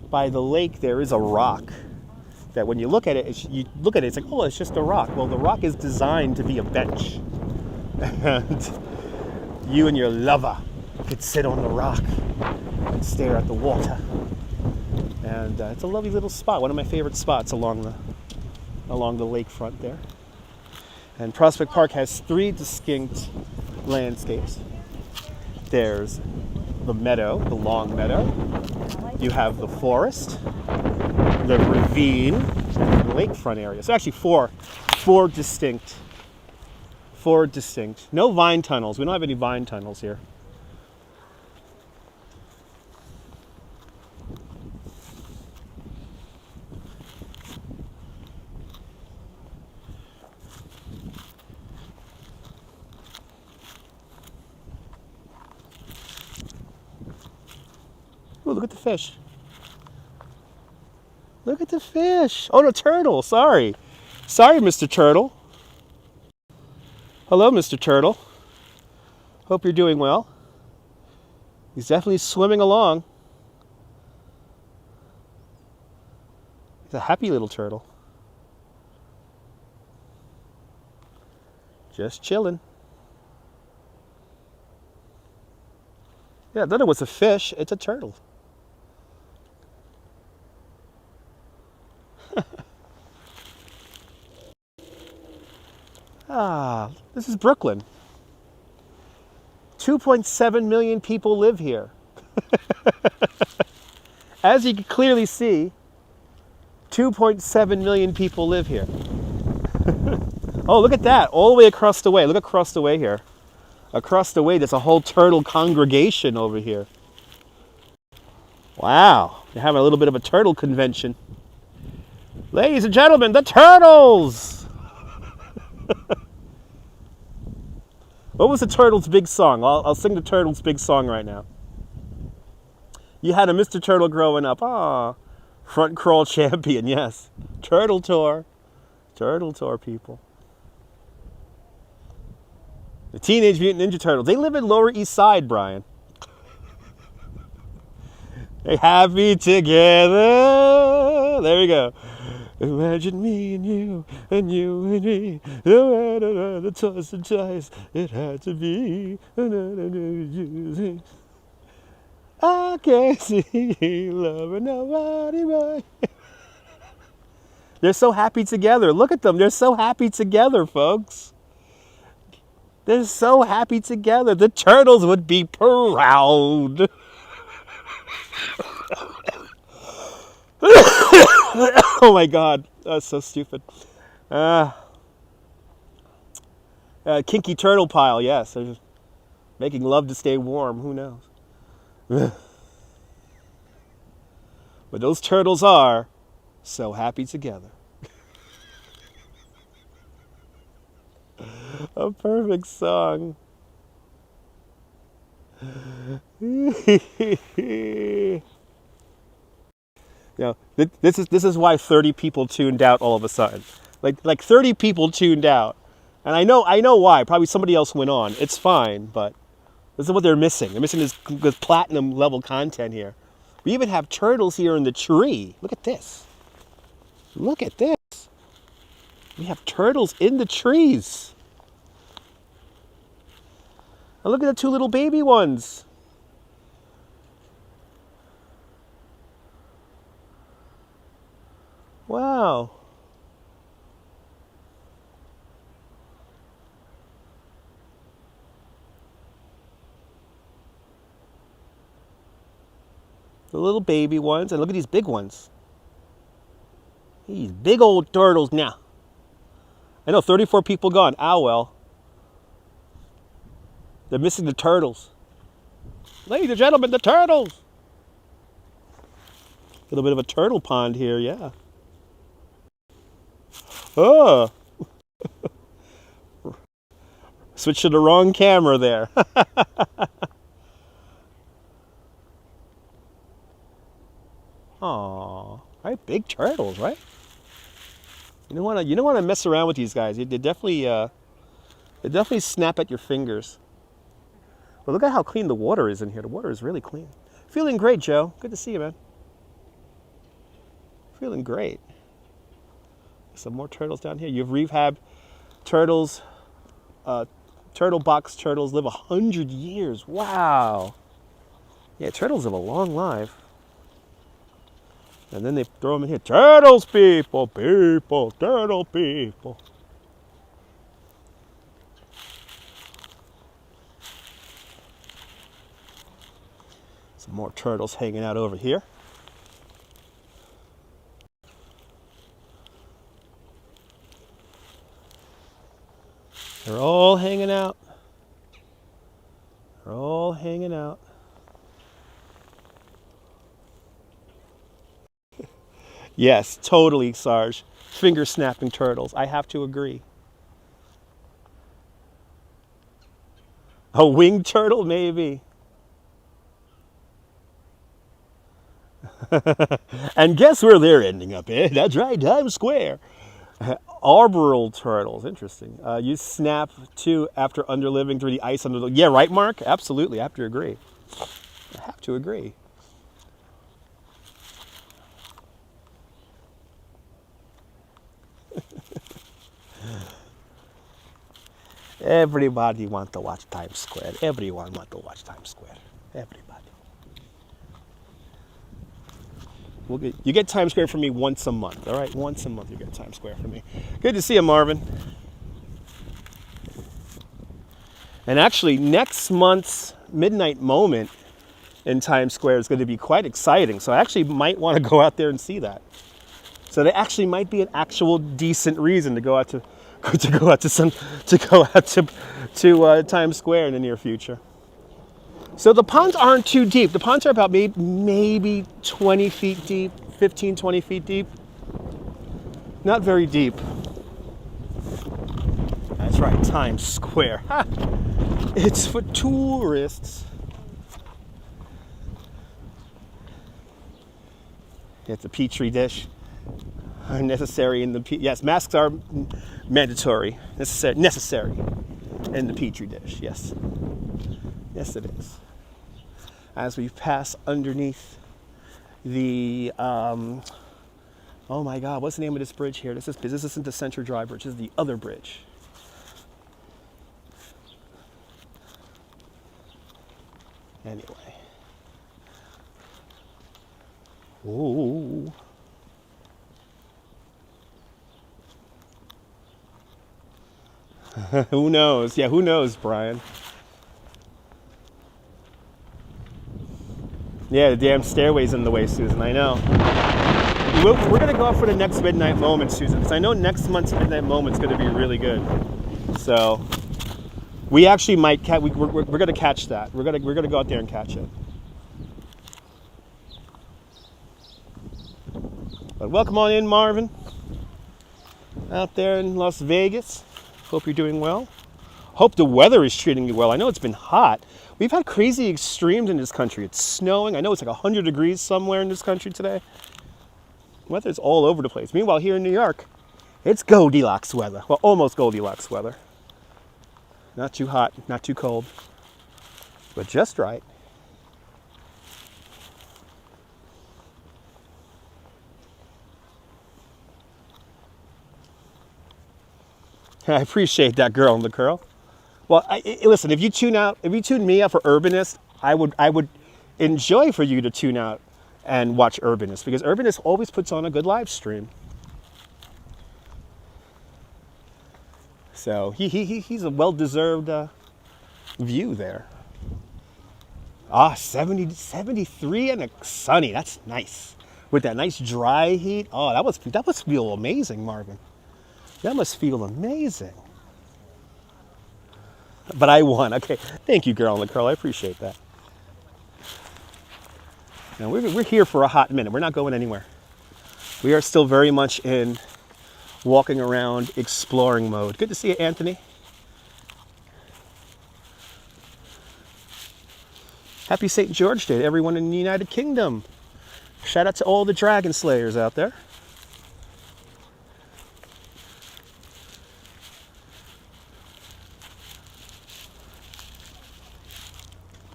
By the lake, there is a rock that when you look at it, it's like, oh, it's just a rock. Well, the rock is designed to be a bench. And you and your lover could sit on the rock and stare at the water. And it's a lovely little spot, one of my favorite spots along the lakefront there. And Prospect Park has 3 distinct landscapes. There's the meadow, the long meadow. You have the forest, the ravine, and the lakefront area. So actually four distinct. No vine tunnels. We don't have any vine tunnels here. Oh, look at the fish. Look at the fish. Oh, no, turtle. Sorry, Mr. Turtle. Hello, Mr. Turtle. Hope you're doing well. He's definitely swimming along. He's a happy little turtle. Just chilling. Yeah, I thought it was a fish. It's a turtle. Ah, this is Brooklyn. 2.7 million people live here. As you can clearly see, 2.7 million people live here. Oh, look at that, all the way across the way. Look across the way here. Across the way, there's a whole turtle congregation over here. Wow, they're having a little bit of a turtle convention. Ladies and gentlemen, the turtles! What was the turtle's big song? I'll sing the turtle's big song right now. You had a Mr. Turtle growing up. Ah, front crawl champion, yes. Turtle tour. Turtle tour, people. The Teenage Mutant Ninja Turtles. They live in Lower East Side, Brian. They happy together. There we go. Imagine me and you and me. The toys and toys it had to be. I can't see loving nobody but. They're so happy together. Look at them. They're so happy together, folks. They're so happy together. The turtles would be proud. Oh my God, that's so stupid. Kinky turtle pile, yes. They're just making love to stay warm, who knows? But those turtles are so happy together. A perfect song. You know, this is why 30 people tuned out all of a sudden. Like 30 people tuned out, and I know why. Probably somebody else went on. It's fine, but this is what they're missing. They're missing this platinum level content here. We even have turtles here in the tree. Look at this. Look at this. We have turtles in the trees. And look at the two little baby ones. Wow. The little baby ones, and look at these big ones. These big old turtles now. I know, 34 people gone. Ah, well. They're missing the turtles. Ladies and gentlemen, the turtles. A little bit of a turtle pond here, yeah. Oh. Switch to the wrong camera there. Aw, right, big turtles, right? You don't want to mess around with these guys. They definitely snap at your fingers. But look at how clean the water is in here. The water is really clean. Feeling great, Joe. Good to see you, man. Feeling great. Some more turtles down here. You've rehab turtles. Turtle box turtles live 100 years. Wow. Yeah, turtles have a long life. And then they throw them in here. Turtles, people, turtle people. Some more turtles hanging out over here. They're all hanging out. They're all hanging out. Yes, totally, Sarge. Finger snapping turtles. I have to agree. A winged turtle, maybe. And guess where they're ending up, eh? That's right, Times Square. Arboreal turtles, interesting. You snap too after underliving through the ice under the... Yeah, right, Mark? Absolutely, I have to agree. I have to agree. Everybody wants to watch Times Square. Everyone wants to watch Times Square. Everybody. You get Times Square from me once a month, all right? Once a month you get Times Square from me. Good to see you, Marvin. And actually, next month's Midnight Moment in Times Square is going to be quite exciting. So I actually might want to go out there and see that. So there actually might be an actual decent reason to go out to Times Square in the near future. So the ponds aren't too deep. The ponds are about maybe 20 feet deep, 15, 20 feet deep. Not very deep. That's right, Times Square. Ha! It's for tourists. It's a petri dish. Necessary in the yes, masks are mandatory. Necessary in the petri dish. Yes, yes, it is. As we pass underneath the oh my God, what's the name of this bridge here? This isn't the Central Drive Bridge. This is the other bridge. Anyway. Ooh. Who knows? Yeah, who knows, Brian? Yeah, the damn stairway's in the way, Susan. I know. We're going to go out for the next Midnight Moment, Susan, because I know next month's Midnight Moment's going to be really good. So we actually might we're going to catch that. We're going to go out there and catch it. But welcome on in, Marvin. Out there in Las Vegas. Hope you're doing well. Hope the weather is treating you well. I know it's been hot. We've had crazy extremes in this country. It's snowing. I know it's like 100 degrees somewhere in this country today. Weather's all over the place. Meanwhile, here in New York, it's Goldilocks weather. Well, almost Goldilocks weather. Not too hot, not too cold, but just right. I appreciate that, girl in the curl. Well, listen, if you tune me out for Urbanist, I would enjoy for you to tune out and watch Urbanist, because Urbanist always puts on a good live stream. So he's a well-deserved view there. 73 and sunny. That's nice. With that nice dry heat. Oh, that must feel amazing, Marvin. That must feel amazing. But I won. Okay. Thank you, girl in the curl. I appreciate that. Now, we're here for a hot minute. We're not going anywhere. We are still very much in walking around, exploring mode. Good to see you, Anthony. Happy St. George Day to everyone in the United Kingdom. Shout out to all the Dragon Slayers out there.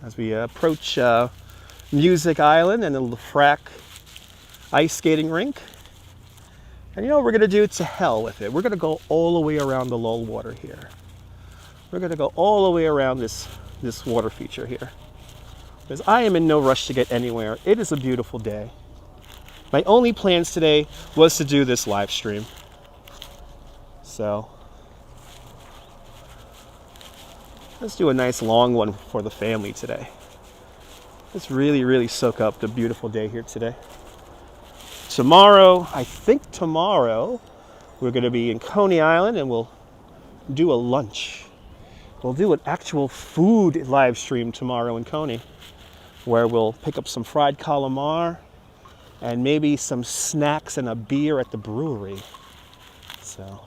As we approach Music Island and the Lefrak ice skating rink. And you know what we're going to do? To hell with it. We're going to go all the way around the lull water here. We're going to go all the way around this water feature here. Because I am in no rush to get anywhere. It is a beautiful day. My only plans today was to do this live stream. So let's do a nice long one for the family today. Let's really, really soak up the beautiful day here today. Tomorrow, I think tomorrow, we're going to be in Coney Island and we'll do a lunch. We'll do an actual food live stream tomorrow in Coney, where we'll pick up some fried calamari and maybe some snacks and a beer at the brewery. So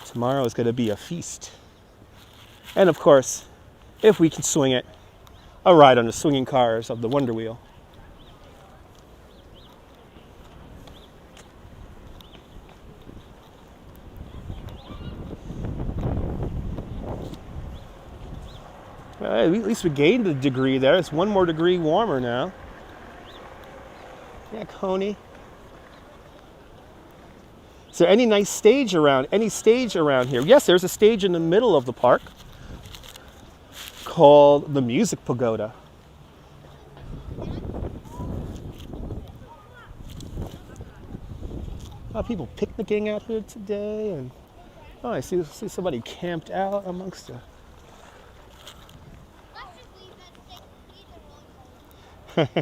tomorrow is going to be a feast. And of course, if we can swing it, a ride on the swinging cars of the Wonder Wheel. Well, at least we gained a degree there. It's 1 more degree warmer now. Yeah, Coney. Is there any nice stage around? Any stage around here? Yes, there's a stage in the middle of the park. called the Music Pagoda. A lot of people picnicking out here today, and oh, I see somebody camped out amongst the.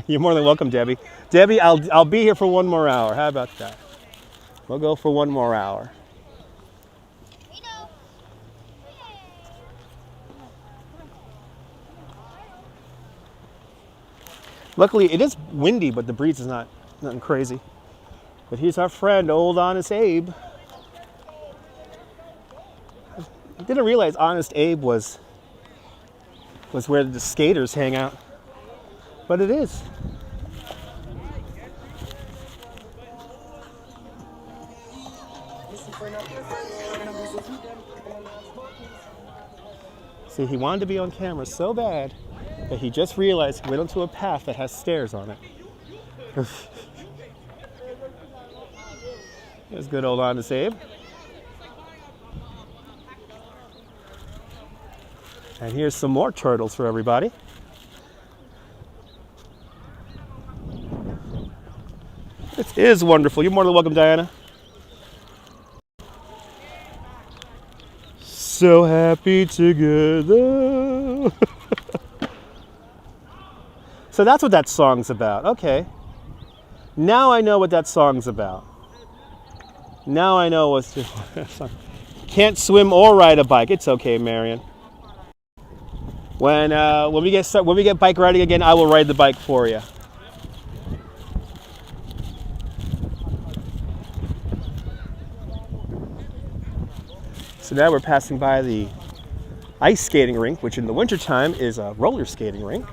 You're more than welcome, Debbie. Debbie, I'll be here for one more hour. How about that? We'll go for one more hour. Luckily, it is windy, but the breeze is nothing crazy. But here's our friend, old Honest Abe. I didn't realize Honest Abe was where the skaters hang out, but it is. See, he wanted to be on camera so bad that he just realized he went onto a path that has stairs on it. There's good old Honest Abe. And here's some more turtles for everybody. This is wonderful. You're more than welcome, Diana. So happy together. So that's what that song's about. Okay. Now I know what that song's about. Now I know what's the can't swim or ride a bike. It's okay, Marion. When we get bike riding again, I will ride the bike for you. So now we're passing by the ice skating rink, which in the wintertime is a roller skating rink.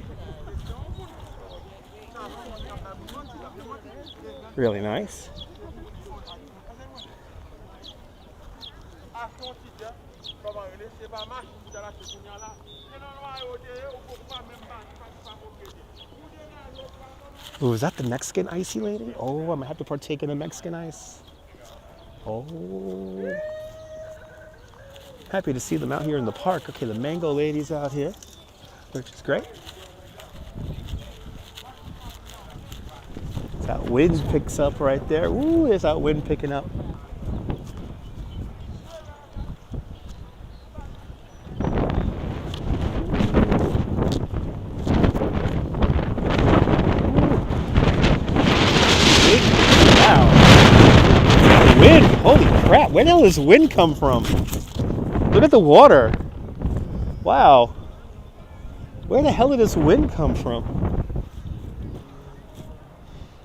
Really nice. Ooh, is that the Mexican icy lady? Oh, I'm gonna have to partake in the Mexican ice. Oh. Happy to see them out here in the park. Okay, the mango lady's out here, which is great. That wind picks up right there. Ooh, there's that wind picking up. Wow. Wind, holy crap, where the hell does wind come from? Look at the water. Wow. Where the hell did this wind come from?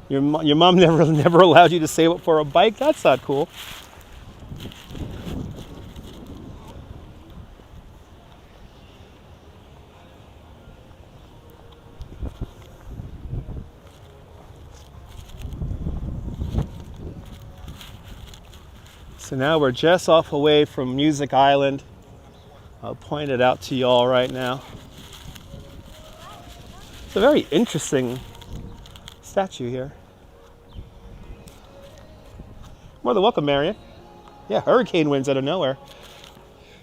Your mom never allowed you to save up for a bike? That's not cool. So now we're just off away from Music Island. I'll point it out to you all right now. It's a very interesting statue here. More than welcome, Marion. Yeah, hurricane winds out of nowhere.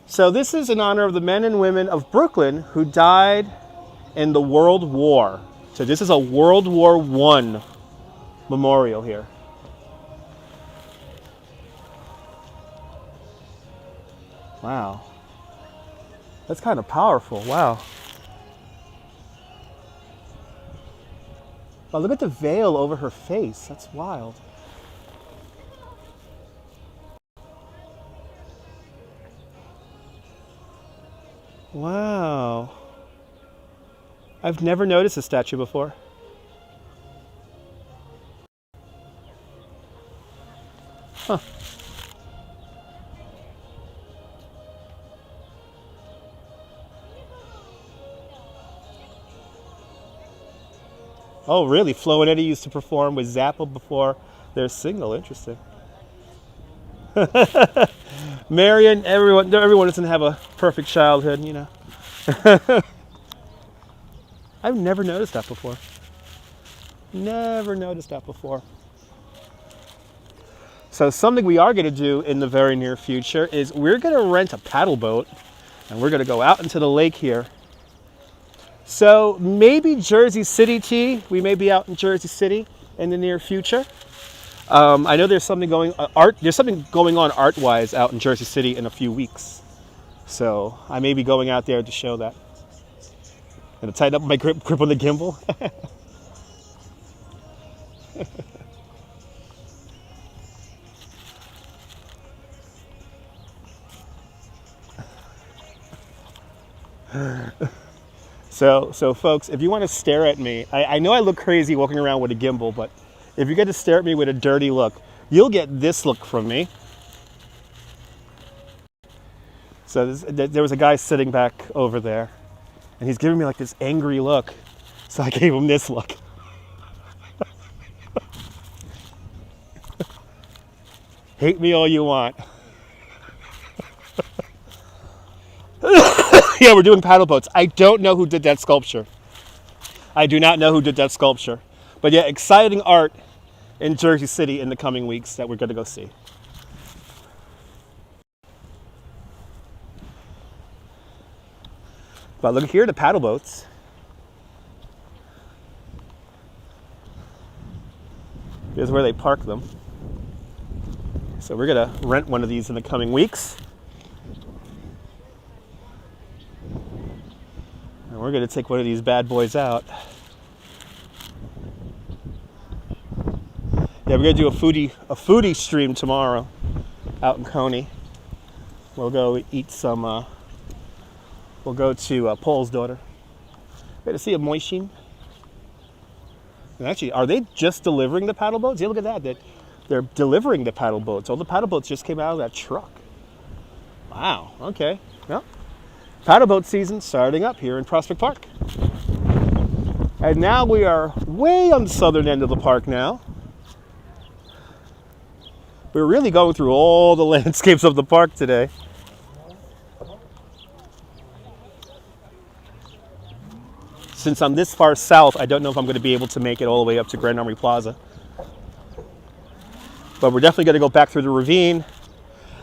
So this is in honor of the men and women of Brooklyn who died in the World War. So this is a World War I memorial here. Wow. That's kind of powerful. Wow. Wow, look at the veil over her face. That's wild. Wow. I've never noticed a statue before. Huh. Oh, really? Flo and Eddie used to perform with Zappa before their single. Interesting. Marion, everyone doesn't have a perfect childhood, you know. I've never noticed that before. Never noticed that before. So something we are going to do in the very near future is we're going to rent a paddle boat and we're going to go out into the lake here So maybe Jersey City tea. We may be out in Jersey City in the near future. I know there's something going There's something going on art-wise out in Jersey City in a few weeks. So I may be going out there to show that. Gonna tighten up my grip on the gimbal. So folks, if you want to stare at me, I know I look crazy walking around with a gimbal, but if you get to stare at me with a dirty look, you'll get this look from me. So there was a guy sitting back over there, and he's giving me like this angry look. So I gave him this look. Hate me all you want. Yeah, we're doing paddle boats. I don't know who did that sculpture. I do not know who did that sculpture. But yeah, exciting art in Jersey City in the coming weeks that we're going to go see. But look here, the paddle boats. Here's where they park them. So we're going to rent one of these in the coming weeks. And we're going to take one of these bad boys out. Yeah, we're going to do a foodie stream tomorrow out in Coney. We'll go eat some, we'll go to Paul's daughter. We're going to see a moishin. And actually, are they just delivering the paddle boats? Yeah, look at that. They're delivering the paddle boats. All the paddle boats just came out of that truck. Wow, okay. Well, paddle boat season starting up here in Prospect Park. And now we are way on the southern end of the park now. We're really going through all the landscapes of the park today. Since I'm this far south, I don't know if I'm going to be able to make it all the way up to Grand Armory Plaza. But we're definitely going to go back through the ravine.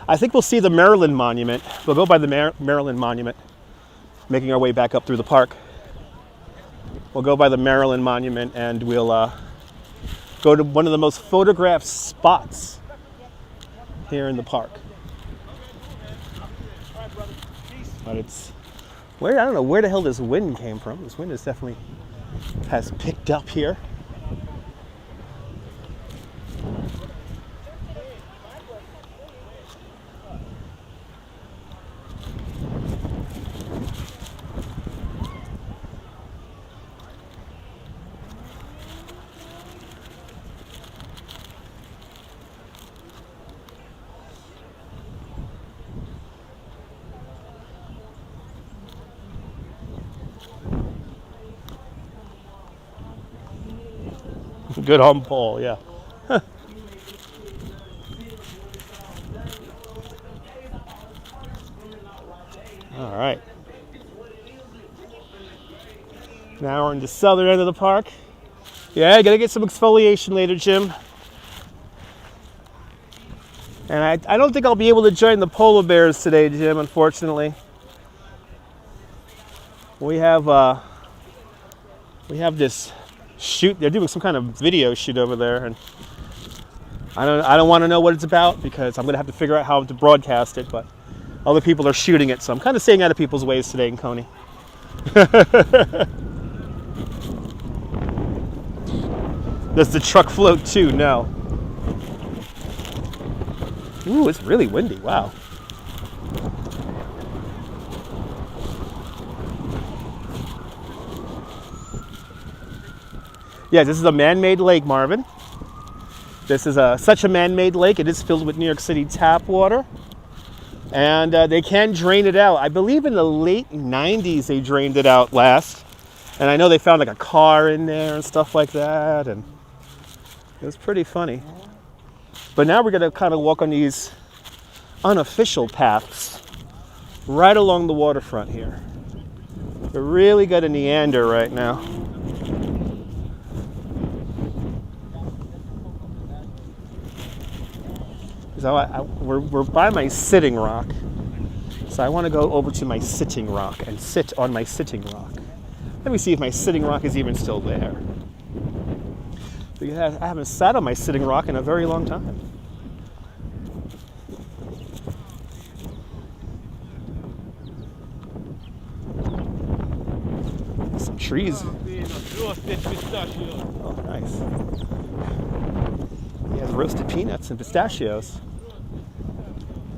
I think we'll see the Maryland Monument. We'll go by the Maryland Monument, making our way back up through the park. We'll go by the Maryland Monument and we'll go to one of the most photographed spots here in the park. But it's I don't know where the hell this wind came from. This wind has picked up here. Good on Paul, yeah. All right. Now we're in the southern end of the park. Yeah, gotta get some exfoliation later, Jim. And I don't think I'll be able to join the polar bears today, Jim, unfortunately. We have this shoot. They're doing some kind of video shoot over there, and I don't want to know what it's about because I'm gonna have to figure out how to broadcast it, but other people are shooting it, so I'm kind of staying out of people's ways today in Coney. Does the truck float too? No. Ooh, it's really windy. Wow. Yeah, this is a man-made lake, Marvin. This is such a man-made lake. It is filled with New York City tap water. And they can drain it out. I believe in the late 90s they drained it out last. And I know they found like a car in there and stuff like that. And it was pretty funny. But now we're going to kind of walk on these unofficial paths right along the waterfront here. We're really going to meander right now. So we're by my sitting rock. So I want to go over to my sitting rock and sit on my sitting rock. Let me see if my sitting rock is even still there. Because I haven't sat on my sitting rock in a very long time. Some trees. Oh, nice. He has roasted peanuts and pistachios.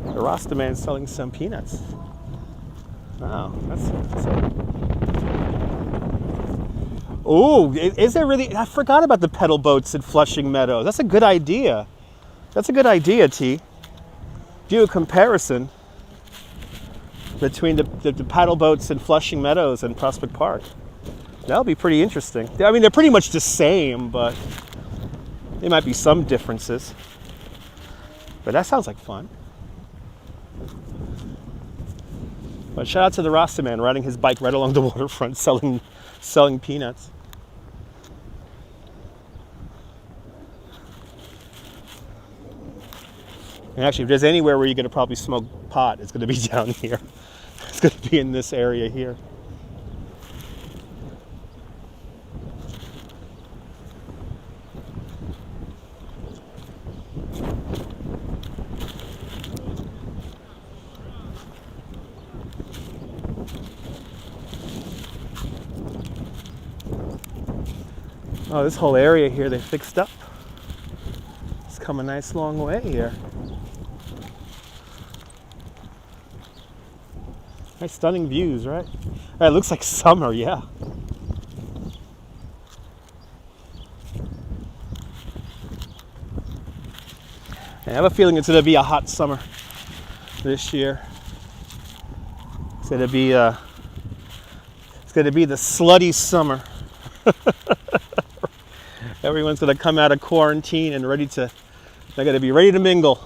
The Rasta man's selling some peanuts. Wow, that's oh, is there really? I forgot about the pedal boats in Flushing Meadows. That's a good idea. That's a good idea, T. Do a comparison between the paddle boats in Flushing Meadows and Prospect Park. That'll be pretty interesting. I mean, they're pretty much the same, but there might be some differences. But that sounds like fun. But shout out to the Rasta man riding his bike right along the waterfront selling peanuts. And actually, if there's anywhere where you're going to probably smoke pot, it's going to be down here. It's going to be in this area here. Oh, this whole area here they fixed up. It's come a nice long way here. Nice stunning views, right? It looks like summer, yeah. I have a feeling it's going to be a hot summer this year. It's going to be the slutty summer. Everyone's going to come out of quarantine and they're going to be ready to mingle.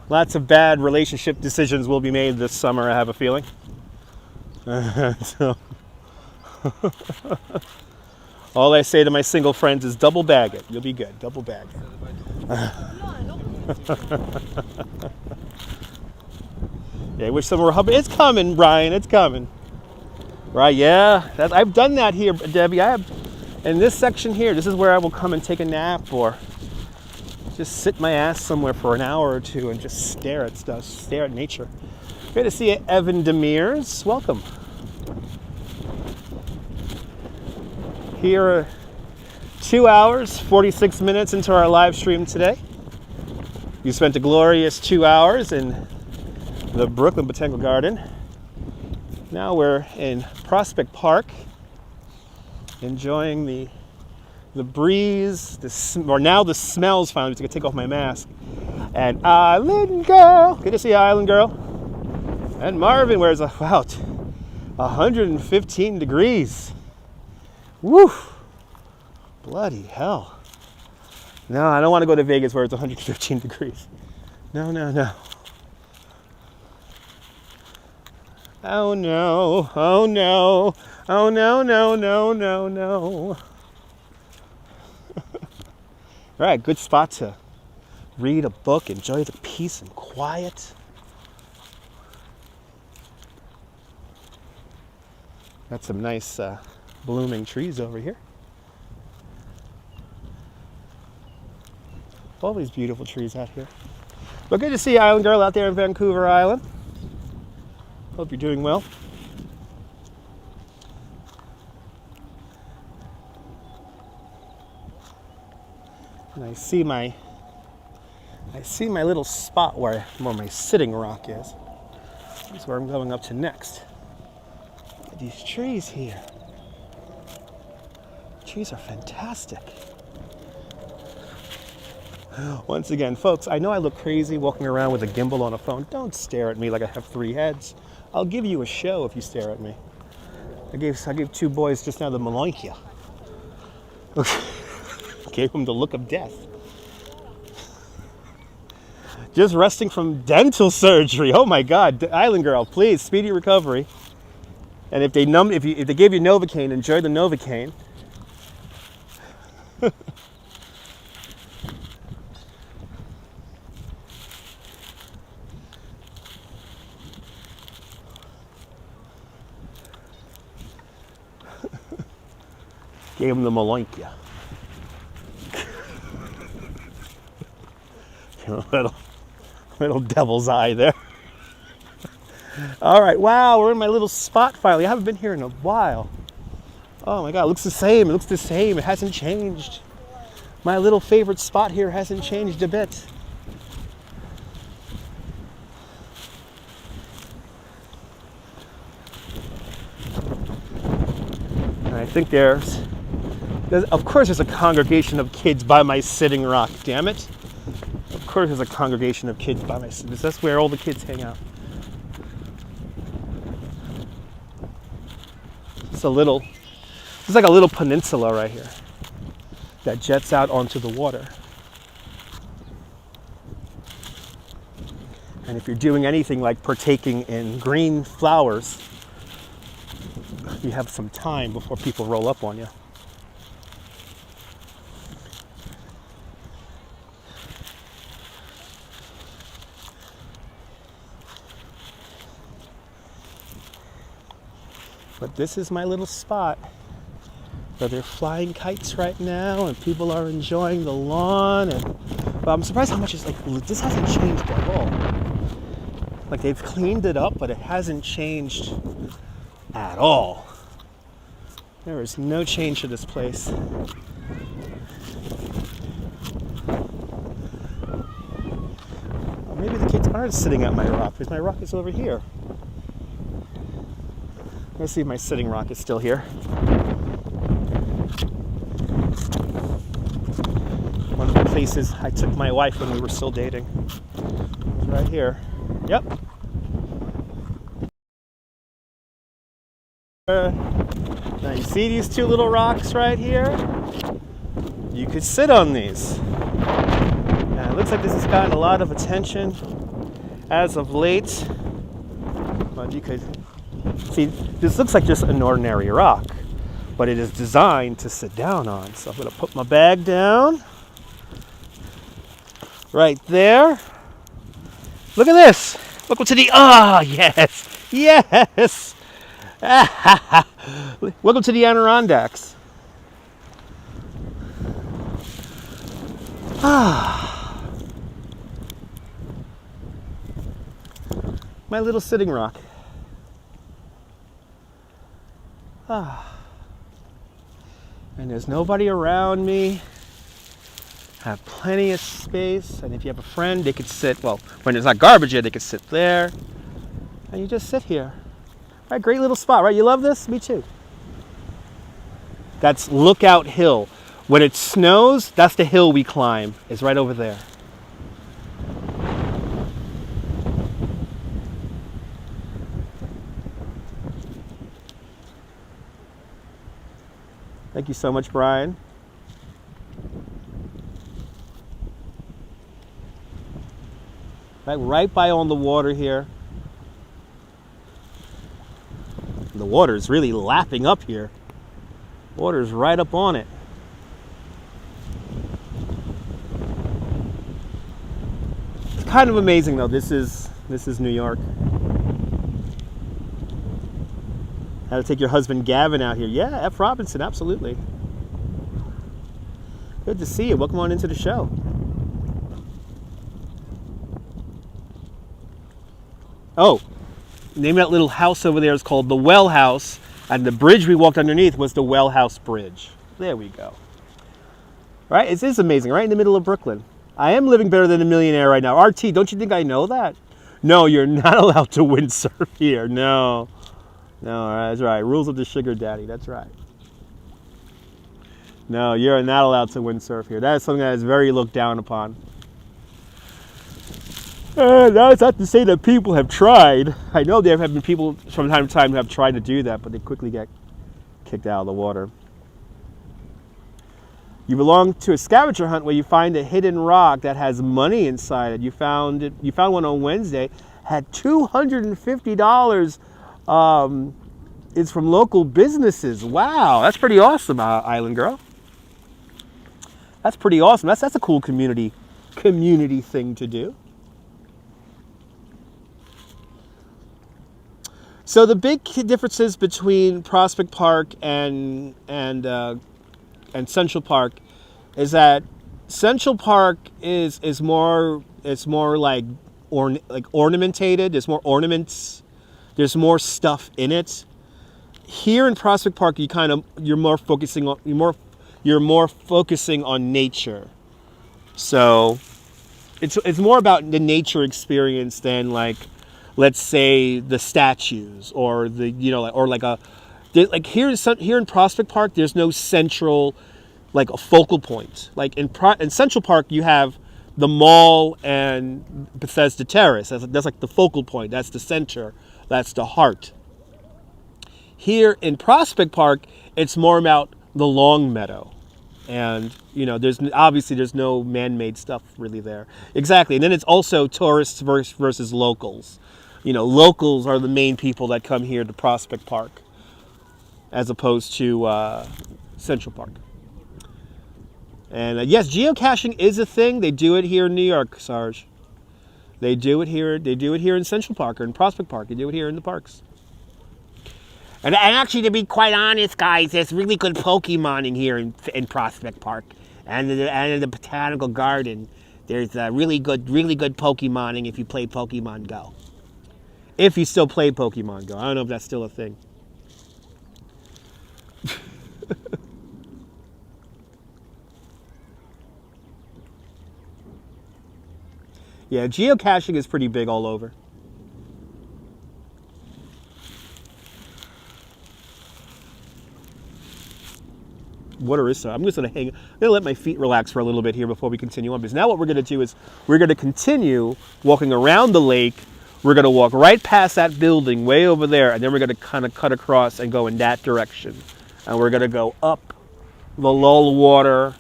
Lots of bad relationship decisions will be made this summer, I have a feeling. So, all I say to my single friends is double bag it. You'll be good. Double bag it. Yeah, I wish summer were hubbing. It's coming, Brian. It's coming. Right, yeah. I've done that here, Debbie. In this section here, this is where I will come and take a nap or just sit my ass somewhere for an hour or two and just stare at stuff, stare at nature. Great to see you, Evan Demirs. Welcome. Here are 2 hours, 46 minutes into our live stream today. You spent a glorious 2 hours in the Brooklyn Botanical Garden. Now we're in Prospect Park, enjoying the breeze, or now the smells finally. I'm just gonna take off my mask. And Island Girl, good to see you, Island Girl. And Marvin wears 115 degrees. Woo! Bloody hell. No, I don't want to go to Vegas where it's 115 degrees. No, no, no. Oh no, oh no, oh no, no, no, no, no. All right, good spot to read a book, enjoy the peace and quiet. Got some nice blooming trees over here. All these beautiful trees out here. But good to see you, Island Girl, out there in Vancouver Island. Hope you're doing well. And I see my little spot where my sitting rock is. That's where I'm going up to next. Look at these trees here. Trees are fantastic. Once again, folks, I know I look crazy walking around with a gimbal on a phone. Don't stare at me like I have 3 heads. I'll give you a show if you stare at me. I gave 2 boys just now the Magnolia. Gave them the look of death. Just resting from dental surgery. Oh my God, Island Girl, please, speedy recovery. And if they gave you Novocaine, enjoy the Novocaine. Gave him the Maloinkia. little devil's eye there. All right, wow, we're in my little spot finally. I haven't been here in a while. Oh my God, it looks the same. It looks the same. It hasn't changed. My little favorite spot here hasn't changed a bit. And I think of course there's a congregation of kids by my sitting rock, damn it. Of course there's a congregation of kids by my sitting rock. That's where all the kids hang out. It's like a little peninsula right here that jets out onto the water. And if you're doing anything like partaking in green flowers, you have some time before people roll up on you. But this is my little spot where they're flying kites right now and people are enjoying the lawn. But I'm surprised how much this hasn't changed at all. Like they've cleaned it up, but it hasn't changed at all. There is no change to this place. Or maybe the kids aren't sitting at my rock because my rock is over here. Let's see if my sitting rock is still here. One of the places I took my wife when we were still dating. It's right here. Yep. Now you see these two little rocks right here? You could sit on these. And it looks like this has gotten a lot of attention as of late. But you could see, this looks like just an ordinary rock, but it is designed to sit down on. So I'm going to put my bag down right there. Look at this. Welcome to the, yes, yes. Welcome to the Adirondacks. My little sitting rock. And there's nobody around me. I have plenty of space, and if you have a friend, they could sit, well, when there's not garbage here, they could sit there, and you just sit here. Right, great little spot, right? You love this? Me too. That's Lookout Hill. When it snows, that's the hill we climb. It's right over there. Thank you so much, Brian. Right by on the water here. The water is really lapping up here. Water's right up on it. It's kind of amazing though. This is New York. How to take your husband Gavin out here. Yeah, F. Robinson, absolutely. Good to see you. Welcome on into the show. Oh, the name of that little house over there is called the Well House, and the bridge we walked underneath was the Well House Bridge. There we go. Right? It is amazing, right in the middle of Brooklyn. I am living better than a millionaire right now. RT, don't you think I know that? No, you're not allowed to windsurf here. No. No, that's right. Rules of the sugar daddy. That's right. No, you're not allowed to windsurf here. That is something that is very looked down upon. That's not to say that people have tried. I know there have been people from time to time who have tried to do that, but they quickly get kicked out of the water. You belong to a scavenger hunt where you find a hidden rock that has money inside it. You found one on Wednesday, had $250. It's from local businesses. Wow, that's pretty awesome, Island Girl. That's pretty awesome. That's a cool community thing to do. So the big differences between Prospect Park and and Central Park is that Central Park is more like ornamentated. There's more ornaments. There's more stuff in it. Here in Prospect Park, you're more focusing on nature. So it's more about the nature experience than like, let's say, the statues or here in Prospect Park. There's no central, like, a focal point. Like in Central Park, you have the mall and Bethesda Terrace. That's like the focal point. That's the center. That's the heart. Here in Prospect Park, it's more about the Long Meadow. And, there's no man-made stuff really there. Exactly. And then it's also tourists versus locals. Locals are the main people that come here to Prospect Park as opposed to Central Park. And yes, geocaching is a thing. They do it here in New York, Sarge. They do it here. They do it here in Central Park or in Prospect Park. They do it here in the parks. And actually, to be quite honest, guys, there's really good Pokemoning here in Prospect Park and in the Botanical Garden. There's really good Pokemoning if you play Pokemon Go. If you still play Pokemon Go. I don't know if that's still a thing. Yeah, geocaching is pretty big all over. Water is so. I'm just going to let my feet relax for a little bit here before we continue on. Because now what we're going to do is we're going to continue walking around the lake. We're going to walk right past that building way over there, and then we're going to kind of cut across and go in that direction. And we're going to go up the lull water,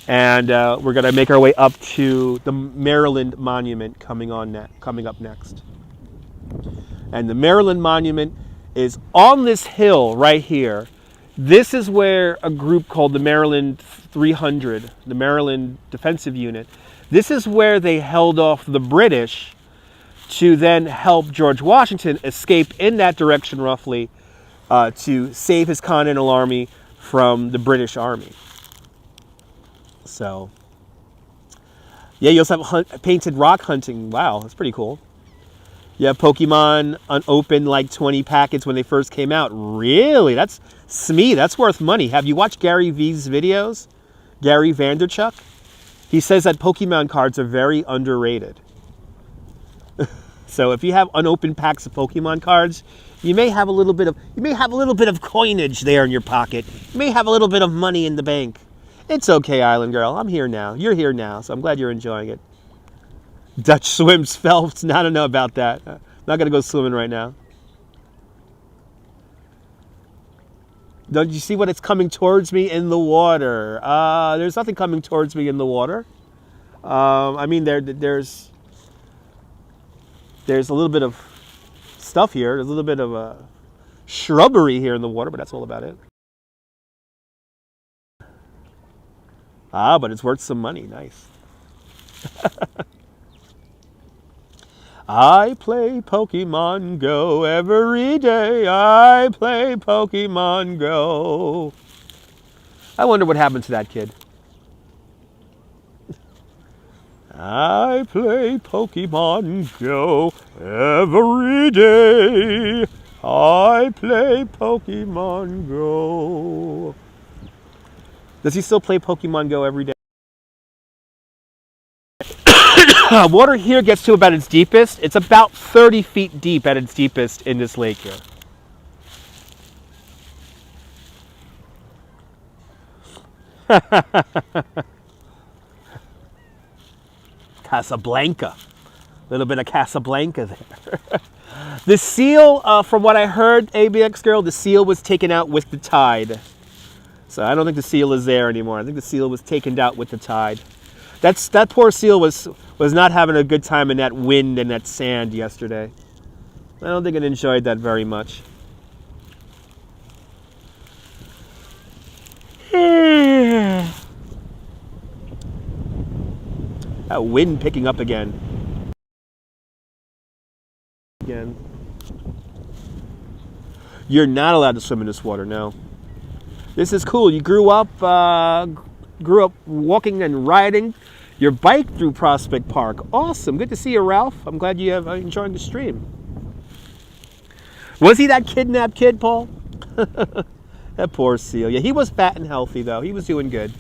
and we're going to make our way up to the Maryland Monument coming up next. And the Maryland Monument is on this hill right here. This is where a group called the Maryland 300, the Maryland Defensive Unit, this is where they held off the British to then help George Washington escape in that direction roughly to save his Continental Army from the British Army. So, yeah, you also have painted rock hunting. Wow, that's pretty cool. You have Pokemon unopened like 20 packets when they first came out. Really? That's Smee. That's worth money. Have you watched Gary V's videos? Gary Vanderchuck? He says that Pokemon cards are very underrated. So if you have unopened packs of Pokemon cards, you may have a little bit of coinage there in your pocket. You may have a little bit of money in the bank. It's okay, Island Girl. I'm here now. You're here now, so I'm glad you're enjoying it. Dutch swims Phelps. I don't know about that. I'm not going to go swimming right now. Don't you see what it's coming towards me in the water? There's nothing coming towards me in the water. I mean, there's a little bit of stuff here. There's a little bit of shrubbery here in the water, but that's all about it. But it's worth some money. Nice. I play Pokemon Go every day. I play Pokemon Go. I wonder what happened to that kid. I play Pokemon Go every day. I play Pokemon Go. Does he still play Pokemon Go every day? Water here gets to about its deepest. It's about 30 feet deep at its deepest in this lake here. Casablanca. A little bit of Casablanca there. The seal, from what I heard, ABX Girl, the seal was taken out with the tide. So I don't think the seal is there anymore. I think the seal was taken out with the tide. That poor seal was not having a good time in that wind and that sand yesterday. I don't think it enjoyed that very much. That wind picking up again. You're not allowed to swim in this water, no. This is cool. You grew up walking and riding your bike through Prospect Park. Awesome. Good to see you, Ralph. I'm glad you have enjoying the stream. Was he that kidnapped kid, Paul? That poor seal. Yeah, he was fat and healthy, though. He was doing good.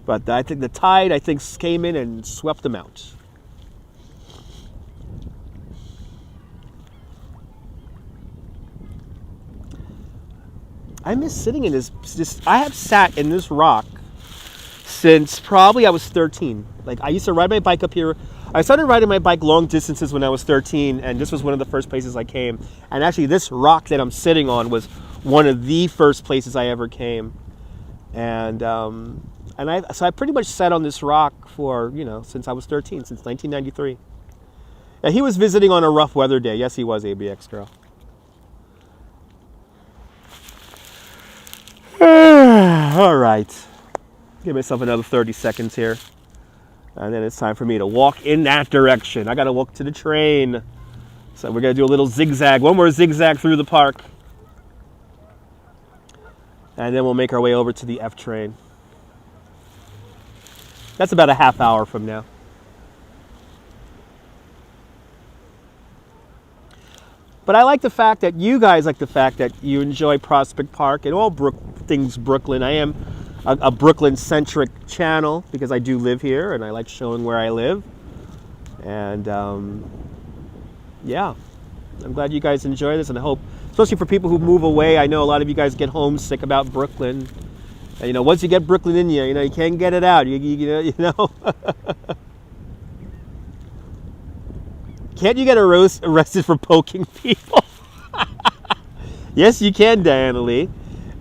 But I think the tide, came in and swept them out. I miss sitting in this. I have sat in this rock since probably I was 13. Like, I used to ride my bike up here. I started riding my bike long distances when I was 13, and this was one of the first places I came. And actually, this rock that I'm sitting on was one of the first places I ever came. And so I pretty much sat on this rock for, since I was 13, since 1993. Yeah, he was visiting on a rough weather day. Yes, he was, ABX girl. All right. Give myself another 30 seconds here. And then it's time for me to walk in that direction. I got to walk to the train. So we're going to do a little zigzag. One more zigzag through the park. And then we'll make our way over to the F train. That's about a half hour from now. But I like the fact that you guys like the fact that you enjoy Prospect Park and all things Brooklyn. I am a Brooklyn-centric channel because I do live here and I like showing where I live. And yeah, I'm glad you guys enjoy this, and I hope, especially for people who move away, I know a lot of you guys get homesick about Brooklyn. And, once you get Brooklyn in you, you can't get it out. You know. Can't you get arrested for poking people? Yes, you can, Diana Lee.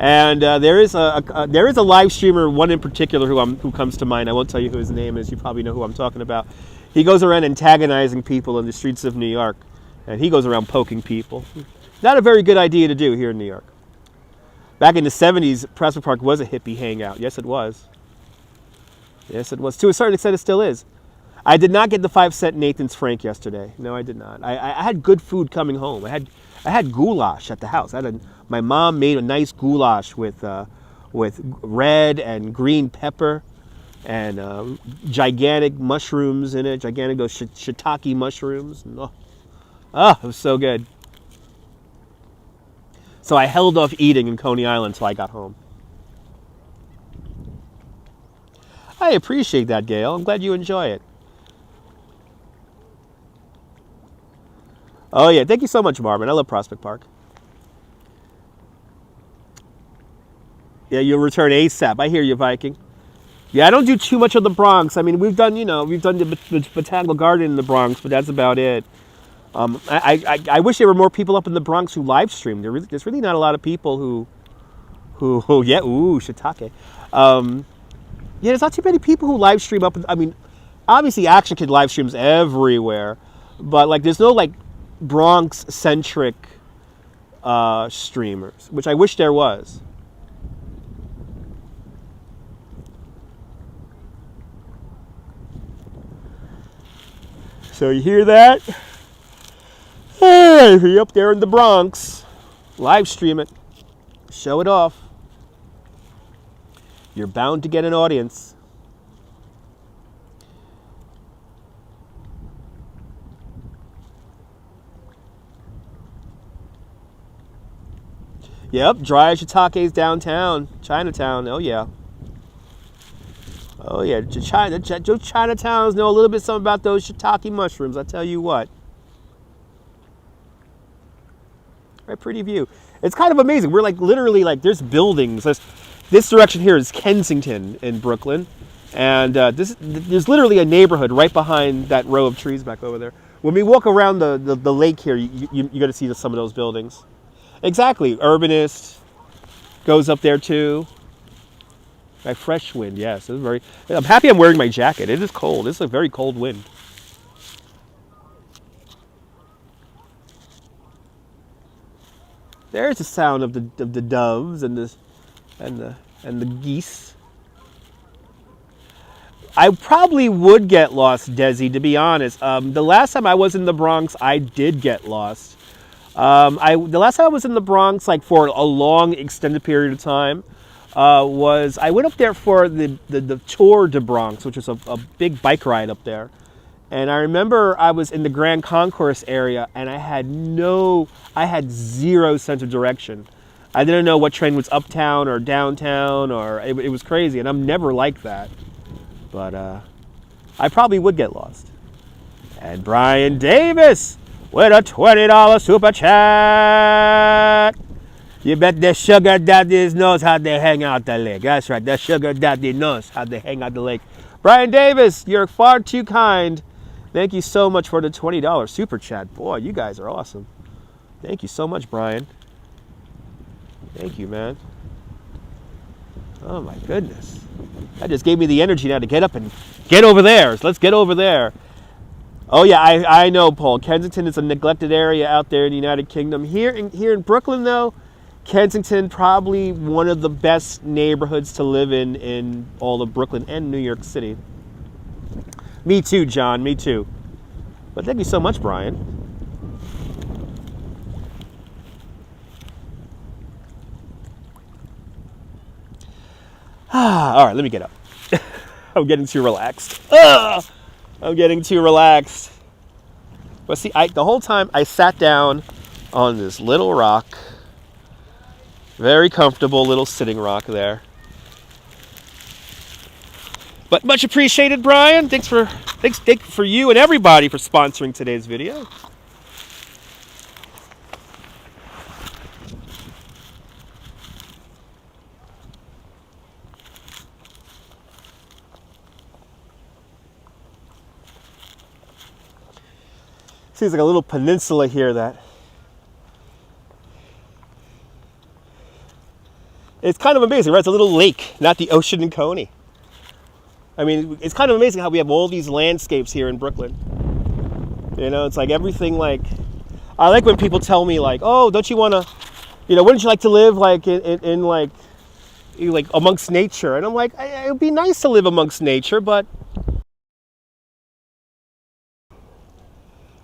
And there is a live streamer, one in particular who comes to mind. I won't tell you who his name is. You probably know who I'm talking about. He goes around antagonizing people in the streets of New York, and he goes around poking people. Not a very good idea to do here in New York. Back in the 70s, Prospect Park was a hippie hangout. Yes, it was. Yes, it was. To a certain extent, it still is. I did not get the 5-cent Nathan's Frank yesterday. No, I did not. I had good food coming home. I had goulash at the house. My mom made a nice goulash with red and green pepper and gigantic mushrooms in it. Gigantic those shiitake mushrooms. Oh, it was so good. So I held off eating in Coney Island until I got home. I appreciate that, Gail. I'm glad you enjoy it. Oh, yeah. Thank you so much, Marvin. I love Prospect Park. Yeah, you'll return ASAP. I hear you, Viking. Yeah, I don't do too much of the Bronx. I mean, we've done the Botanical Garden in the Bronx, but that's about it. I wish there were more people up in the Bronx who live stream. There's really not a lot of people who yeah, ooh, shiitake. Yeah, there's not too many people who live stream up. I mean, obviously Action Kid live streams everywhere, but there's no Bronx centric streamers, which I wish there was. So you hear that? Hey, if you're up there in the Bronx, live stream it, show it off. You're bound to get an audience. Yep, dry shiitakes downtown, Chinatown. Oh yeah. Oh yeah, Chinatowns know a little bit something about those shiitake mushrooms. I tell you what. Right, pretty view. It's kind of amazing. We're literally there's buildings. This direction here is Kensington in Brooklyn, and there's literally a neighborhood right behind that row of trees back over there. When we walk around the lake here, you got to see some of those buildings. Exactly. Urbanist goes up there too. Right, fresh wind. Yes, it's very. I'm happy I'm wearing my jacket. It is cold. It's a very cold wind. There's the sound of the doves and the geese. I probably would get lost, Desi, to be honest. The last time I was in the Bronx, I did get lost. The last time I was in the Bronx, like for a long extended period of time, was I went up there for the Tour de Bronx, which was a big bike ride up there. And I remember I was in the Grand Concourse area, and I had zero sense of direction. I didn't know what train was uptown or downtown, or it was crazy, and I'm never like that. But I probably would get lost. And Brian Davis with a $20 super chat. You bet the sugar daddies knows how they hang out the lake. That's right, the sugar daddy knows how they hang out the lake. Brian Davis, you're far too kind. Thank you so much for the $20 super chat. Boy, you guys are awesome. Thank you so much, Brian. Thank you, man. Oh my goodness. That just gave me the energy now to get up and get over there. So let's get over there. Oh yeah, I know, Paul. Kensington is a neglected area out there in the United Kingdom. Here in Brooklyn, though, Kensington probably one of the best neighborhoods to live in all of Brooklyn and New York City. Me too, John. Me too. But thank you so much, Brian. All right, let me get up. I'm getting too relaxed. I'm getting too relaxed. But see, the whole time I sat down on this little rock. Very comfortable little sitting rock there. But much appreciated, Brian. Thanks for you and everybody for sponsoring today's video. Seems like a little peninsula here that it's kind of amazing, right? It's a little lake, not the ocean in Coney. I mean, it's kind of amazing how we have all these landscapes here in Brooklyn. You know, it's like everything like, I like when people tell me like, oh, don't you want to, wouldn't you like to live like in like amongst nature? And I'm like, it would be nice to live amongst nature, but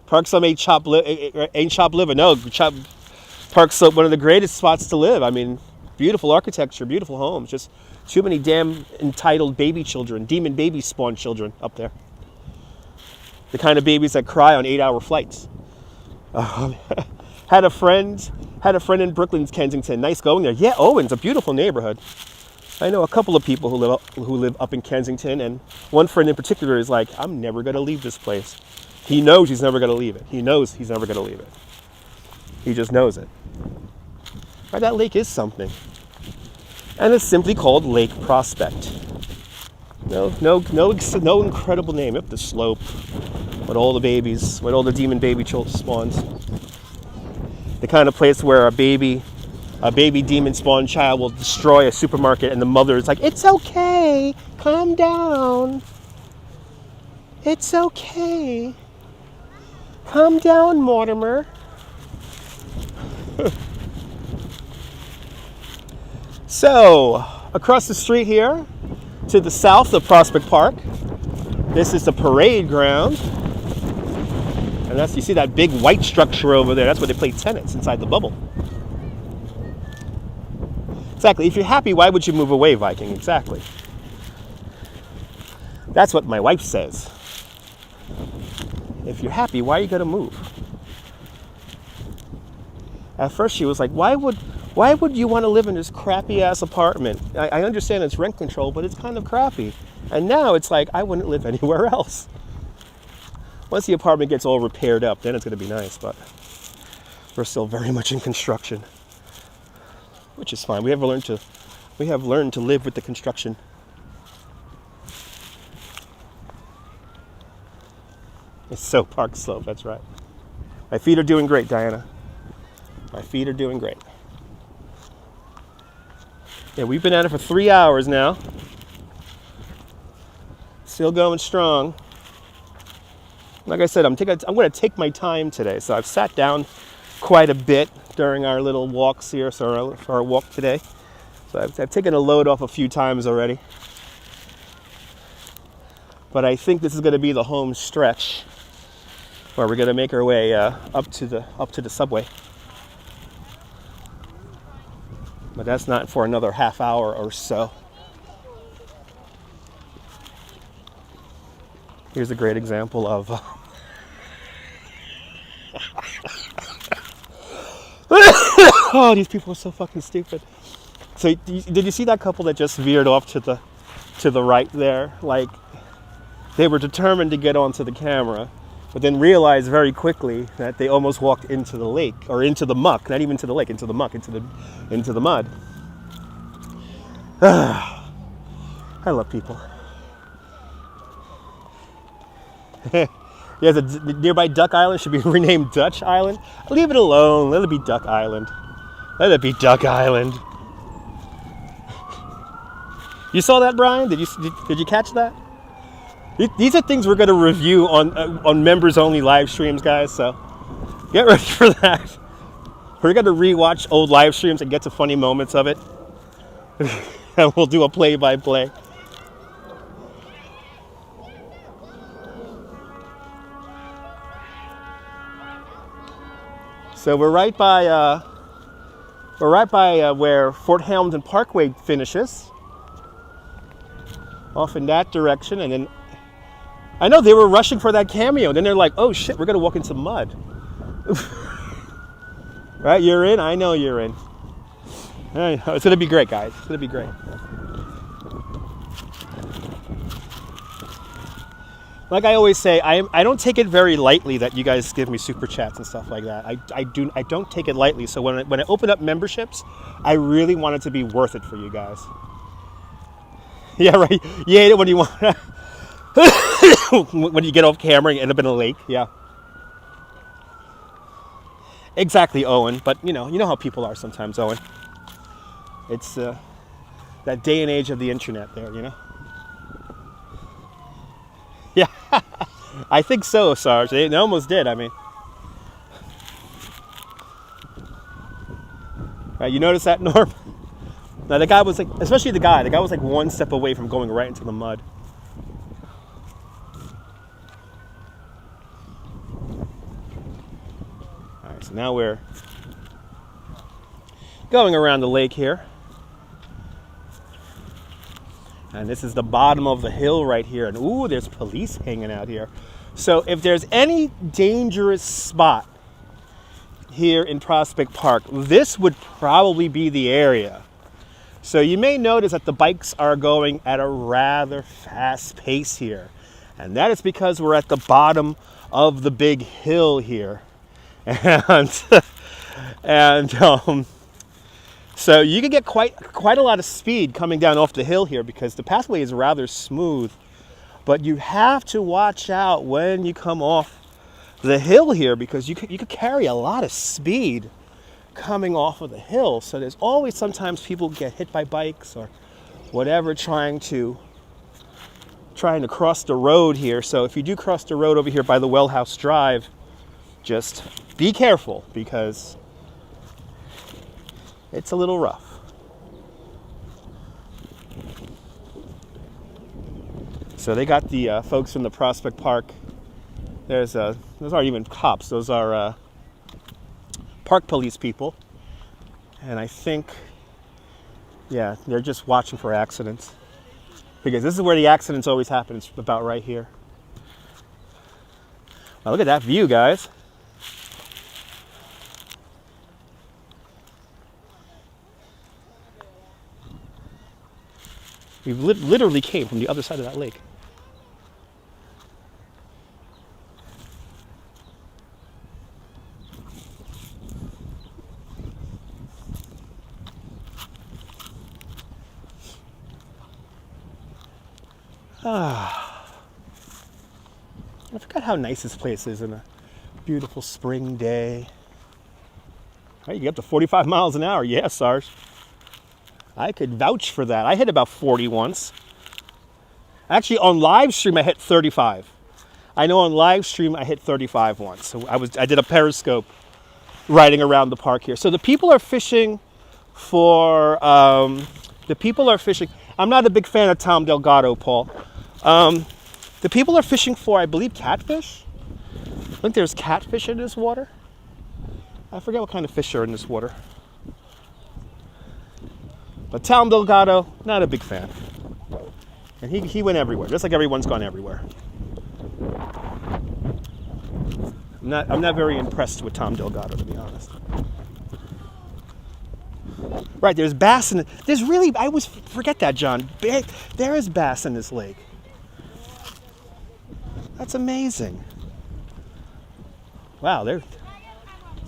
Park Slope ain't chop liver. No, Park Slope, one of the greatest spots to live. I mean, beautiful architecture, beautiful homes, just too many damn entitled baby children, demon baby spawn children up there. The kind of babies that cry on 8-hour flights. Had a friend in Brooklyn's Kensington. Nice going there. Yeah, Owen's a beautiful neighborhood. I know a couple of people who live up in Kensington, and one friend in particular is like, I'm never going to leave this place. He knows he's never going to leave it. He knows he's never going to leave it. He just knows it. Right, that lake is something. And it's simply called Lake Prospect. No incredible name. Up the slope with all the babies, with all the demon baby children spawns. The kind of place where a baby demon spawn child will destroy a supermarket, and the mother is like, "It's okay, calm down. It's okay, calm down, Mortimer." So, across the street here, to the south of Prospect Park, this is the parade ground. And you see that big white structure over there, that's where they play tennis inside the bubble. Exactly, if you're happy, why would you move away, Viking? Exactly. That's what my wife says. If you're happy, why are you gonna move? At first she was like, why would you want to live in this crappy ass apartment? I understand it's rent control, but it's kind of crappy. And now it's like, I wouldn't live anywhere else. Once the apartment gets all repaired up, then it's going to be nice, but we're still very much in construction, which is fine. We have learned to live with the construction. It's so Park Slope, that's right. My feet are doing great, Diana. My feet are doing great. Yeah, we've been at it for 3 hours now. Still going strong. Like I said, I'm going to take my time today. So I've sat down quite a bit during our little walks here, for our walk today. So I've taken a load off a few times already. But I think this is going to be the home stretch where we're going to make our way up to the subway. But that's not for another half hour or so. Here's a great example of oh, these people are so fucking stupid. So did you see that couple that just veered off to the right there? Like, they were determined to get onto the camera, but then realized very quickly that they almost walked into the lake, or into the muck, not even to the lake, into the muck, into the mud. I love people. There's a nearby Duck Island, should be renamed Dutch Island. Leave it alone, let it be Duck Island. Let it be Duck Island. You saw that, Brian? Did you catch that? These are things we're going to review on members-only live streams, guys. So get ready for that. We're going to rewatch old live streams and get to funny moments of it, and we'll do a play-by-play. So we're right by where Fort Hamilton Parkway finishes, off in that direction, and then I know they were rushing for that cameo. Then they're like, "Oh shit, we're gonna walk into mud." Right? You're in. I know you're in. It's gonna be great, guys. It's gonna be great. Like I always say, I don't take it very lightly that you guys give me super chats and stuff like that. I don't take it lightly. So when I open up memberships, I really want it to be worth it for you guys. Yeah, right. You hate it when you want when you get off camera and end up in a lake. Yeah. Exactly, Owen. But you know how people are sometimes, Owen. It's that day and age of the internet there, you know. Yeah, I think so, Sarge. They almost did. I mean, right, you notice that, Norm? Now the guy was like, especially the guy was like one step away from going right into the mud. All right, so now we're going around the lake here. And this is the bottom of the hill right here. And ooh, there's police hanging out here. So if there's any dangerous spot here in Prospect Park, this would probably be the area. So you may notice that the bikes are going at a rather fast pace here. And that is because we're at the bottom of the big hill here. And so you can get quite a lot of speed coming down off the hill here because the pathway is rather smooth. But you have to watch out when you come off the hill here because you could carry a lot of speed coming off of the hill. So there's always sometimes people get hit by bikes or whatever trying to cross the road here. So if you do cross the road over here by the Well House Drive, just be careful because it's a little rough. So they got the folks from the Prospect Park. Those aren't even cops. Those are park police people. And I think, yeah, they're just watching for accidents. Because this is where the accidents always happen. It's about right here. Now look at that view, guys. We literally came from the other side of that lake. I forgot how nice this place is on a beautiful spring day. Right, you get up to 45 miles an hour. Yeah, Sarge. I could vouch for that. I hit about 40 once. Actually, on live stream, I hit 35. I know on live stream, I hit 35 once. So I did a Periscope riding around the park here. So the people are fishing for, I'm not a big fan of Tom Delgado, Paul. The people are fishing for, I believe, catfish. I think there's catfish in this water. I forget what kind of fish are in this water. But Tom Delgado, not a big fan. And he went everywhere, just like everyone's gone everywhere. I'm not very impressed with Tom Delgado, to be honest. Right, there's bass in it. There's really, I always forget that, John. There is bass in this lake. That's amazing. Wow, there's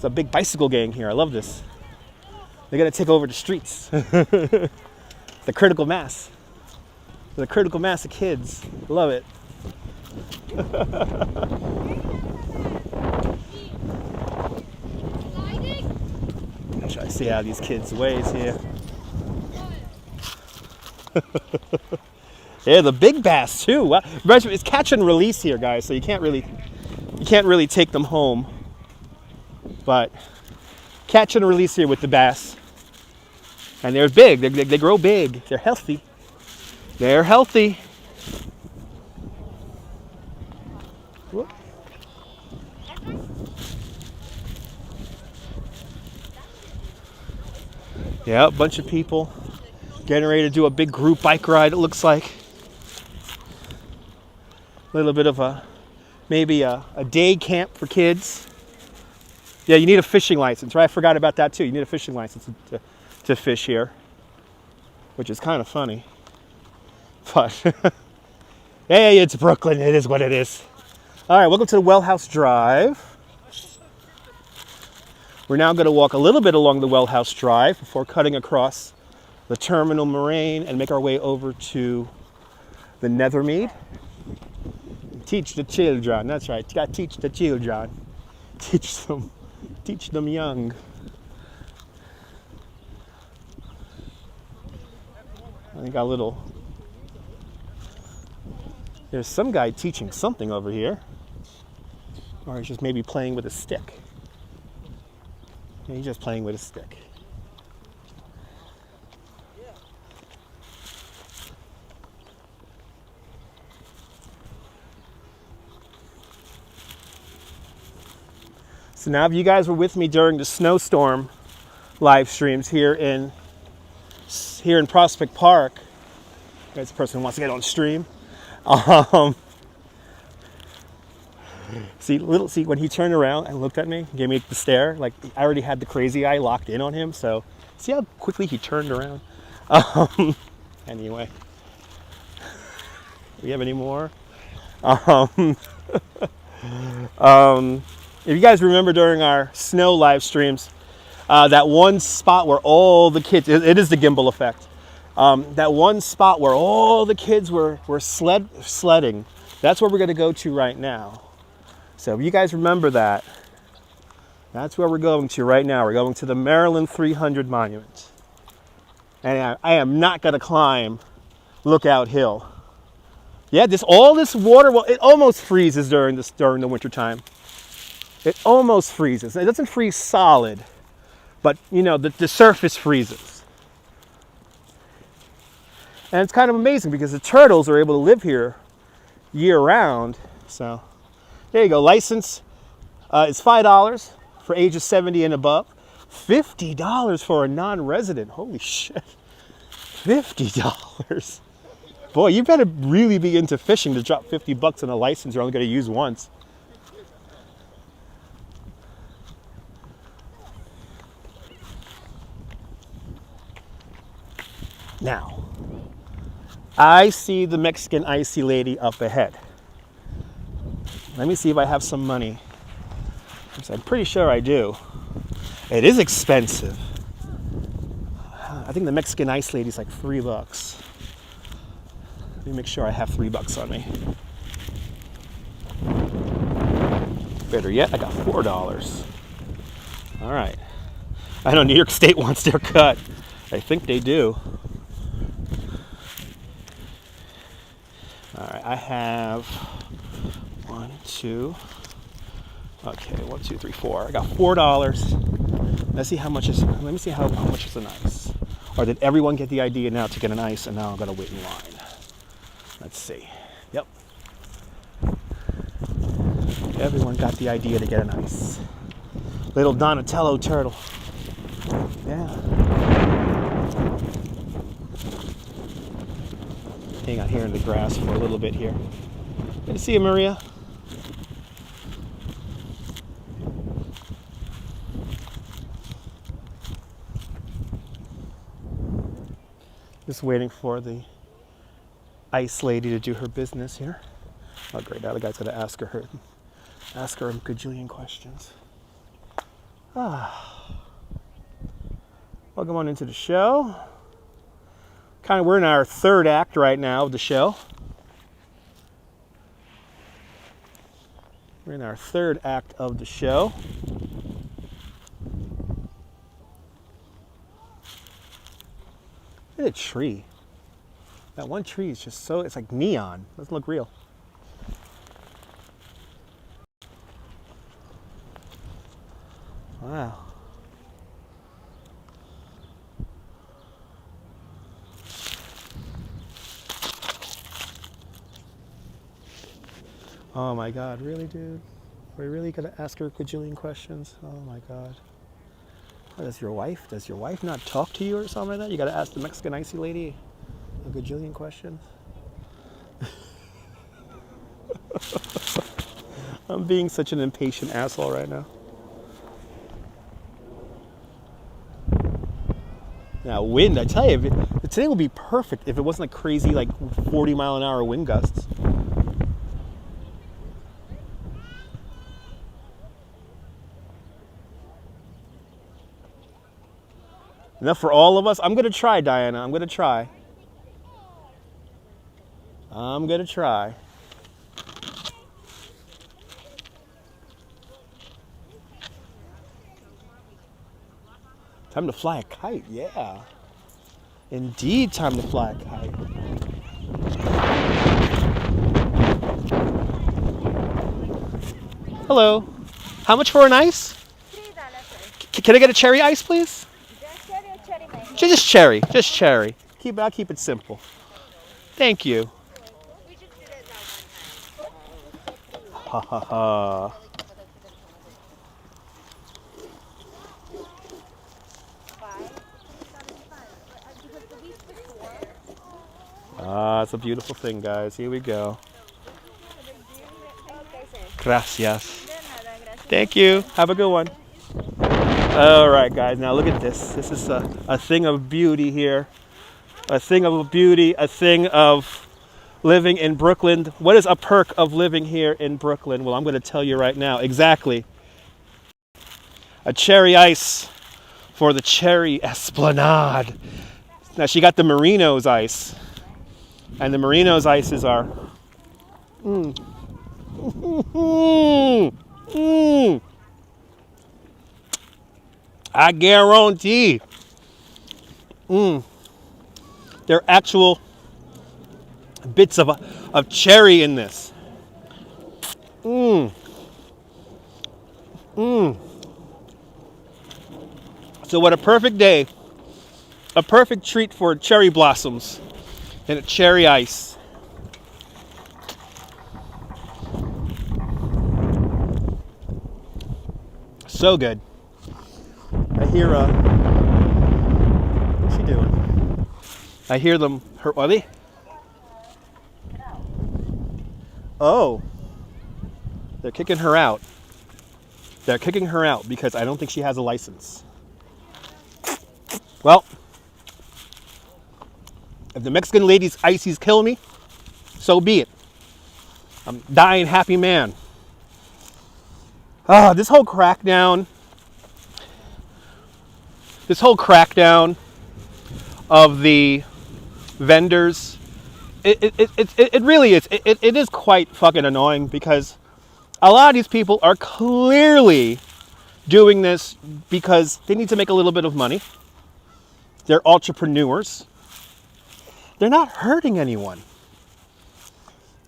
a big bicycle gang here. I love this. They're gonna take over the streets. The critical mass. The critical mass of kids. Love it. I'm trying to see how these kids' ways here. Yeah, the big bass too. Wow. It's catch and release here, guys. So you can't really take them home. But catch and release here with the bass. And they're big. They grow big. They're healthy. They're healthy. Whoop. Yeah, a bunch of people getting ready to do a big group bike ride, it looks like. A little bit of maybe a day camp for kids. Yeah, you need a fishing license, right? I forgot about that too. You need a fishing license to fish here, which is kind of funny. But hey, it's Brooklyn. It is what it is. All right, welcome to the Well House Drive. We're now going to walk a little bit along the Well House Drive before cutting across the Terminal Moraine and make our way over to the Nethermead. Teach the children. That's right. You got to teach the children. Teach them young. I got a little. There's some guy teaching something over here, or he's just maybe playing with a stick. Yeah, he's just playing with a stick. So now if you guys were with me during the snowstorm live streams here in Prospect Park, that's the person who wants to get on stream. See when he turned around and looked at me, gave me the stare, like I already had the crazy eye locked in on him, so see how quickly he turned around? Anyway. Do we have any more? If you guys remember during our snow live streams, that one spot where all the kids, it is the Gimble effect, that one spot where all the kids were sledding, that's where we're going to go to right now. So if you guys remember that, that's where we're going to right now. We're going to the Maryland 300 Monument. And I am not going to climb Lookout Hill. Yeah, all this water, well, it almost freezes during the winter time. It almost freezes. It doesn't freeze solid, but you know, the surface freezes. And it's kind of amazing because the turtles are able to live here year round. So there you go. License is $5 for ages 70 and above. $50 for a non-resident. Holy shit. $50. Boy, you better really be into fishing to drop $50 on a license you're only going to use once. Now, I see the Mexican icy lady up ahead. Let me see if I have some money. I'm pretty sure I do. It is expensive. I think the Mexican ice lady is like $3. Let me make sure I have $3 on me. Better yet, I got $4. All right. I know New York State wants their cut. I think they do. All right, I have 1, 2. Okay, 1, 2, 3, 4. I got $4. Let's see how much is. Let me see how much is an ice. Or did everyone get the idea now to get an ice, and now I'm gonna wait in line? Let's see. Yep. Everyone got the idea to get an ice. Little Donatello turtle. Yeah. hang out here in the grass for a little bit here. Good to see you, Maria. Just waiting for the ice lady to do her business here. Oh, great. Now the guy's going to ask her a gajillion questions. Welcome on into the show. We're in our third act right now of the show. We're in our third act of the show. Look at a tree. That one tree is just so, it's like neon. Doesn't look real. Wow. Oh my God, really, dude? Are we really gonna ask her a gajillion questions? Oh my God. Does your wife not talk to you or something like that? You gotta ask the Mexican icy lady a gajillion questions? I'm being such an impatient asshole right now. Now, wind, I tell you, today would be perfect if it wasn't like crazy, like 40-mile-an-hour wind gusts. Enough for all of us? I'm going to try, Diana. I'm going to try. Time to fly a kite, yeah. Indeed, time to fly a kite. Hello. How much for an ice? $3. Can I get a cherry ice, please? Cherry or cherry mango? Just cherry. I'll keep it simple. Thank you. We just did it that one time. Ha ha ha. Ah, it's a beautiful thing, guys. Here we go. Gracias. Thank you. Have a good one. All right, guys. Now look at this. This is a thing of beauty here. A thing of beauty. A thing of living in Brooklyn. What is a perk of living here in Brooklyn? Well, I'm going to tell you right now. Exactly. A cherry ice for the Cherry Esplanade. Now she got the Marino's ice. And the Marino's ices are I guarantee there are actual bits of cherry in this. So what a perfect day, a perfect treat for cherry blossoms and a cherry ice. So good. I hear what's she doing? I hear them. Are they? Oh, they're kicking her out. They're kicking her out because I don't think she has a license. Well, if the Mexican lady's ices kill me, so be it. I'm a dying happy man. This whole crackdown of the vendors, it really is. It is quite fucking annoying because a lot of these people are clearly doing this because they need to make a little bit of money. They're entrepreneurs. They're not hurting anyone.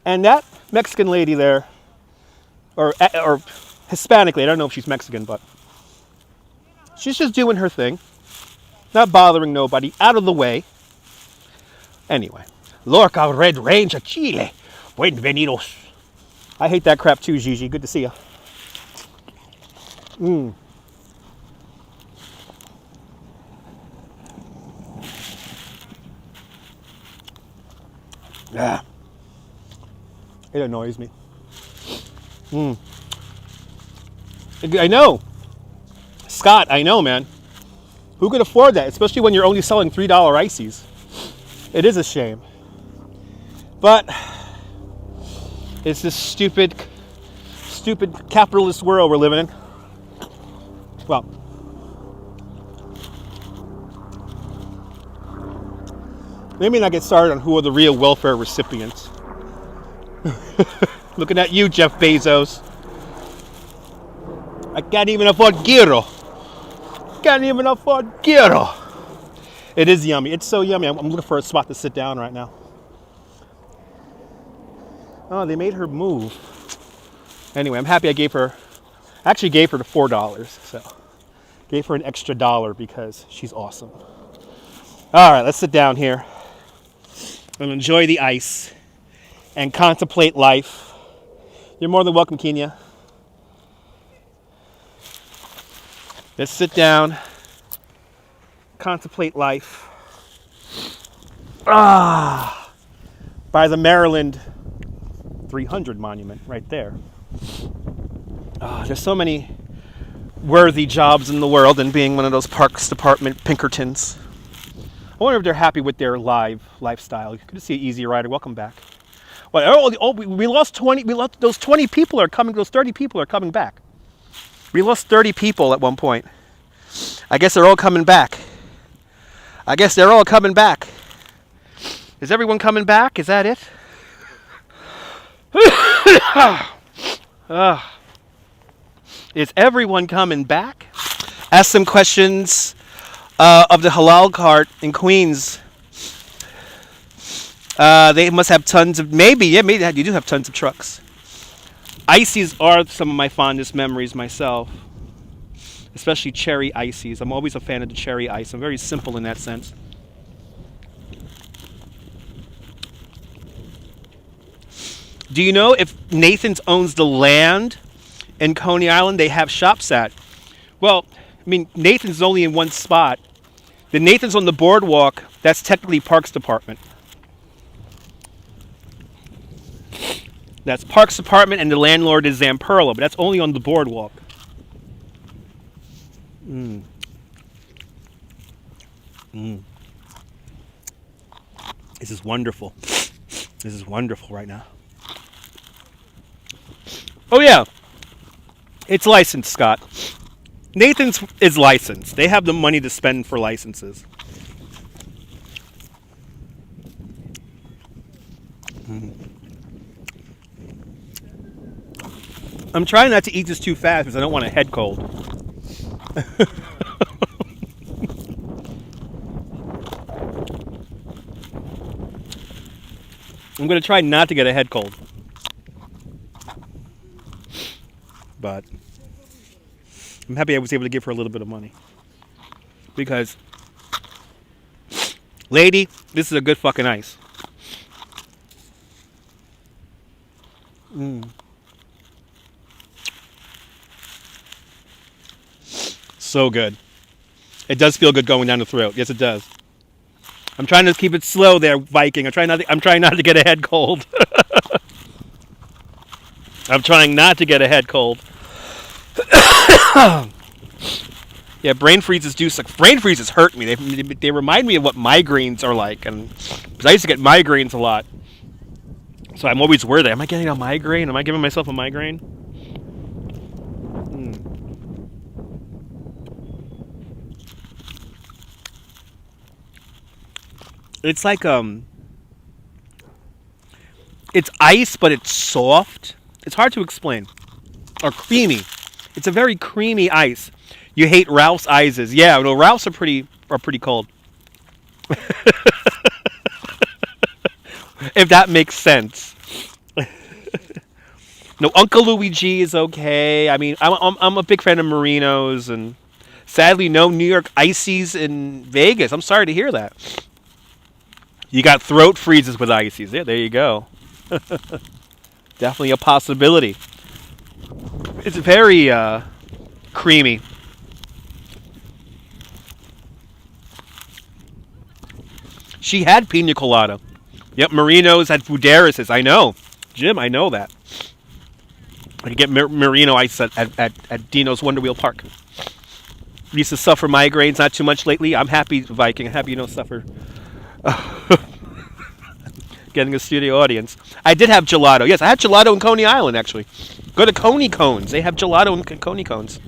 And that Mexican lady there, or Hispanic lady, I don't know if she's Mexican, but she's just doing her thing, not bothering nobody, out of the way. Anyway, Lorca Red Range of Chile, bienvenidos. I hate that crap too, Gigi. Good to see you. Ah. It annoys me. I know. Scott, I know, man. Who could afford that? Especially when you're only selling $3 ices. It is a shame. But it's this stupid capitalist world we're living in. Well, let me not get started on who are the real welfare recipients. Looking at you, Jeff Bezos. I can't even afford gyro. Can't even afford gyro. It is yummy. It's so yummy. I'm looking for a spot to sit down right now. Oh, they made her move. Anyway, I'm happy I actually gave her the $4. So gave her an extra $1 because she's awesome. All right, let's sit down here and enjoy the ice and contemplate life. You're more than welcome, Kenya. Let's sit down, contemplate life. By the Maryland 300 monument right there. There's so many worthy jobs in the world, and being one of those Parks Department Pinkertons. I wonder if they're happy with their lifestyle. Good to see Easy Rider. Welcome back. Well, we lost 20. We lost those 20 people are coming. Those 30 people are coming back. We lost 30 people at one point. I guess they're all coming back. Is everyone coming back? Is that it? Is everyone coming back? Ask some questions of the halal cart in Queens. They must have tons of, maybe you do have tons of trucks. Ices are some of my fondest memories myself, especially cherry ices. I'm always a fan of the cherry ice. I'm very simple in that sense. Do you know if Nathan's owns the land in Coney Island they have shops at? Well, I mean, Nathan's only in one spot. The Nathan's on the boardwalk, that's technically Parks Department. That's Parks Department, and the landlord is Zamperla, but that's only on the boardwalk. This is wonderful. This is wonderful right now. Oh yeah, it's licensed, Scott. Nathan's is licensed. They have the money to spend for licenses. I'm trying not to eat this too fast because I don't want a head cold. I'm going to try not to get a head cold. But I'm happy I was able to give her a little bit of money. Because, lady, this is a good fucking ice. So good. It does feel good going down the throat. Yes, it does. I'm trying to keep it slow there, Viking. I'm trying not to get a head cold. I'm trying not to get a head cold. Yeah, brain freezes do suck. Brain freezes hurt me. They remind me of what migraines are like, and because I used to get migraines a lot, so I'm always worried. Am I getting a migraine? Am I giving myself a migraine? It's like it's ice, but it's soft. It's hard to explain. Or creamy. It's a very creamy ice. You hate Ralph's ices. Yeah, no, Ralph's are pretty cold. If that makes sense. No, Uncle Luigi is okay. I mean, I'm a big fan of Merinos, and sadly, no New York ices in Vegas. I'm sorry to hear that. You got throat freezes with ices. Yeah, there you go. Definitely a possibility. It's very creamy. She had pina colada, Yep, Merinos at Fuderis's. I know. Jim, I know that. I could get Merino ice at Dino's Wonder Wheel Park. Used to suffer migraines, not too much lately. I'm happy, Viking. I'm happy you don't suffer. Getting a studio audience. I did have gelato. Yes, I had gelato in Coney Island, actually. Go to Coney Cones. They have gelato in Coney Cones.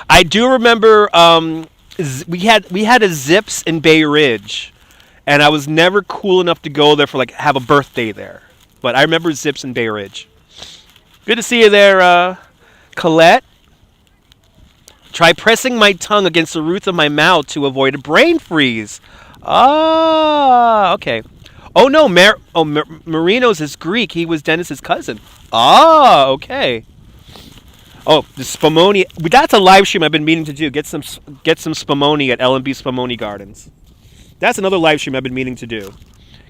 I do remember we had a Zips in Bay Ridge, and I was never cool enough to go there for have a birthday there. But I remember Zips in Bay Ridge. Good to see you there, Colette. Try pressing my tongue against the roof of my mouth to avoid a brain freeze. Ah, okay. Oh no, Marino's is Greek. He was Dennis's cousin. Ah, okay. Oh, the Spumoni. That's a live stream I've been meaning to do. Get some Spumoni at L&B Spumoni Gardens. That's another live stream I've been meaning to do.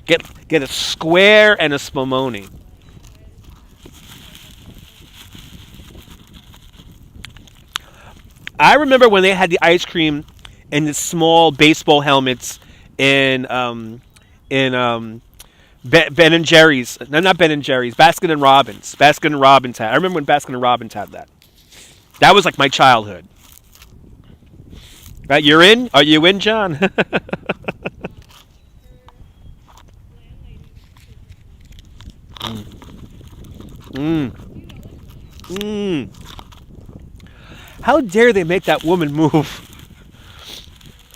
Get a square and a Spumoni. I remember when they had the ice cream in the small baseball helmets in Ben and Jerry's. No, not Ben and Jerry's. Baskin and Robbins. Baskin and Robbins had. I remember when Baskin and Robbins had that. That was like my childhood. Right, you're in? Are you in, John? How dare they make that woman move?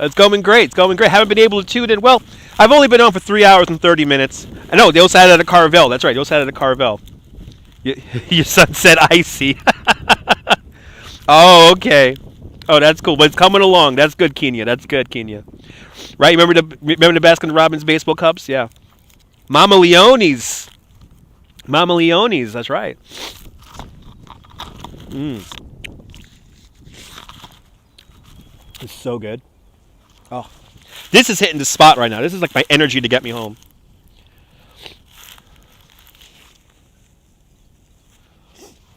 It's going great. It's going great. Haven't been able to tune in. Well, I've only been on for 3 hours and 30 minutes. I know, they also had it at a Carvel. That's right, they also had it at a Carvel. Your son said icy. Oh, okay. Oh, that's cool. But it's coming along. That's good, Kenya. That's good, Kenya. Right? Remember the Baskin Robbins baseball cups? Yeah. Mama Leone's. Mama Leone's. That's right. It's so good. Oh, this is hitting the spot right now. This is like my energy to get me home.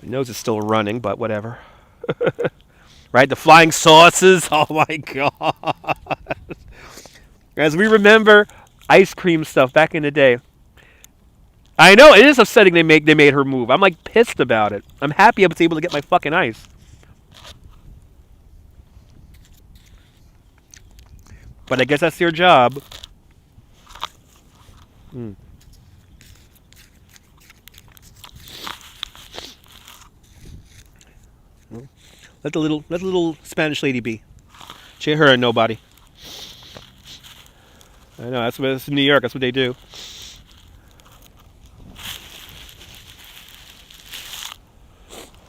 My nose is still running, but whatever. Right? The flying saucers. Oh my god. As we remember, ice cream stuff back in the day. I know it is upsetting they made her move. I'm like pissed about it. I'm happy I was able to get my fucking ice. But I guess that's their job. Let the little Spanish lady be. She her and nobody. I know that's in New York. That's what they do.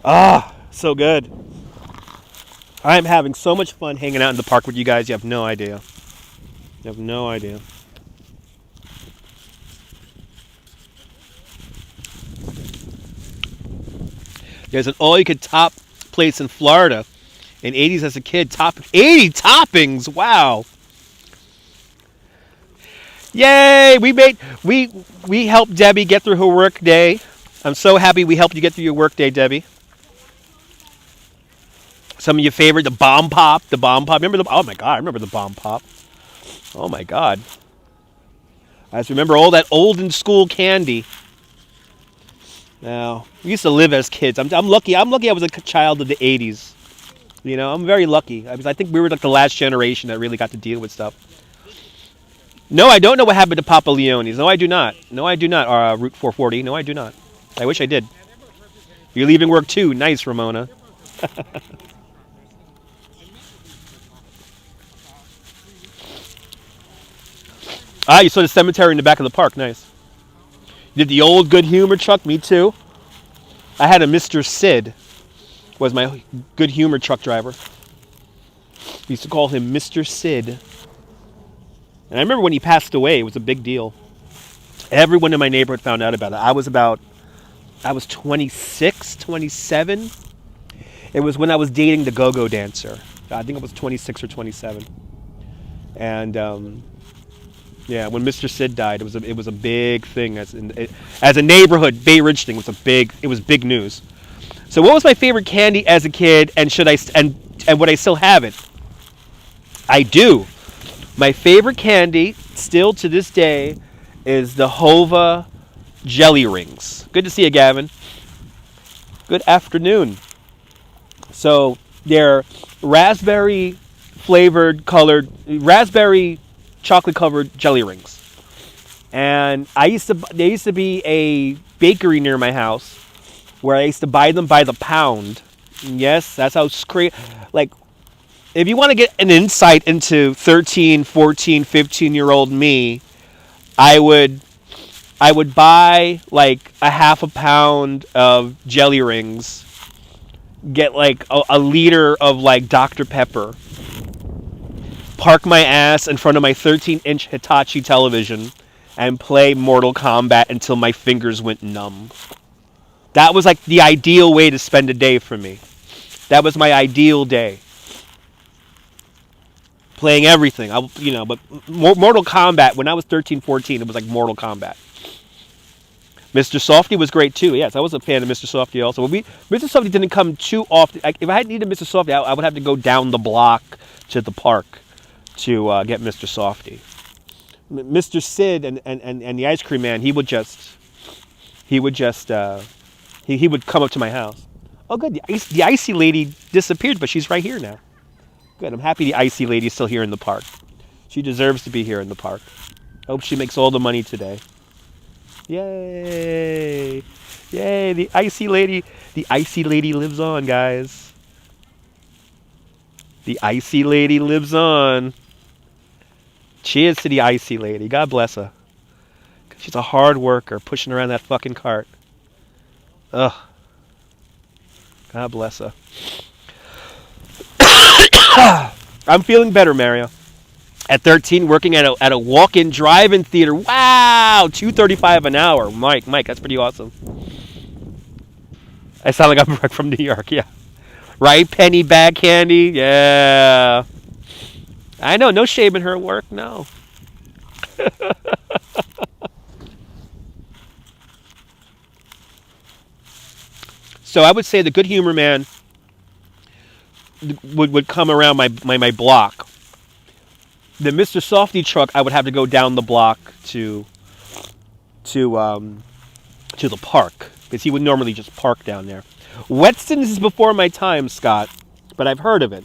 Ah, so good. I'm having so much fun hanging out in the park with you guys. You have no idea. You have no idea. There's an all-you-could-top place in Florida. In 80s as a kid, 80 toppings. Wow. Yay! We helped Debbie get through her work day. I'm so happy we helped you get through your work day, Debbie. Some of your favorite, the Bomb Pop. Remember oh my god, I remember the Bomb Pop. Oh my god. I just remember all that olden school candy. Now, we used to live as kids. I'm lucky. I was a child of the 80s. You know, I'm very lucky. I think we were like the last generation that really got to deal with stuff. No, I don't know what happened to Papa Leone's. No, I do not. Route 440. No, I do not. I wish I did. You're leaving work too. Nice, Ramona. Ah, you saw the cemetery in the back of the park. Nice. You did the old Good Humor truck. Me too. I had a Mr. Sid. Was my Good Humor truck driver. We used to call him Mr. Sid. And I remember when he passed away, it was a big deal. Everyone in my neighborhood found out about it. I was 26, 27. It was when I was dating the go-go dancer. I think I was 26 or 27. And yeah, when Mr. Sid died, it was a big thing as a neighborhood Bay Ridge thing. It was big news. So what was my favorite candy as a kid, and would I still have it? I do. My favorite candy, still to this day, is the Hova jelly rings. Good to see you, Gavin. Good afternoon. So they're raspberry chocolate covered jelly rings. And there used to be a bakery near my house where I used to buy them by the pound. Yes, that's how crazy. Like, if you want to get an insight into 13, 14, 15-year-old me, I would buy like a half a pound of jelly rings, get like a liter of like Dr. Pepper, park my ass in front of my 13-inch Hitachi television, and play Mortal Kombat until my fingers went numb. That was like the ideal way to spend a day for me. That was my ideal day. Playing everything. But Mortal Kombat, when I was 13, 14, it was like Mortal Kombat. Mr. Softy was great too. Yes, I was a fan of Mr. Softy also. But Mr. Softy didn't come too often. If I had needed Mr. Softy, I would have to go down the block to the park to get Mr. Softy. Mr. Sid and the ice cream man, he would come up to my house. Oh, good. The icy lady disappeared, but she's right here now. Good. I'm happy the icy lady's still here in the park. She deserves to be here in the park. Hope she makes all the money today. Yay! Yay! The icy lady lives on, guys. The icy lady lives on. Cheers to the icy lady. God bless her. She's a hard worker, pushing around that fucking cart. Ugh. God bless her. I'm feeling better, Mario. At 13, working at a walk-in drive-in theater. Wow, $2.35 an hour. Mike, that's pretty awesome. I sound like I'm from New York, yeah. Right, penny bag candy, yeah. I know, no shame in her work, no. So I would say the good humor man would come around my block. The Mr. Softy truck, I would have to go down the block to the park, because he would normally just park down there. Whetstons is before my time, Scott, but I've heard of it.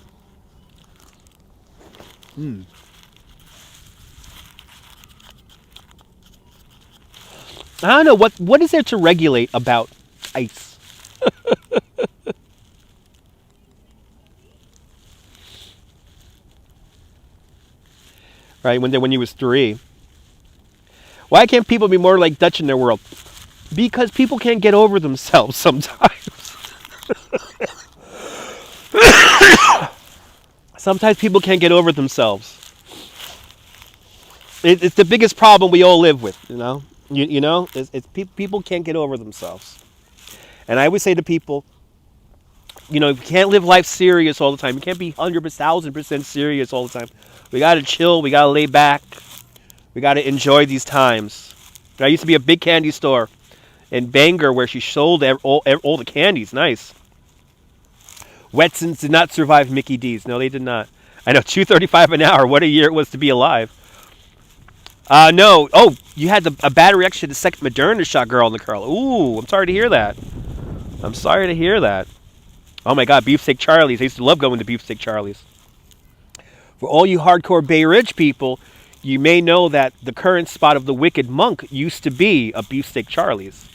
I don't know, what is there to regulate about ice? Right, when you was 3. Why can't people be more like Dutch in their world? Because people can't get over themselves sometimes. Sometimes people can't get over themselves. It's the biggest problem we all live with, you know? It's people can't get over themselves. And I would say to people, you can't live life serious all the time. You can't be 1,000% serious all the time. We got to chill. We got to lay back. We got to enjoy these times. There used to be a big candy store in Bangor where she sold all the candies. Nice. Wetsons did not survive Mickey D's. No, they did not. I know, $2.35 an hour. What a year it was to be alive. No. Oh, you had a bad reaction to the second Moderna shot, girl in the curl. Ooh, I'm sorry to hear that. Oh my God, Beefsteak Charlie's. I used to love going to Beefsteak Charlie's. For all you hardcore Bay Ridge people, you may know that the current spot of the Wicked Monk used to be a Beefsteak Charlie's.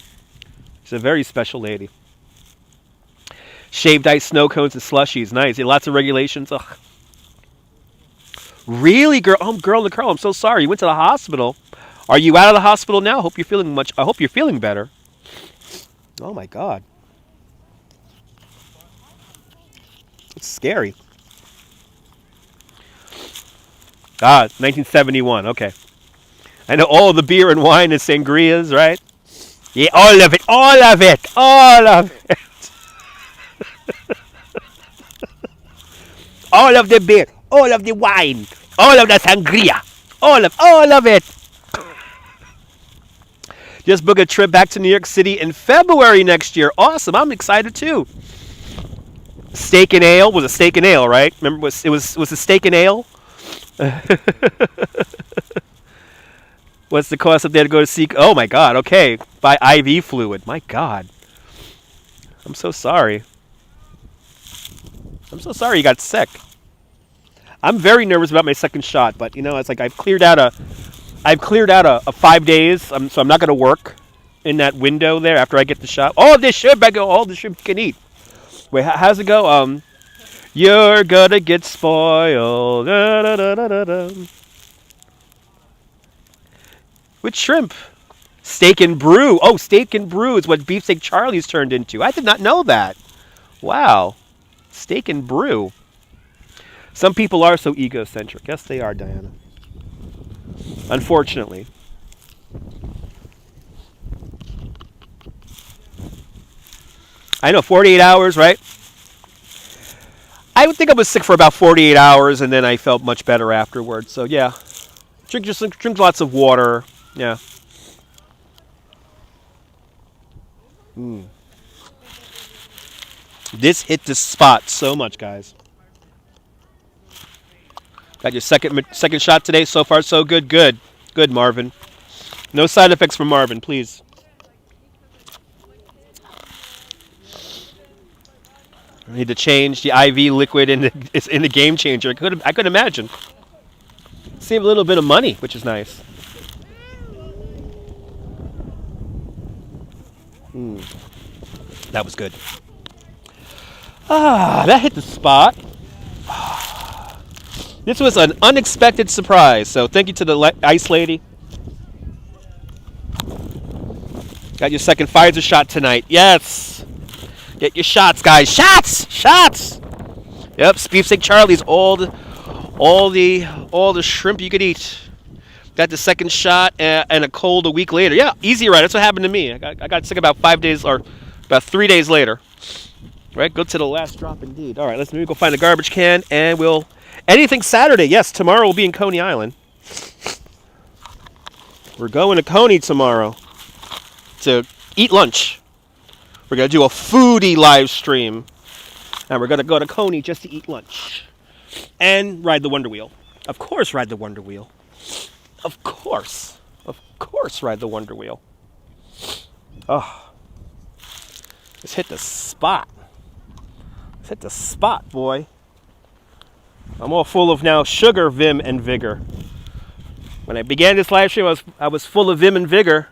She's a very special lady. Shaved ice, snow cones, and slushies. Nice. Lots of regulations. Ugh. Really, girl? Oh, girl in the curl. I'm so sorry. You went to the hospital. Are you out of the hospital now? I hope you're feeling better. Oh my God. It's scary. 1971. Okay. I know all the beer and wine and sangrias, right? Yeah, all of it. All of it. All of the beer, all of the wine, all of the sangria, all of it. Just book a trip back to New York City in February next year. Awesome, I'm excited too. Steak and ale was a steak and ale, right? Remember, it was a steak and ale. What's the cost up there to go to see? Oh my God. Okay, buy IV fluid. My God. I'm so sorry. I'm so sorry you got sick. I'm very nervous about my second shot, but you know, it's like I've cleared out a 5 days, so I'm not going to work in that window there after I get the shot. Oh, this shrimp, I go. All the shrimp can eat. Wait, how's it go? You're gonna get spoiled. Da, da, da, da, da, da. With shrimp. Steak and brew. Oh, steak and brew is what Beefsteak Charlie's turned into. I did not know that. Wow. Steak and brew. Some people are so egocentric. Yes, they are, Diana. Unfortunately. I know, 48 hours, right? I would think I was sick for about 48 hours, and then I felt much better afterwards. So, yeah. Drink lots of water. Yeah. This hit the spot so much, guys. Got your second shot today. So far, so good. Good, Marvin. No side effects from Marvin, please. I need to change the IV liquid in the game changer. I could imagine. Save a little bit of money, which is nice. That was good. That hit the spot. This was an unexpected surprise, so thank you to the ice lady. Got your second Pfizer shot tonight. Yes. Get your shots, guys. Shots. Yep, Beefsteak Charlie's all the shrimp you could eat. Got the second shot and a cold a week later. Yeah, easy ride. That's what happened to me. I got sick about 5 days or about 3 days later. Right, go to the last drop indeed. All right, let's maybe go find a garbage can and we'll anything Saturday. Yes, tomorrow we'll be in Coney Island. We're going to Coney tomorrow to eat lunch. We're going to do a foodie live stream. And we're going to go to Coney just to eat lunch. And ride the Wonder Wheel. Of course, ride the Wonder Wheel. Of course ride the Wonder Wheel. Oh. Just hit the spot. Just hit the spot, boy. I'm all full of now sugar, vim, and vigor. When I began this live stream, I was full of vim and vigor.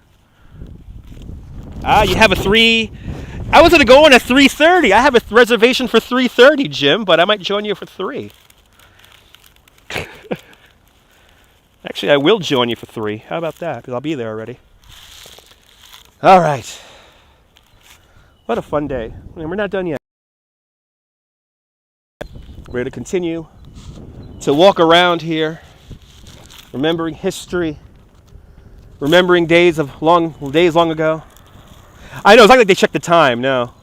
You have a 3... I was going to go on at 3:30. I have a reservation for 3:30, Jim, but I might join you for 3. Actually, I will join you for 3. How about that? Because I'll be there already. All right. What a fun day. And we're not done yet. We're going to continue to walk around here, remembering history, remembering days long ago. I know, it's not like they checked the time, no.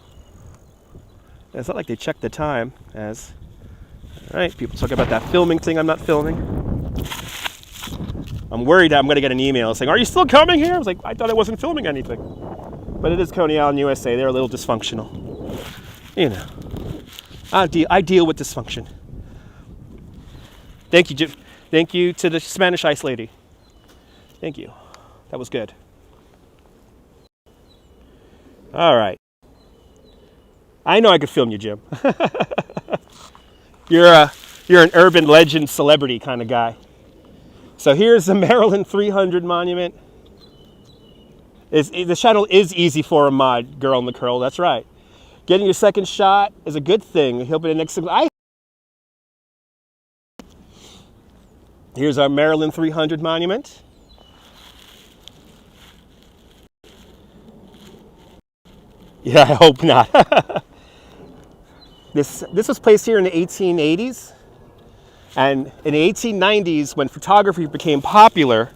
It's not like they checked the time as... All right, people talk about that filming thing I'm not filming. I'm worried that I'm going to get an email saying, are you still coming here? I was like, I thought I wasn't filming anything. But it is Coney Island, USA. They're a little dysfunctional. You know. I deal with dysfunction. Thank you, Jim. Thank you to the Spanish ice lady. Thank you. That was good. All right. I know I could film you, Jim. You're an urban legend celebrity kind of guy. So here's the Maryland 300 monument. The channel is easy for a mod, girl in the curl. That's right. Getting your second shot is a good thing. He'll be the next. Here's our Maryland 300 monument. Yeah, I hope not. This was placed here in the 1880s. And in the 1890s, when photography became popular,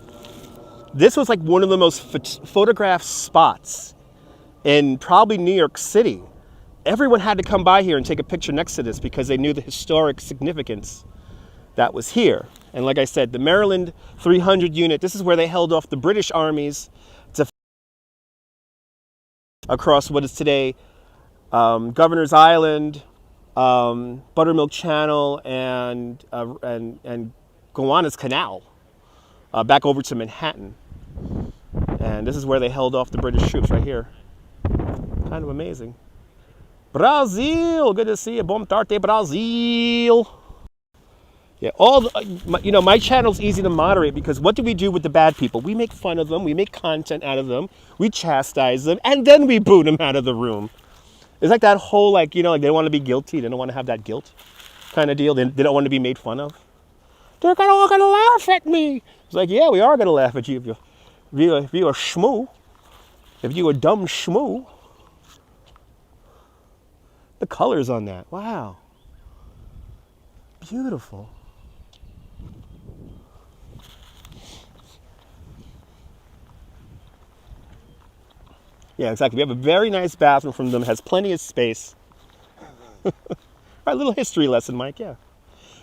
this was like one of the most photographed spots in probably New York City. Everyone had to come by here and take a picture next to this because they knew the historic significance that was here. And like I said, the Maryland 300 unit, this is where they held off the British armies across what is today Governor's Island, Buttermilk Channel, and Gowanus Canal, back over to Manhattan. And this is where they held off the British troops right here. Kind of amazing. Brazil, good to see you. Bom tarde, Brazil. Yeah, my channel's easy to moderate because what do we do with the bad people? We make fun of them, we make content out of them, we chastise them, and then we boot them out of the room. It's like that whole, like they don't want to be guilty, they don't want to have that guilt kind of deal. They don't want to be made fun of. They're all gonna laugh at me. It's like, yeah, we are gonna laugh at you if you're a shmoo, if you're a dumb shmoo. The colors on that, wow, beautiful. Yeah, exactly. We have a very nice bathroom from them. Has plenty of space. All right, little history lesson, Mike. Yeah,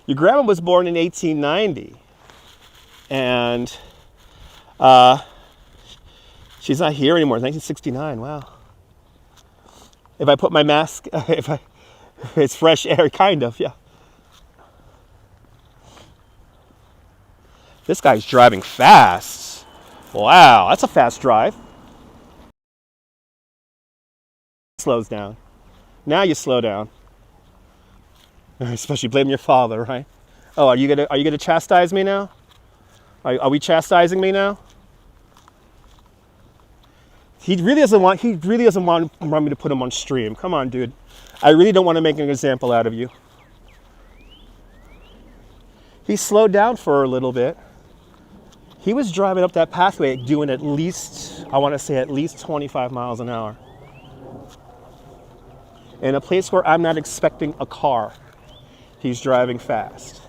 your grandma was born in 1890, and she's not here anymore. It's 1969. Wow. If I put my mask, it's fresh air, kind of. Yeah. This guy's driving fast. Wow, that's a fast drive. Slows down. Now you slow down. Especially blaming your father, right? Oh, are you gonna chastise me now? Are we chastising me now? He really doesn't want me to put him on stream. Come on, dude. I really don't want to make an example out of you. He slowed down for a little bit. He was driving up that pathway doing at least 25 miles an hour. In a place where I'm not expecting a car, he's driving fast.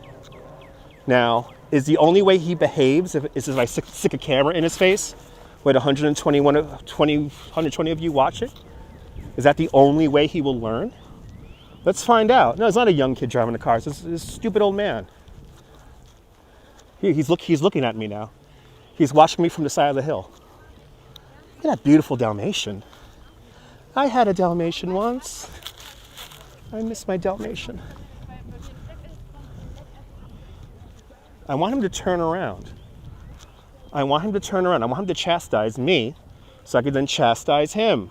Now, is the only way he behaves if I stick a camera in his face with 120 of you watch it? Is that the only way he will learn? Let's find out. No, it's not a young kid driving a car. It's this stupid old man. He's looking at me now. He's watching me from the side of the hill. Look at that beautiful Dalmatian. I had a Dalmatian once. I miss my Dalmatian. I want him to turn around. I want him to chastise me so I can then chastise him.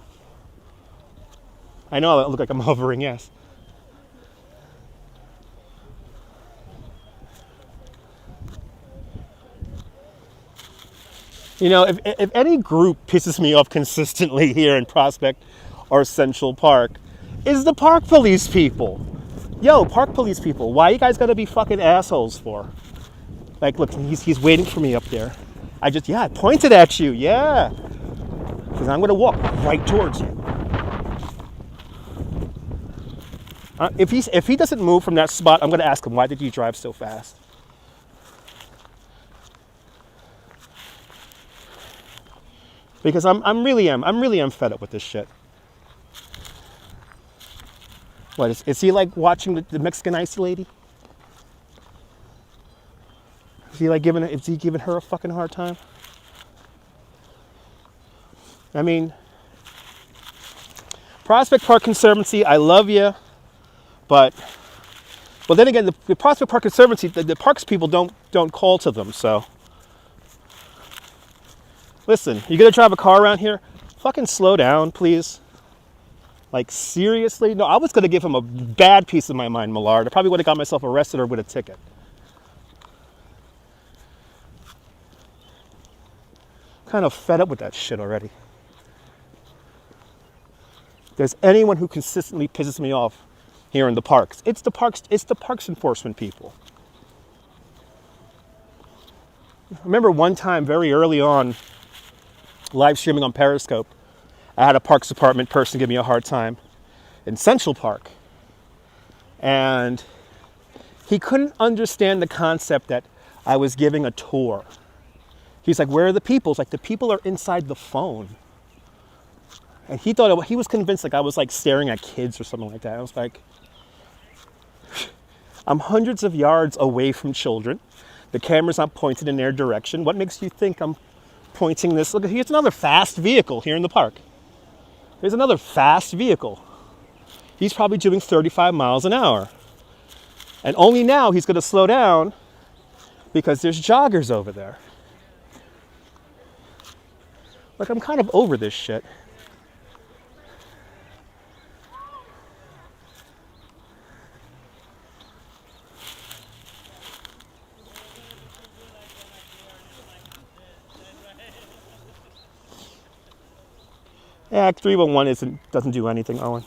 I know I look like I'm hovering, yes. If any group pisses me off consistently here in Prospect or Central Park, is the park police people. Yo, park police people, why you guys gotta be fucking assholes for? Like, look, he's waiting for me up there. I pointed at you, yeah. Because I'm gonna walk right towards you. If he doesn't move from that spot, I'm gonna ask him, why did you drive so fast? Because I'm really fed up with this shit. What is he like watching the Mexican ice lady? Is he giving her a fucking hard time? I mean, Prospect Park Conservancy, I love you, but then again, the Prospect Park Conservancy, the parks people don't call to them, so. Listen, you gonna drive a car around here? Fucking slow down, please. Like, seriously? No, I was gonna give him a bad piece of my mind, Millard. I probably would have got myself arrested or with a ticket. Kind of fed up with that shit already. If there's anyone who consistently pisses me off here in the parks, it's the parks enforcement people. I remember one time very early on, live streaming on Periscope, I had a Parks Department person give me a hard time in Central Park. And he couldn't understand the concept that I was giving a tour. He's like, where are the people? It's like, the people are inside the phone. And he was convinced like I was like staring at kids or something like that. I was like, I'm hundreds of yards away from children. The camera's not pointed in their direction. What makes you think I'm pointing this? Look, here's another fast vehicle here in the park. There's another fast vehicle. He's probably doing 35 miles an hour. And only now he's going to slow down because there's joggers over there. Like, I'm kind of over this shit. Yeah, Act 311 doesn't do anything, Owen.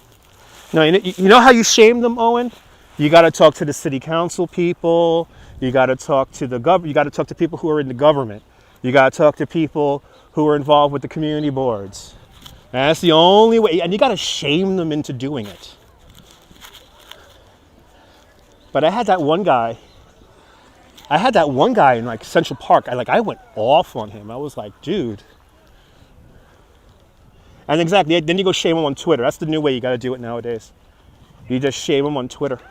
No, you know how you shame them, Owen? You got to talk to the city council people. You got to talk to the you got to talk to people who are in the government. You got to talk to people who are involved with the community boards. And that's the only way. And you got to shame them into doing it. But I had that one guy. In like Central Park. I went off on him. I was like, dude. And exactly, then you go shame them on Twitter. That's the new way you got to do it nowadays. You just shame them on Twitter.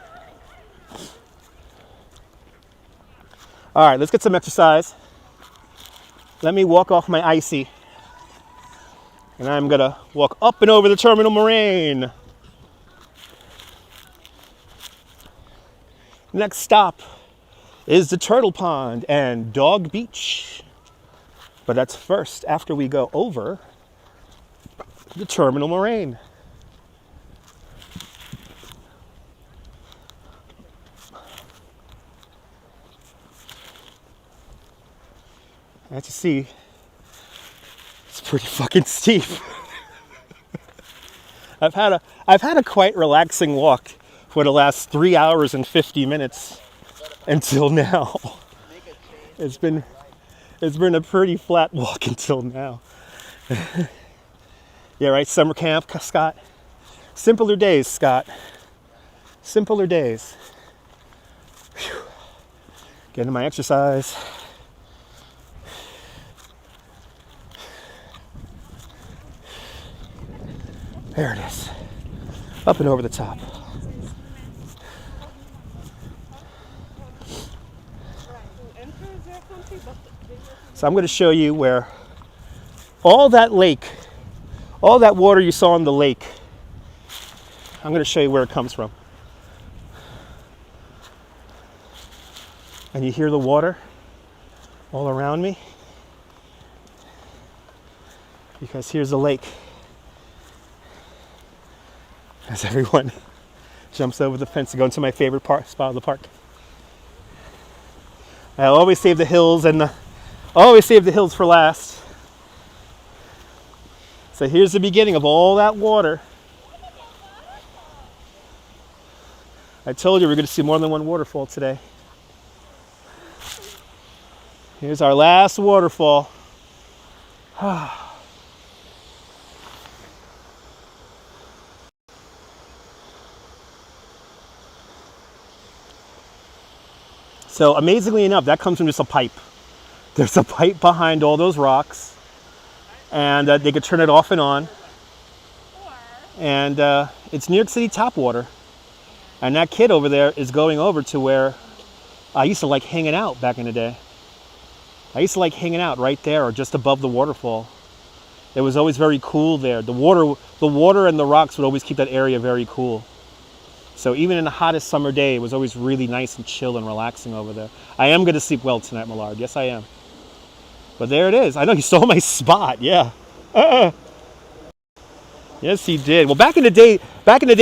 All right, let's get some exercise. Let me walk off my icy. And I'm going to walk up and over the terminal moraine. Next stop is the Turtle Pond and Dog Beach. But that's first after we go over the terminal moraine. As you see, it's pretty fucking steep. I've had a quite relaxing walk for the last 3 hours and 50 minutes until now. It's been a pretty flat walk until now. Yeah, right, summer camp, Scott. Simpler days, Scott. Simpler days. Whew. Getting my exercise. There it is. Up and over the top. So I'm going to show you where all that lake, all that water you saw in the lake, I'm going to show you where it comes from. And you hear the water all around me? Because here's the lake. As everyone jumps over the fence to go into my favorite spot of the park. I always save the hills for last. So here's the beginning of all that water. I told you we're going to see more than one waterfall today. Here's our last waterfall. So amazingly enough, that comes from just a pipe. There's a pipe behind all those rocks, and they could turn it off and on. And it's New York City tap water. And that kid over there is going over to where I used to like hanging out back in the day. I used to like hanging out right there or just above the waterfall. It was always very cool there. The water and the rocks would always keep that area very cool. So even in the hottest summer day, it was always really nice and chill and relaxing over there. I am going to sleep well tonight, Millard. Yes, I am. But there it is. I know you stole my spot. Yeah. Yes, he did. Well, back in the day,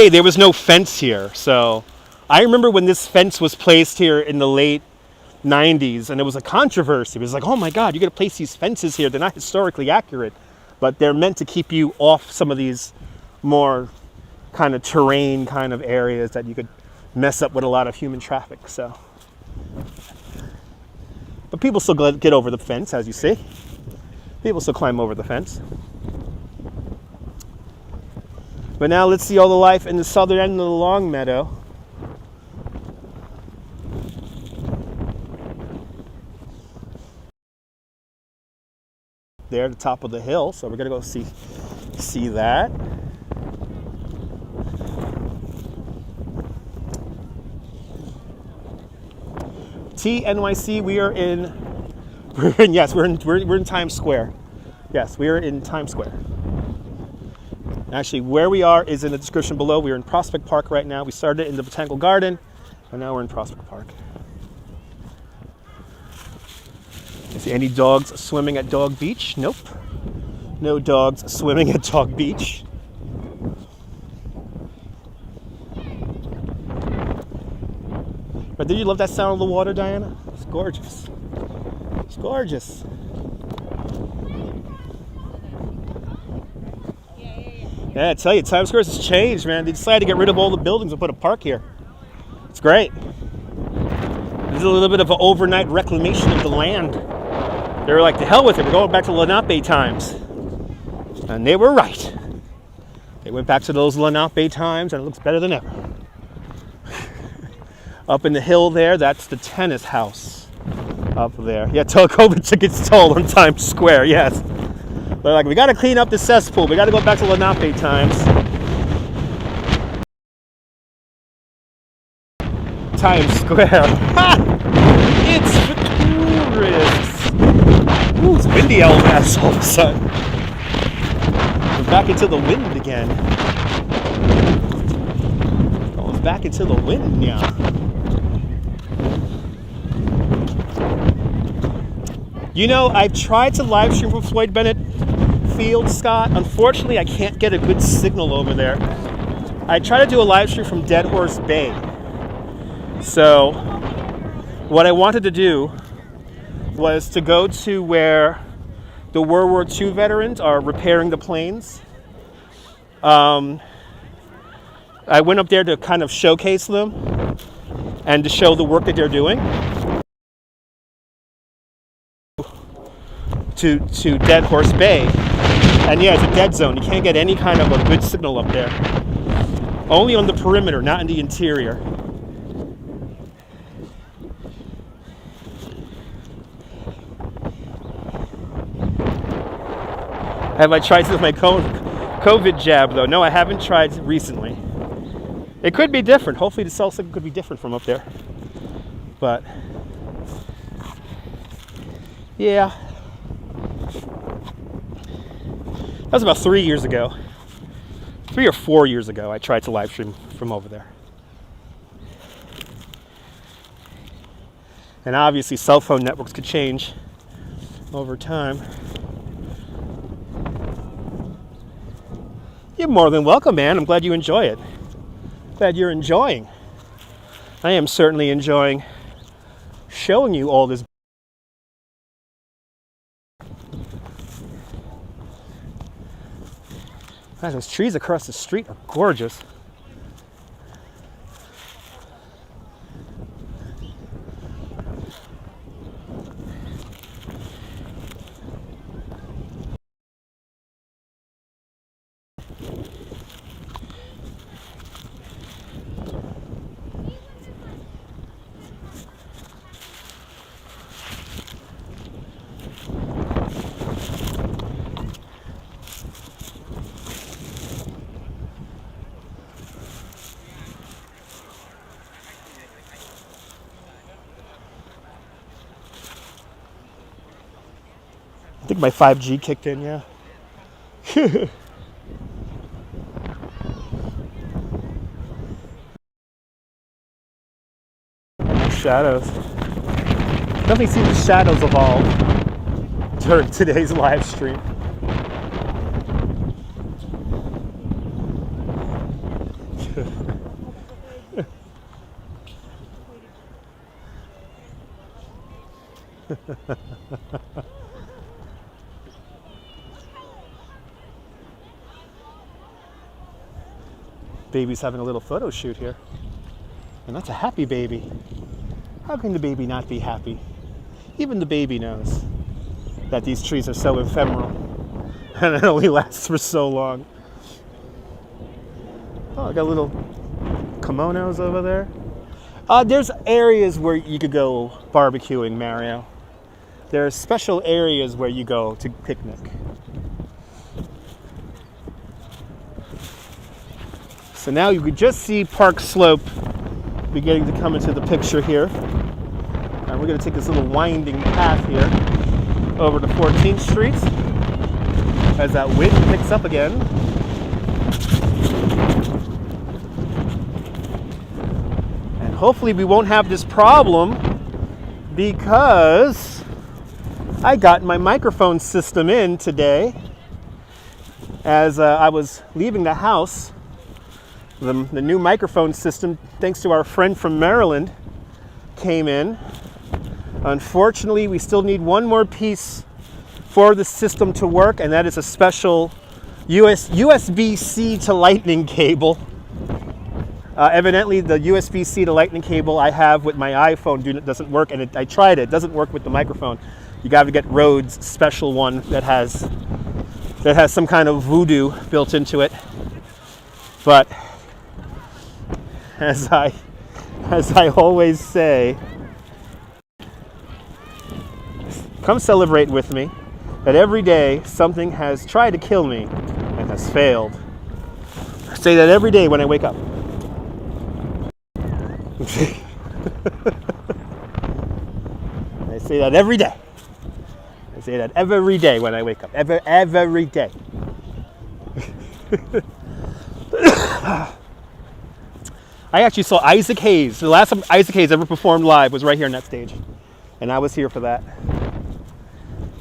there was no fence here. So I remember when this fence was placed here in the late 90s, and it was a controversy. It was like, oh my God, you're going to place these fences here. They're not historically accurate, but they're meant to keep you off some of these more kind of terrain kind of areas that you could mess up with a lot of human traffic. So, but people still get over the fence, as you see. People still climb over the fence. But now let's see all the life in the southern end of the Long Meadow. There at the top of the hill, so we're gonna go see that. NYC, we're in Times Square. Yes, we are in Times Square. Actually, where we are is in the description below. We're in Prospect Park right now. We started in the Botanical Garden, and now we're in Prospect Park. You see any dogs swimming at Dog Beach? Nope. No dogs swimming at Dog Beach. But did you love that sound of the water, Diana? It's gorgeous. It's gorgeous. Yeah, I tell you, Times Square has changed, man. They decided to get rid of all the buildings and put a park here. It's great. There's a little bit of an overnight reclamation of the land. They were like, to hell with it, we're going back to Lenape times. And they were right. They went back to those Lenape times, and it looks better than ever. Up in the hill there, that's the tennis house up there. Yeah, COVID took its toll on Times Square, yes. They're like, we got to clean up the cesspool. We got to go back to Lenape times. Times Square. Ha! It's for tourists. Ooh, it's windy out there all of a sudden. We're back into the wind again. Going back into the wind now. You know, I've tried to live stream from Floyd Bennett Field, Scott. Unfortunately, I can't get a good signal over there. I tried to do a live stream from Dead Horse Bay. So, what I wanted to do was to go to where the World War II veterans are repairing the planes. I went up there to kind of showcase them and to show the work that they're doing. To Dead Horse Bay, and yeah, it's a dead zone. You can't get any kind of a good signal up there. Only on the perimeter, not in the interior. Have I tried with my COVID jab though? No, I haven't tried recently. It could be different. Hopefully the cell signal could be different from up there. But yeah. That was about 3 years ago. 3 or 4 years ago, I tried to live stream from over there. And obviously, cell phone networks could change over time. You're more than welcome, man. I'm glad you enjoy it. Glad you're enjoying. I am certainly enjoying showing you all this. God, those trees across the street are gorgeous. I think my 5G kicked in, yeah. Shadows. Definitely see the shadows of all during today's live stream. Baby's having a little photo shoot here. And that's a happy baby. How can the baby not be happy? Even the baby knows that these trees are so ephemeral and it only lasts for so long. Oh, I got little kimonos over there. There's areas where you could go barbecuing, Mario. There are special areas where you go to picnic. So now you could just see Park Slope beginning to come into the picture here. And we're going to take this little winding path here over to 14th Street as that wind picks up again. And hopefully we won't have this problem because I got my microphone system in today As I was leaving the house, the new microphone system, thanks to our friend from Maryland, came in. Unfortunately, we still need one more piece for the system to work, and that is a special USB-C to lightning cable. Evidently, the USB-C to lightning cable I have with my iPhone doesn't work, and I tried it. It doesn't work with the microphone. You got to get Rode's special one that has some kind of voodoo built into it. But as I always say, come celebrate with me that every day something has tried to kill me and has failed. I say that every day when I wake up. I say that every day. I say that every day when I wake up. Every day. I actually saw Isaac Hayes. The last time Isaac Hayes ever performed live was right here on that stage. And I was here for that.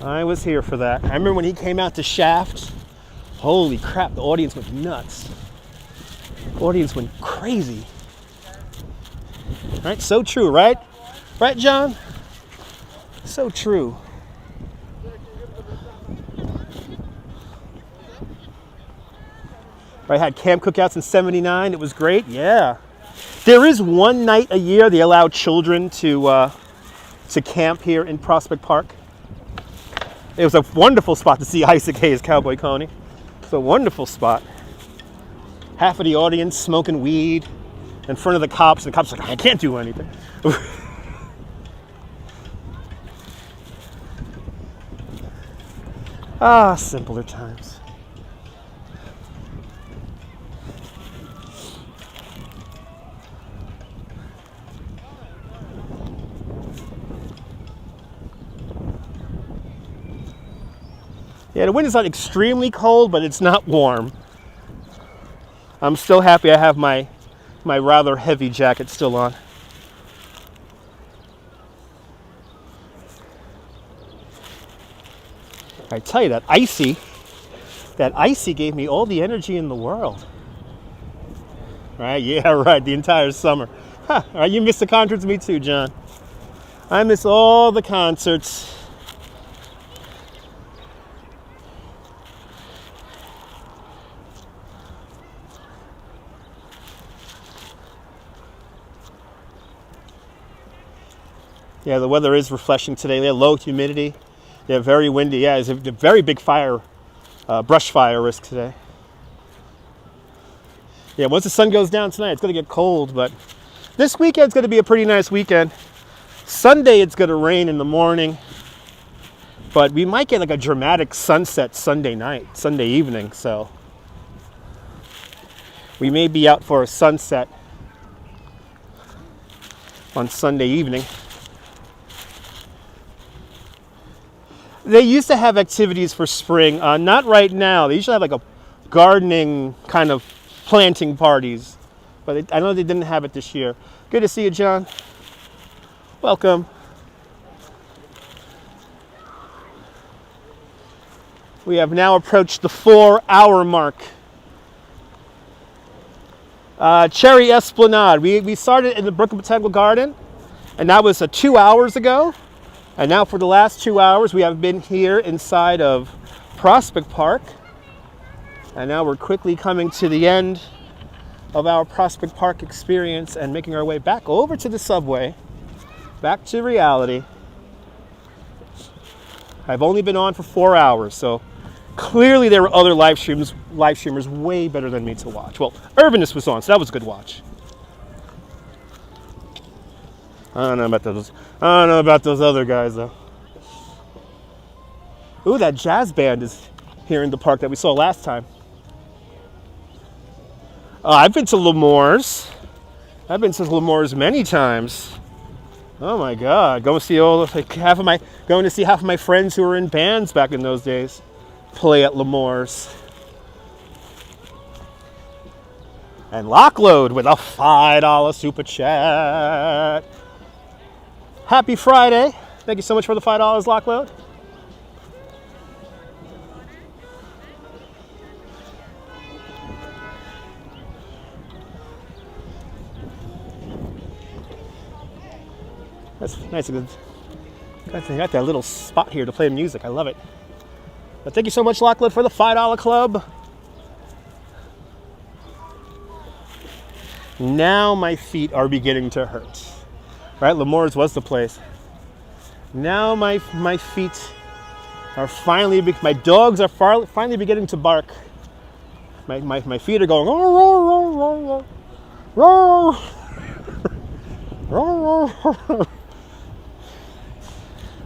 I was here for that. I remember when he came out to Shaft. Holy crap, the audience went nuts. The audience went crazy. Right? So true, right? Right, John? So true. I had camp cookouts in '79. It was great. Yeah. There is one night a year they allow children to camp here in Prospect Park. It was a wonderful spot to see Isaac Hayes, Cowboy Coney. It's a wonderful spot. Half of the audience smoking weed in front of the cops, and the cops are like, I can't do anything. Ah, simpler times. Yeah, the wind is not extremely cold, but it's not warm. I'm still happy I have my rather heavy jacket still on. I tell you, that icy gave me all the energy in the world. Right? Yeah, right, the entire summer. Huh, right, you miss the concerts? Me too, John. I miss all the concerts. Yeah, the weather is refreshing today. They have low humidity. They're very windy. Yeah, it's a very big fire, brush fire risk today. Yeah, once the sun goes down tonight, it's going to get cold, but this weekend's going to be a pretty nice weekend. Sunday, it's going to rain in the morning, but we might get like a dramatic sunset Sunday evening, so we may be out for a sunset on Sunday evening. They used to have activities for spring, not right now. They usually have like a gardening kind of planting parties, but I know they didn't have it this year. Good to see you, John. Welcome. We have now approached the 4-hour mark. Cherry Esplanade. We started in the Brooklyn Botanical Garden, and that was 2 hours ago. And now for the last 2 hours, we have been here inside of Prospect Park. And now we're quickly coming to the end of our Prospect Park experience and making our way back over to the subway, back to reality. I've only been on for 4 hours, so clearly there were other live streamers way better than me to watch. Well, Urbanist was on, so that was a good watch. I don't know about those other guys, though. Ooh, that jazz band is here in the park that we saw last time. I've been to L'Amour's. I've been to L'Amour's many times. Oh my God, going to see half of my friends who were in bands back in those days play at L'Amour's. And Lockload with a $5 super chat. Happy Friday. Thank you so much for the $5, Lockload. That's nice. Got that little spot here to play music. I love it. But thank you so much, Lachlan, for the $5 club. Now my feet are beginning to hurt. Right, Lemore's was the place. Now my feet are finally, my dogs are finally beginning to bark. My feet are going, roar, roar, roar, roar, roar, roar, roar.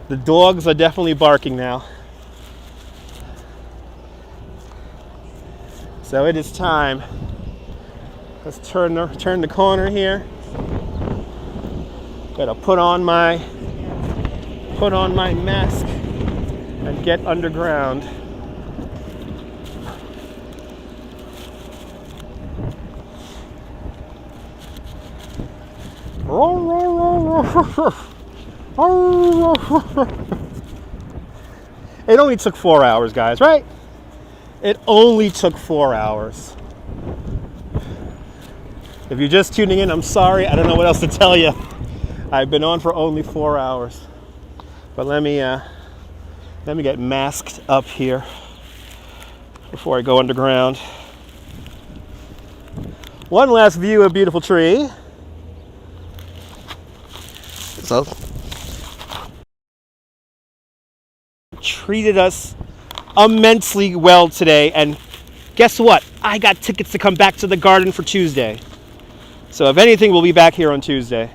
The dogs are definitely barking now. So it is time. Let's turn the corner here. Gotta put on my mask and get underground. It only took 4 hours, guys, right? It only took 4 hours. If you're just tuning in, I'm sorry. I don't know what else to tell you. I've been on for only 4 hours. But let me get masked up here before I go underground. One last view of beautiful tree. So, treated us immensely well today, and guess what? I got tickets to come back to the garden for Tuesday. So if anything, we'll be back here on Tuesday.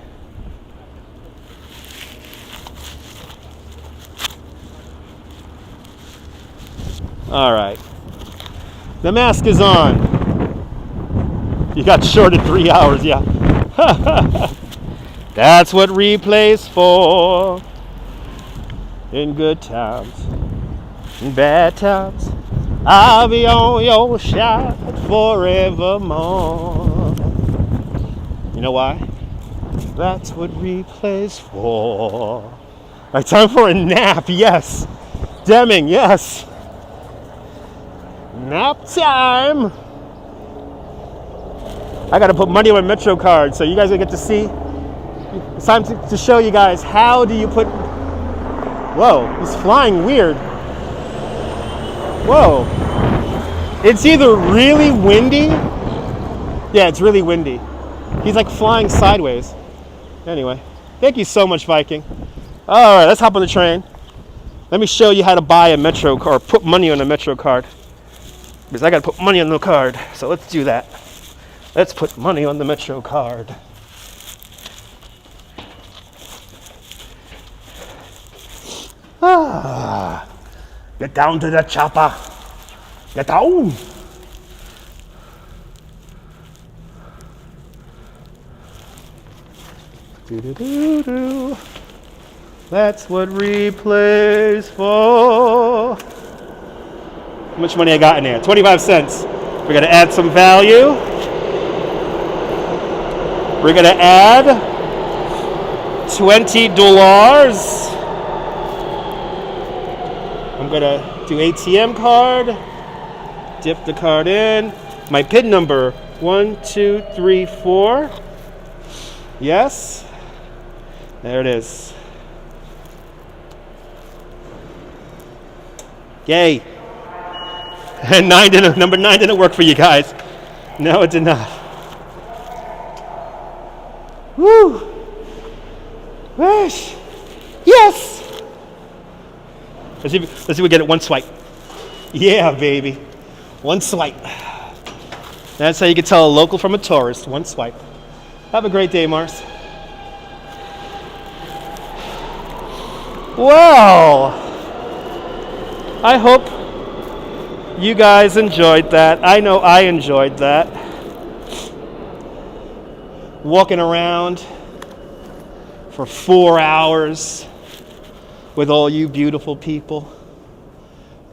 All right. The mask is on. You got shorted 3 hours, yeah. That's what replay's for. In good times, in bad times, I'll be on your side forevermore. You know why? That's what replay's for. All right, time for a nap, yes. Deming, yes. Nap time. I gotta put money on my Metro card, so you guys will get to see. It's time to show you guys how do you put. Whoa, he's flying weird. Whoa. It's either really windy. Yeah, it's really windy. He's like flying sideways. Anyway, thank you so much, Viking. All right, let's hop on the train. Let me show you how to buy a Metro card, or put money on a Metro card. Because I gotta put money on the card, so let's do that. Let's put money on the Metro card. Get down to the chopper. Get down. Do-do-do-do. That's what replay's for. How much money I got in there? 25 cents. We're gonna add some value. We're gonna add $20. I'm gonna do ATM card, dip the card in. My PIN number, 1234. Yes, there it is. Yay. And number 9 didn't work for you guys. No, it did not. Woo! Wish! Yes! Let's see if we get it one swipe. Yeah, baby. One swipe. That's how you can tell a local from a tourist. One swipe. Have a great day, Mars. Well, I hope you guys enjoyed that. I know I enjoyed that. Walking around for 4 hours with all you beautiful people.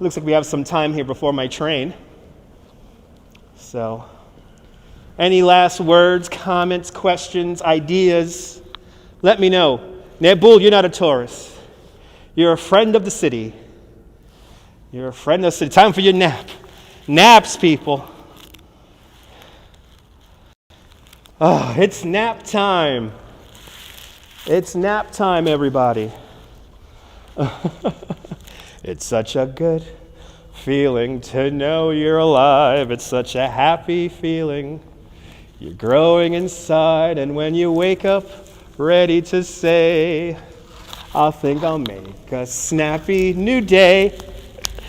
Looks like we have some time here before my train. So, any last words, comments, questions, ideas? Let me know. Nebul, you're not a tourist. You're a friend of the city. You're a friend of the city. Time for your nap. Naps, people. Oh, it's nap time. It's nap time, everybody. It's such a good feeling to know you're alive. It's such a happy feeling. You're growing inside, and when you wake up, ready to say, I think I'll make a snappy new day.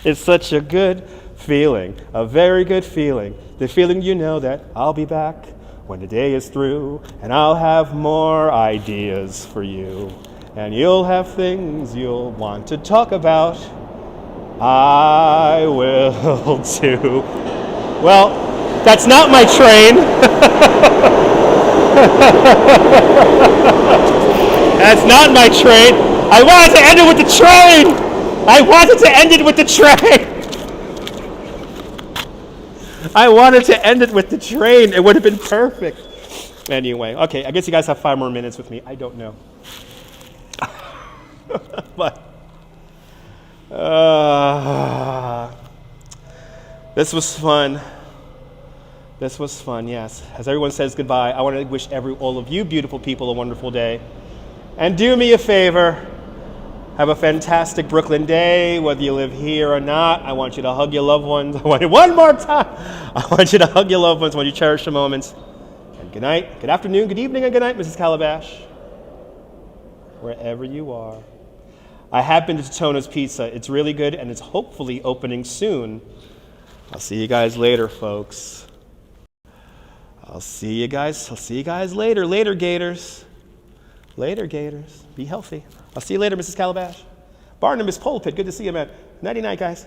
It's such a good feeling, a very good feeling. The feeling you know that I'll be back when the day is through, and I'll have more ideas for you. And you'll have things you'll want to talk about. I will too. Well, that's not my train. That's not my train. I wanted to end it with the train. I wanted to end it with the train. I wanted to end it with the train. It would have been perfect. Anyway, okay, I guess you guys have 5 more minutes with me. I don't know. But this was fun. This was fun, yes. As everyone says goodbye, I want to wish all of you beautiful people a wonderful day. And do me a favor. Have a fantastic Brooklyn day, whether you live here or not. I want you to hug your loved ones. I want you one more time. I want you to hug your loved ones when you cherish the moments. And good night, good afternoon, good evening, and good night, Mrs. Calabash. Wherever you are. I have been to Totono's Pizza. It's really good, and it's hopefully opening soon. I'll see you guys later, folks. I'll see you guys later. Later, Gators. Later, Gators. Be healthy. I'll see you later, Mrs. Calabash. Barnum, Miss Pulpit, good to see you, man. Nighty-night, guys.